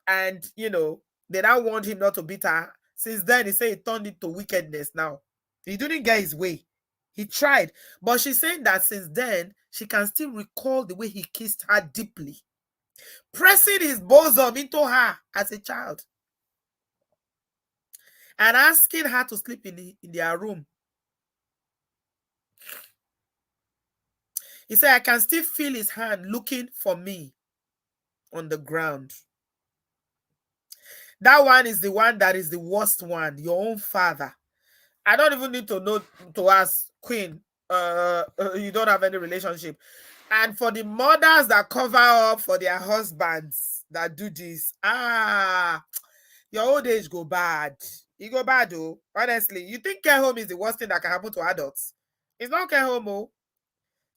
And they now warned him not to beat her. Since then, he said he turned it to wickedness now. He didn't get his way. He tried. But she's saying that since then, she can still recall the way he kissed her deeply, pressing his bosom into her as a child, and asking her to sleep in their room. He said, I can still feel his hand looking for me on the ground. That one is the one that is the worst one, your own father. I don't even need to know to ask Queen. You don't have any relationship. And for the mothers that cover up for their husbands that do this, your old age go bad. You go bad, though. Honestly, you think care home is the worst thing that can happen to adults? It's not care home, oh.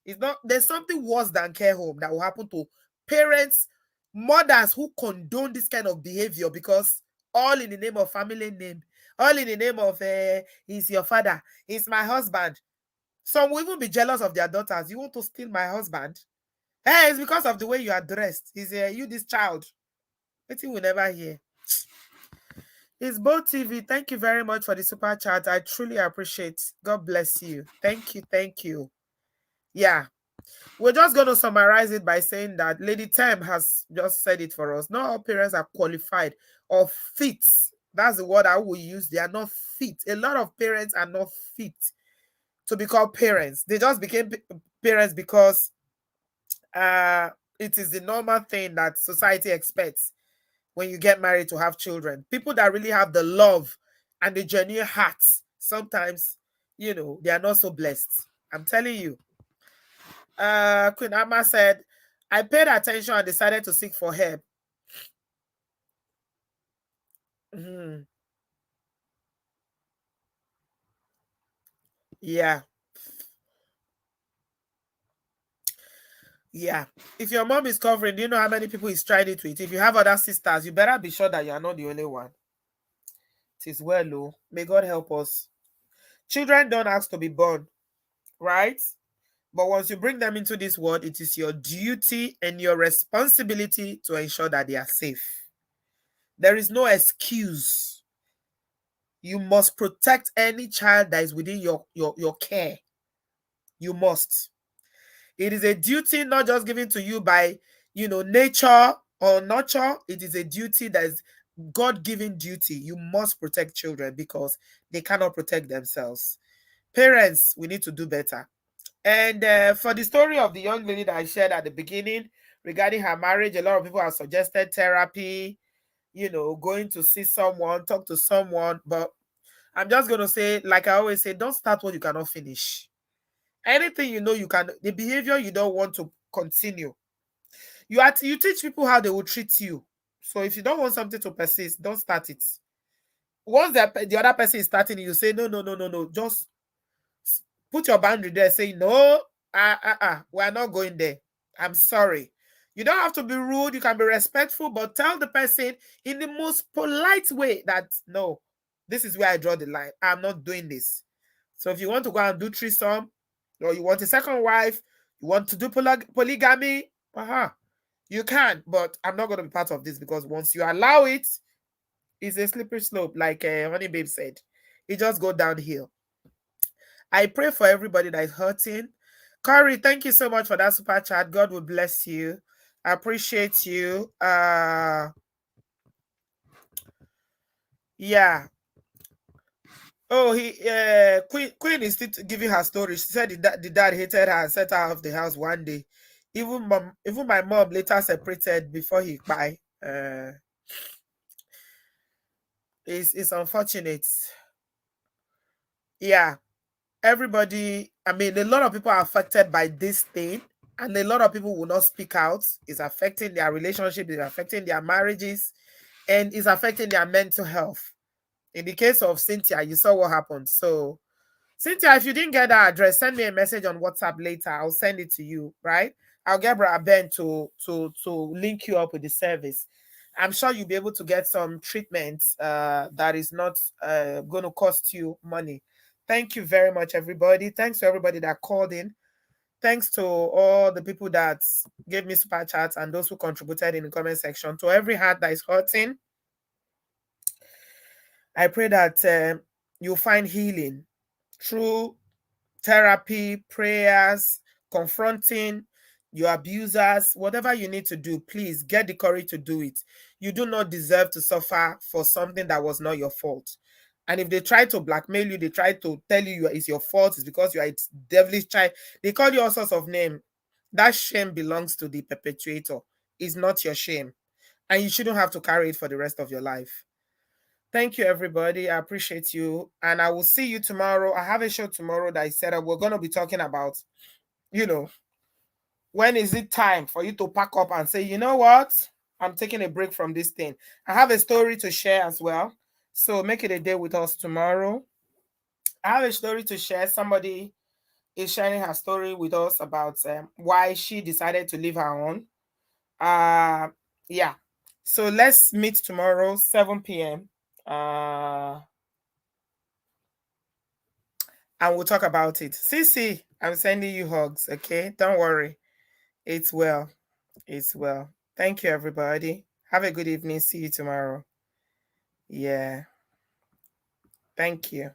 It's not. There's something worse than care home that will happen to parents, mothers who condone this kind of behavior, because all in the name of family name, all in the name of he's your father, he's my husband. Some will even be jealous of their daughters. You want to steal my husband? Hey, it's because of the way you are dressed. Is you this child? Waiting will never hear. It's Bo TV. Thank you very much for the super chat. I truly appreciate. God bless you. Thank you. Thank you. Yeah. We're just going to summarize it by saying that Lady Tem has just said it for us. Not all parents are qualified or fit. That's the word I will use. They are not fit. A lot of parents are not fit to become parents. They just became parents because it is the normal thing that society expects when you get married to have children. People that really have the love and the genuine hearts, sometimes, they are not so blessed. I'm telling you. Queen Amma said, I paid attention and decided to seek for help. Yeah. Yeah. If your mom is covering, do you know how many people he's tried it with? If you have other sisters, you better be sure that you are not the only one. It is well, oh. May God help us. Children don't ask to be born, right? But once you bring them into this world, it is your duty and your responsibility to ensure that they are safe. There is no excuse. You must protect any child that is within your care. You must. It is a duty not just given to you by, nature or nurture. It is a duty that is God-given duty. You must protect children because they cannot protect themselves. Parents, we need to do better. And for the story of the young lady that I shared at the beginning regarding her marriage, a lot of people have suggested therapy, going to see someone, talk to someone. But I'm just going to say, like I always say, don't start what you cannot finish. Anything you can, the behavior you don't want to continue. You teach people how they will treat you. So if you don't want something to persist, don't start it. Once the other person is starting, you say, no. Just put your boundary there. Say, no, we're not going there. I'm sorry. You don't have to be rude. You can be respectful, but tell the person in the most polite way that, no, this is where I draw the line. I'm not doing this. So if you want to go and do threesome, or you want a second wife, you want to do polygamy, you can, but I'm not going to be part of this, because once you allow it, it's a slippery slope, like Honey Babe said. It just go downhill. I pray for everybody that is hurting. Corey, thank you so much for that super chat. God will bless you. I appreciate you. Yeah. Oh, Queen is still giving her story. She said the dad hated her and set her off the house one day. Even my mom later separated before he died. It's unfortunate. Yeah. Everybody, I mean, a lot of people are affected by this thing, and a lot of people will not speak out. It's affecting their relationship, it's affecting their marriages, and it's affecting their mental health. In the case of Cynthia, you saw what happened. So, Cynthia, if you didn't get that address, send me a message on WhatsApp later. I'll send it to you, right? I'll get Brother Ben to link you up with the service. I'm sure you'll be able to get some treatment that is not going to cost you money. Thank you very much, everybody. Thanks to everybody that called in. Thanks to all the people that gave me super chats and those who contributed in the comment section. To every heart that is hurting, I pray that you'll find healing through therapy, prayers, confronting your abusers, whatever you need to do, please get the courage to do it. You do not deserve to suffer for something that was not your fault. And if they try to blackmail you, they try to tell you it's your fault, it's because you are a devilish child, they call you all sorts of names. That shame belongs to the perpetrator. It's not your shame. And you shouldn't have to carry it for the rest of your life. Thank you, everybody. I appreciate you. And I will see you tomorrow. I have a show tomorrow that I said we're going to be talking about, when is it time for you to pack up and say, you know what? I'm taking a break from this thing. I have a story to share as well. So make it a day with us tomorrow. I have a story to share. Somebody is sharing her story with us about why she decided to leave her own. Yeah. So let's meet tomorrow, 7 p.m. And we'll talk about it. Cece, I'm sending you hugs, okay? Don't worry. It's well. It's well. Thank you, everybody. Have a good evening. See you tomorrow. Yeah. Thank you.